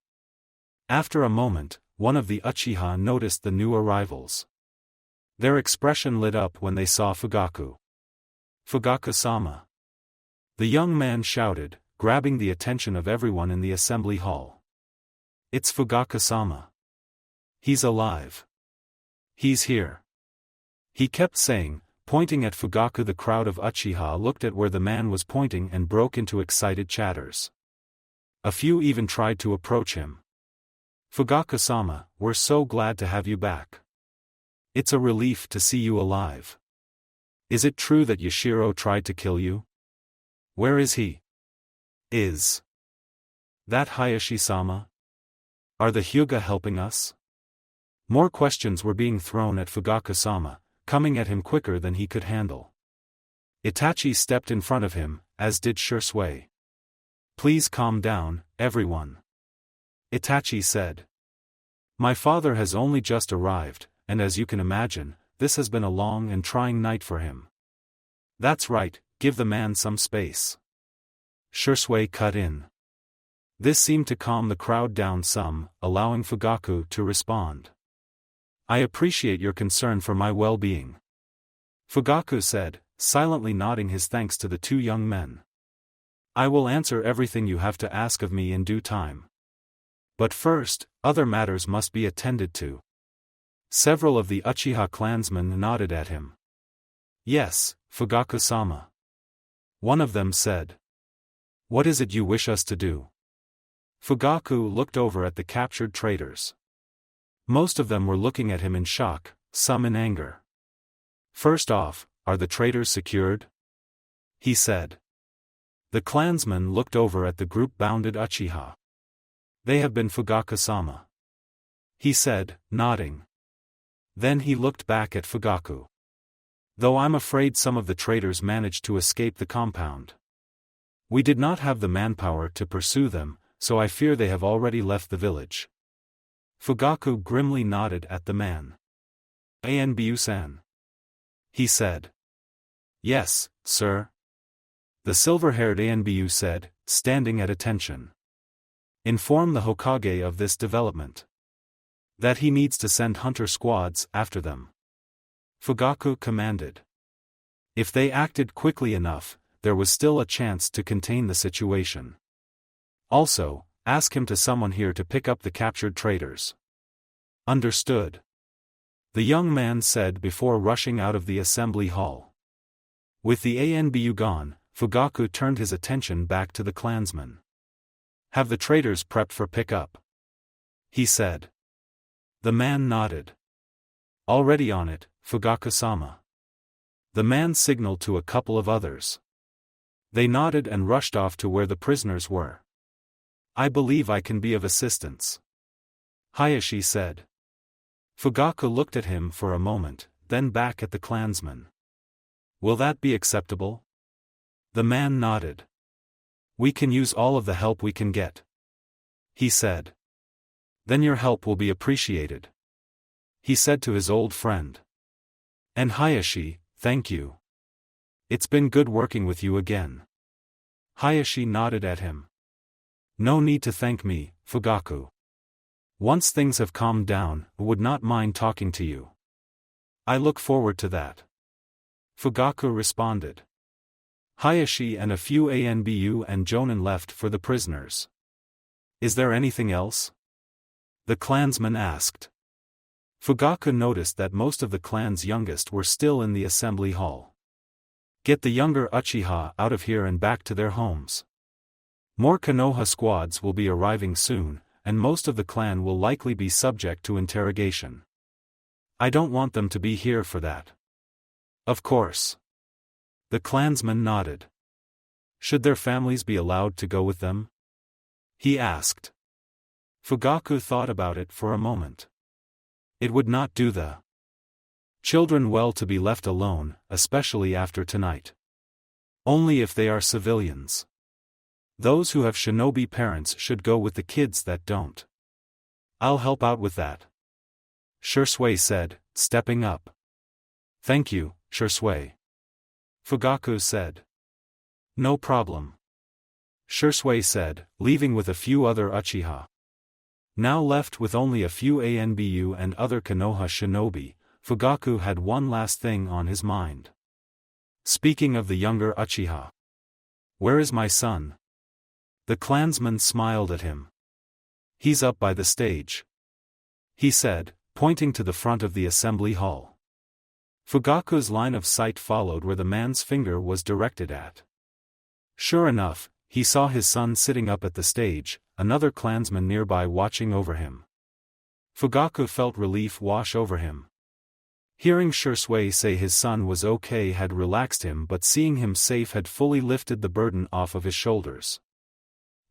After a moment, one of the Uchiha noticed the new arrivals. Their expression lit up when they saw Fugaku. "Fugaku-sama!" The young man shouted, grabbing the attention of everyone in the assembly hall. "It's Fugaku-sama. He's alive. He's here." He kept saying, pointing at Fugaku. The crowd of Uchiha looked at where the man was pointing and broke into excited chatters. A few even tried to approach him. "Fugaku-sama, we're so glad to have you back. It's a relief to see you alive. Is it true that Yashiro tried to kill you? Where is he? Is that Hayashi-sama? Are the Hyuga helping us?" More questions were being thrown at Fugaku-sama, coming at him quicker than he could handle. Itachi stepped in front of him, as did Shisui. "Please calm down, everyone," Itachi said. "My father has only just arrived, and as you can imagine, this has been a long and trying night for him." "That's right, give the man some space," Shisui cut in. This seemed to calm the crowd down some, allowing Fugaku to respond. "I appreciate your concern for my well-being," Fugaku said, silently nodding his thanks to the two young men. "I will answer everything you have to ask of me in due time. But first, other matters must be attended to." Several of the Uchiha clansmen nodded at him. "Yes, Fugaku-sama," one of them said. "What is it you wish us to do?" Fugaku looked over at the captured traitors. Most of them were looking at him in shock, some in anger. "First off, are the traitors secured?" he said. The clansmen looked over at the group-bounded Uchiha. "They have been, Fugaku-sama," he said, nodding. Then he looked back at Fugaku. "Though I'm afraid some of the traitors managed to escape the compound. We did not have the manpower to pursue them, so I fear they have already left the village." Fugaku grimly nodded at the man. "Anbu-san," he said. "Yes, sir," the silver-haired Anbu said, standing at attention. "Inform the Hokage of this development. That he needs to send hunter squads after them," Fugaku commanded. If they acted quickly enough, there was still a chance to contain the situation. "Also, ask him to summon here to pick up the captured traitors." "Understood," the young man said before rushing out of the assembly hall. With the Anbu gone, Fugaku turned his attention back to the clansmen. "Have the traitors prepped for pickup?" he said. The man nodded. "Already on it, Fugaku-sama." The man signaled to a couple of others. They nodded and rushed off to where the prisoners were. "I believe I can be of assistance," Hayashi said. Fugaku looked at him for a moment, then back at the clansman. "Will that be acceptable?" The man nodded. "We can use all of the help we can get," he said. "Then your help will be appreciated," he said to his old friend. "And Hayashi, thank you. It's been good working with you again." Hayashi nodded at him. "No need to thank me, Fugaku. Once things have calmed down, I would not mind talking to you." "I look forward to that," Fugaku responded. Hayashi and a few Anbu and Jonin left for the prisoners. "Is there anything else?" the clansman asked. Fugaku noticed that most of the clan's youngest were still in the assembly hall. "Get the younger Uchiha out of here and back to their homes. More Konoha squads will be arriving soon, and most of the clan will likely be subject to interrogation. I don't want them to be here for that." "Of course." The clansman nodded. "Should their families be allowed to go with them?" he asked. Fugaku thought about it for a moment. It would not do the children well to be left alone, especially after tonight. Only if they are civilians. Those who have shinobi parents should go with the kids that don't. "I'll help out with that," Shisui said, stepping up. "Thank you, Shisui," Fugaku said. "No problem," Shisui said, leaving with a few other Uchiha. Now left with only a few Anbu and other Konoha shinobi, Fugaku had one last thing on his mind. Speaking of the younger Uchiha. Where is my son? The clansman smiled at him. He's up by the stage, he said, pointing to the front of the assembly hall. Fugaku's line of sight followed where the man's finger was directed at. Sure enough, he saw his son sitting up at the stage, another clansman nearby watching over him. Fugaku felt relief wash over him. Hearing Shursui say his son was okay had relaxed him, but seeing him safe had fully lifted the burden off of his shoulders.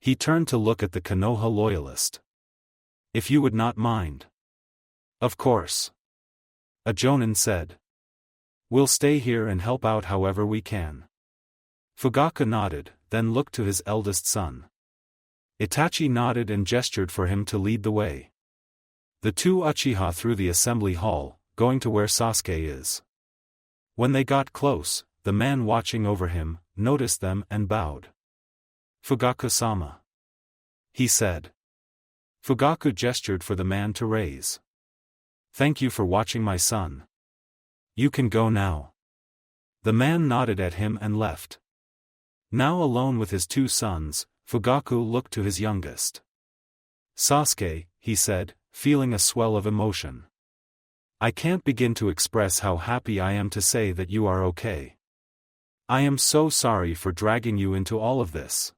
He turned to look at the Konoha loyalist. If you would not mind. Of course. A jonin said. We'll stay here and help out however we can. Fugaku nodded, then looked to his eldest son. Itachi nodded and gestured for him to lead the way. The two Uchiha through the assembly hall, going to where Sasuke is. When they got close, the man watching over him noticed them and bowed. Fugaku-sama, he said. Fugaku gestured for the man to raise. Thank you for watching my son. You can go now. The man nodded at him and left. Now alone with his two sons, Fugaku looked to his youngest. Sasuke, he said, feeling a swell of emotion. I can't begin to express how happy I am to say that you are okay. I am so sorry for dragging you into all of this.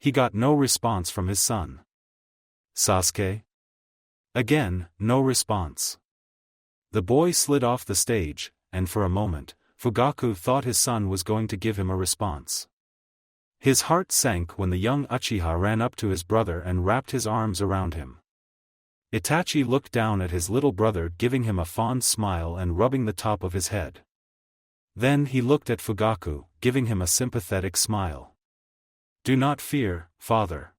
He got no response from his son. Sasuke? Again, no response. The boy slid off the stage, and for a moment, Fugaku thought his son was going to give him a response. His heart sank when the young Uchiha ran up to his brother and wrapped his arms around him. Itachi looked down at his little brother, giving him a fond smile and rubbing the top of his head. Then he looked at Fugaku, giving him a sympathetic smile. Do not fear, father.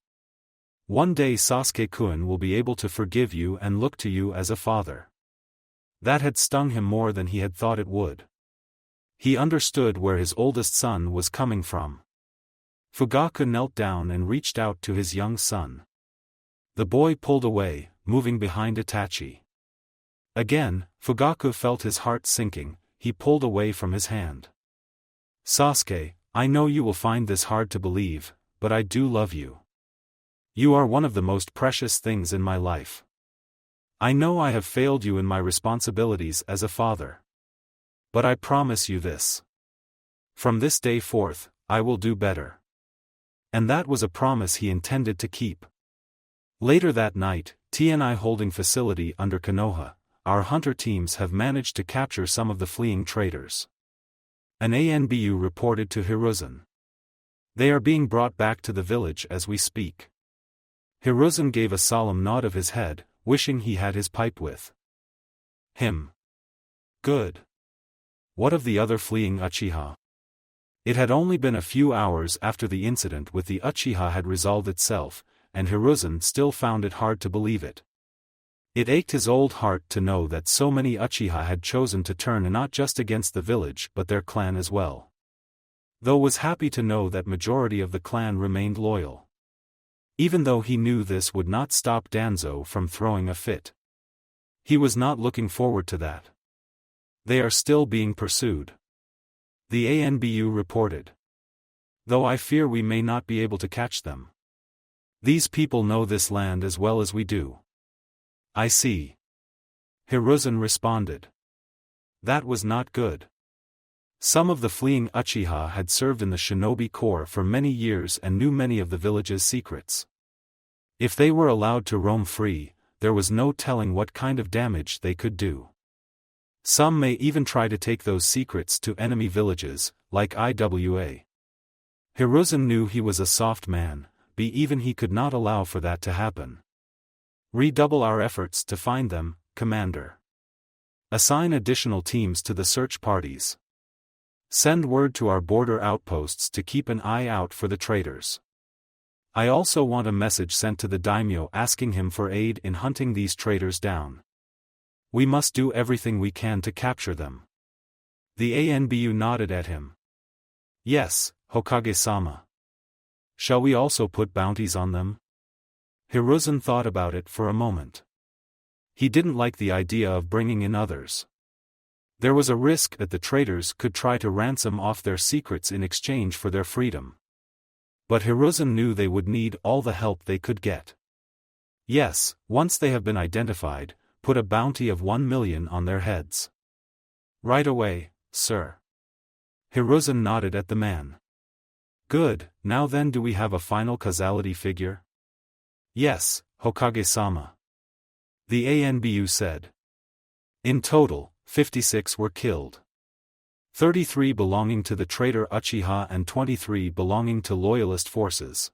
One day Sasuke-kun will be able to forgive you and look to you as a father. That had stung him more than he had thought it would. He understood where his oldest son was coming from. Fugaku knelt down and reached out to his young son. The boy pulled away, moving behind Itachi. Again, Fugaku felt his heart sinking. He pulled away from his hand. Sasuke, I know you will find this hard to believe, but I do love you. You are one of the most precious things in my life. I know I have failed you in my responsibilities as a father. But I promise you this. From this day forth, I will do better. And that was a promise he intended to keep. Later that night, TNI holding facility under Konoha, our hunter teams have managed to capture some of the fleeing traitors. An ANBU reported to Hiruzen. They are being brought back to the village as we speak. Hiruzen gave a solemn nod of his head, wishing he had his pipe with him. Good. What of the other fleeing Uchiha? It had only been a few hours after the incident with the Uchiha had resolved itself, and Hiruzen still found it hard to believe it. It ached his old heart to know that so many Uchiha had chosen to turn not just against the village but their clan as well. Though was happy to know that majority of the clan remained loyal. Even though he knew this would not stop Danzo from throwing a fit. He was not looking forward to that. They are still being pursued. The ANBU reported. Though I fear we may not be able to catch them. These people know this land as well as we do. I see. Hiruzen responded. That was not good. Some of the fleeing Uchiha had served in the Shinobi Corps for many years and knew many of the village's secrets. If they were allowed to roam free, there was no telling what kind of damage they could do. Some may even try to take those secrets to enemy villages, like IWA. Hiruzen knew he was a soft man, but even he could not allow for that to happen. Redouble our efforts to find them, Commander. Assign additional teams to the search parties. Send word to our border outposts to keep an eye out for the traitors. I also want a message sent to the daimyo asking him for aid in hunting these traitors down. We must do everything we can to capture them. The ANBU nodded at him. Yes, Hokage-sama. Shall we also put bounties on them? Hiruzen thought about it for a moment. He didn't like the idea of bringing in others. There was a risk that the traitors could try to ransom off their secrets in exchange for their freedom. But Hiruzen knew they would need all the help they could get. Yes, once they have been identified, put a bounty of 1 million on their heads. Right away, sir. Hiruzen nodded at the man. Good, now then, do we have a final causality figure? Yes, Hokage-sama. The ANBU said. In total, 56 were killed. 33 belonging to the traitor Uchiha and 23 belonging to loyalist forces.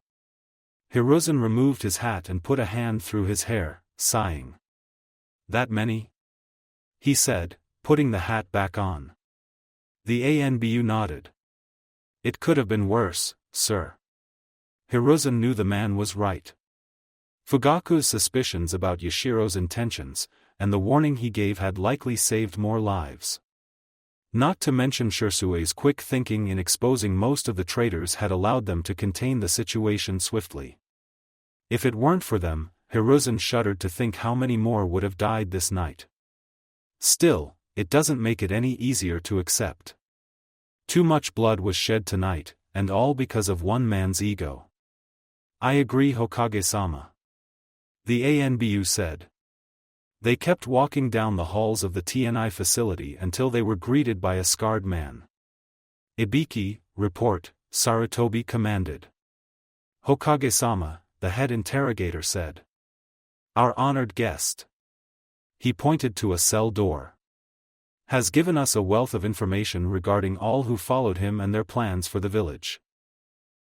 Hiruzen removed his hat and put a hand through his hair, sighing. That many? He said, putting the hat back on. The ANBU nodded. It could have been worse, sir. Hiruzen knew the man was right. Fugaku's suspicions about Yashiro's intentions, and the warning he gave had likely saved more lives. Not to mention Shirsue's quick thinking in exposing most of the traitors had allowed them to contain the situation swiftly. If it weren't for them, Hiruzen shuddered to think how many more would have died this night. Still, it doesn't make it any easier to accept. Too much blood was shed tonight, and all because of one man's ego. I agree, Hokage-sama. The ANBU said. They kept walking down the halls of the TNI facility until they were greeted by a scarred man. Ibiki, report, Sarutobi commanded. Hokage-sama, the head interrogator said. Our honored guest. He pointed to a cell door. Has given us a wealth of information regarding all who followed him and their plans for the village.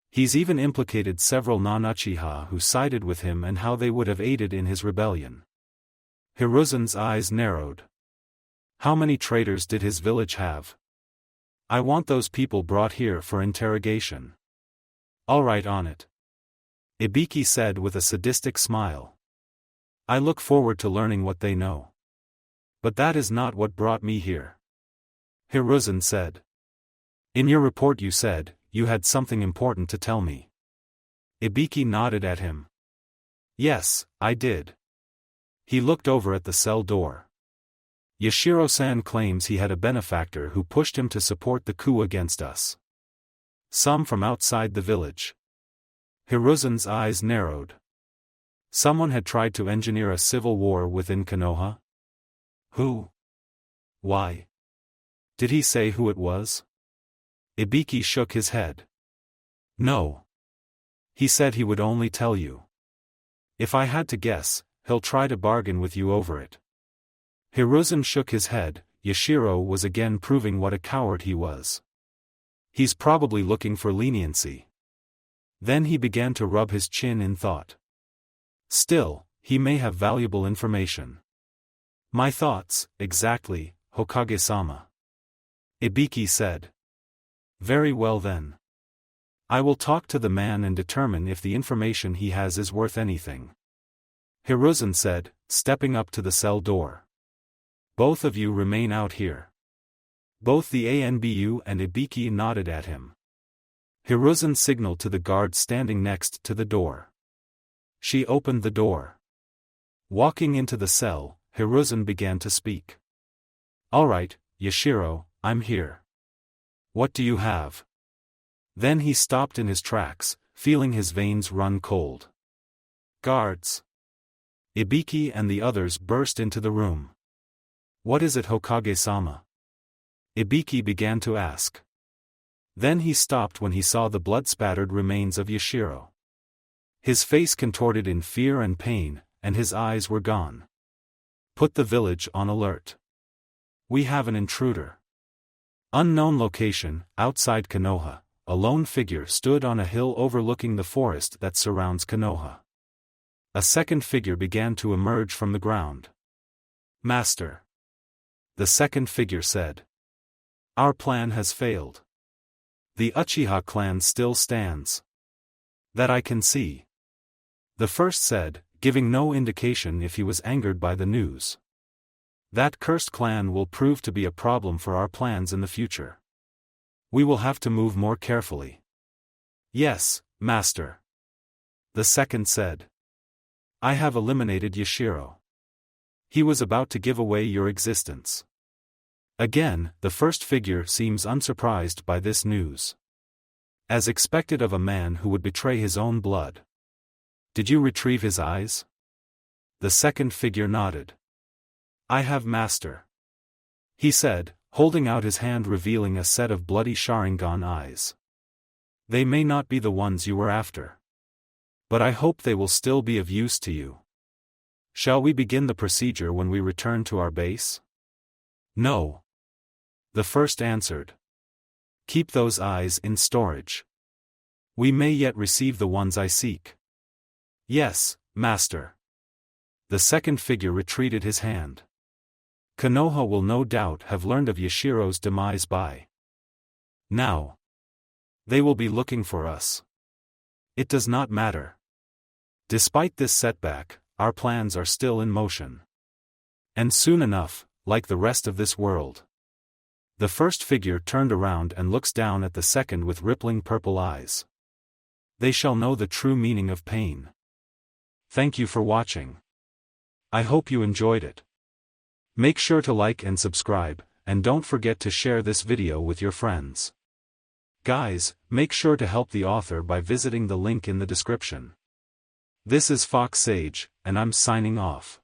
He's even implicated several non-Uchiha who sided with him and how they would have aided in his rebellion. Hiruzen's eyes narrowed. How many traitors did his village have? I want those people brought here for interrogation. All right, on it. Ibiki said with a sadistic smile. I look forward to learning what they know. But that is not what brought me here. Hiruzen said. In your report you said, you had something important to tell me. Ibiki nodded at him. Yes, I did. He looked over at the cell door. Yashiro-san claims he had a benefactor who pushed him to support the coup against us. Some from outside the village. Hiruzen's eyes narrowed. Someone had tried to engineer a civil war within Konoha? Who? Why? Did he say who it was? Ibiki shook his head. No. He said he would only tell you. If I had to guess, he'll try to bargain with you over it. Hiruzen shook his head. Yashiro was again proving what a coward he was. He's probably looking for leniency. Then he began to rub his chin in thought. Still, he may have valuable information. My thoughts, exactly, Hokage-sama. Ibiki said. Very well then. I will talk to the man and determine if the information he has is worth anything. Hiruzen said, stepping up to the cell door. Both of you remain out here. Both the ANBU and Ibiki nodded at him. Hiruzen signaled to the guard standing next to the door. She opened the door. Walking into the cell, Hiruzen began to speak. All right, Yashiro, I'm here. What do you have? Then he stopped in his tracks, feeling his veins run cold. Guards. Ibiki and the others burst into the room. What is it, Hokage-sama? Ibiki began to ask. Then he stopped when he saw the blood-spattered remains of Yashiro. His face contorted in fear and pain, and his eyes were gone. Put the village on alert. We have an intruder. Unknown location, outside Konoha, a lone figure stood on a hill overlooking the forest that surrounds Konoha. A second figure began to emerge from the ground. Master. The second figure said. Our plan has failed. The Uchiha clan still stands. That I can see. The first said, giving no indication if he was angered by the news. That cursed clan will prove to be a problem for our plans in the future. We will have to move more carefully. Yes, Master. The second said. I have eliminated Yashiro. He was about to give away your existence. Again, the first figure seems unsurprised by this news. As expected of a man who would betray his own blood. Did you retrieve his eyes? The second figure nodded. I have, master. He said, holding out his hand, revealing a set of bloody Sharingan eyes. They may not be the ones you were after. But I hope they will still be of use to you. Shall we begin the procedure when we return to our base? No. The first answered. Keep those eyes in storage. We may yet receive the ones I seek. Yes, master. The second figure retreated his hand. Konoha will no doubt have learned of Yashiro's demise by now. They will be looking for us. It does not matter. Despite this setback, our plans are still in motion. And soon enough, like the rest of this world. The first figure turned around and looks down at the second with rippling purple eyes. They shall know the true meaning of pain. Thank you for watching. I hope you enjoyed it. Make sure to like and subscribe, and don't forget to share this video with your friends. Guys, make sure to help the author by visiting the link in the description. This is Fox Sage, and I'm signing off.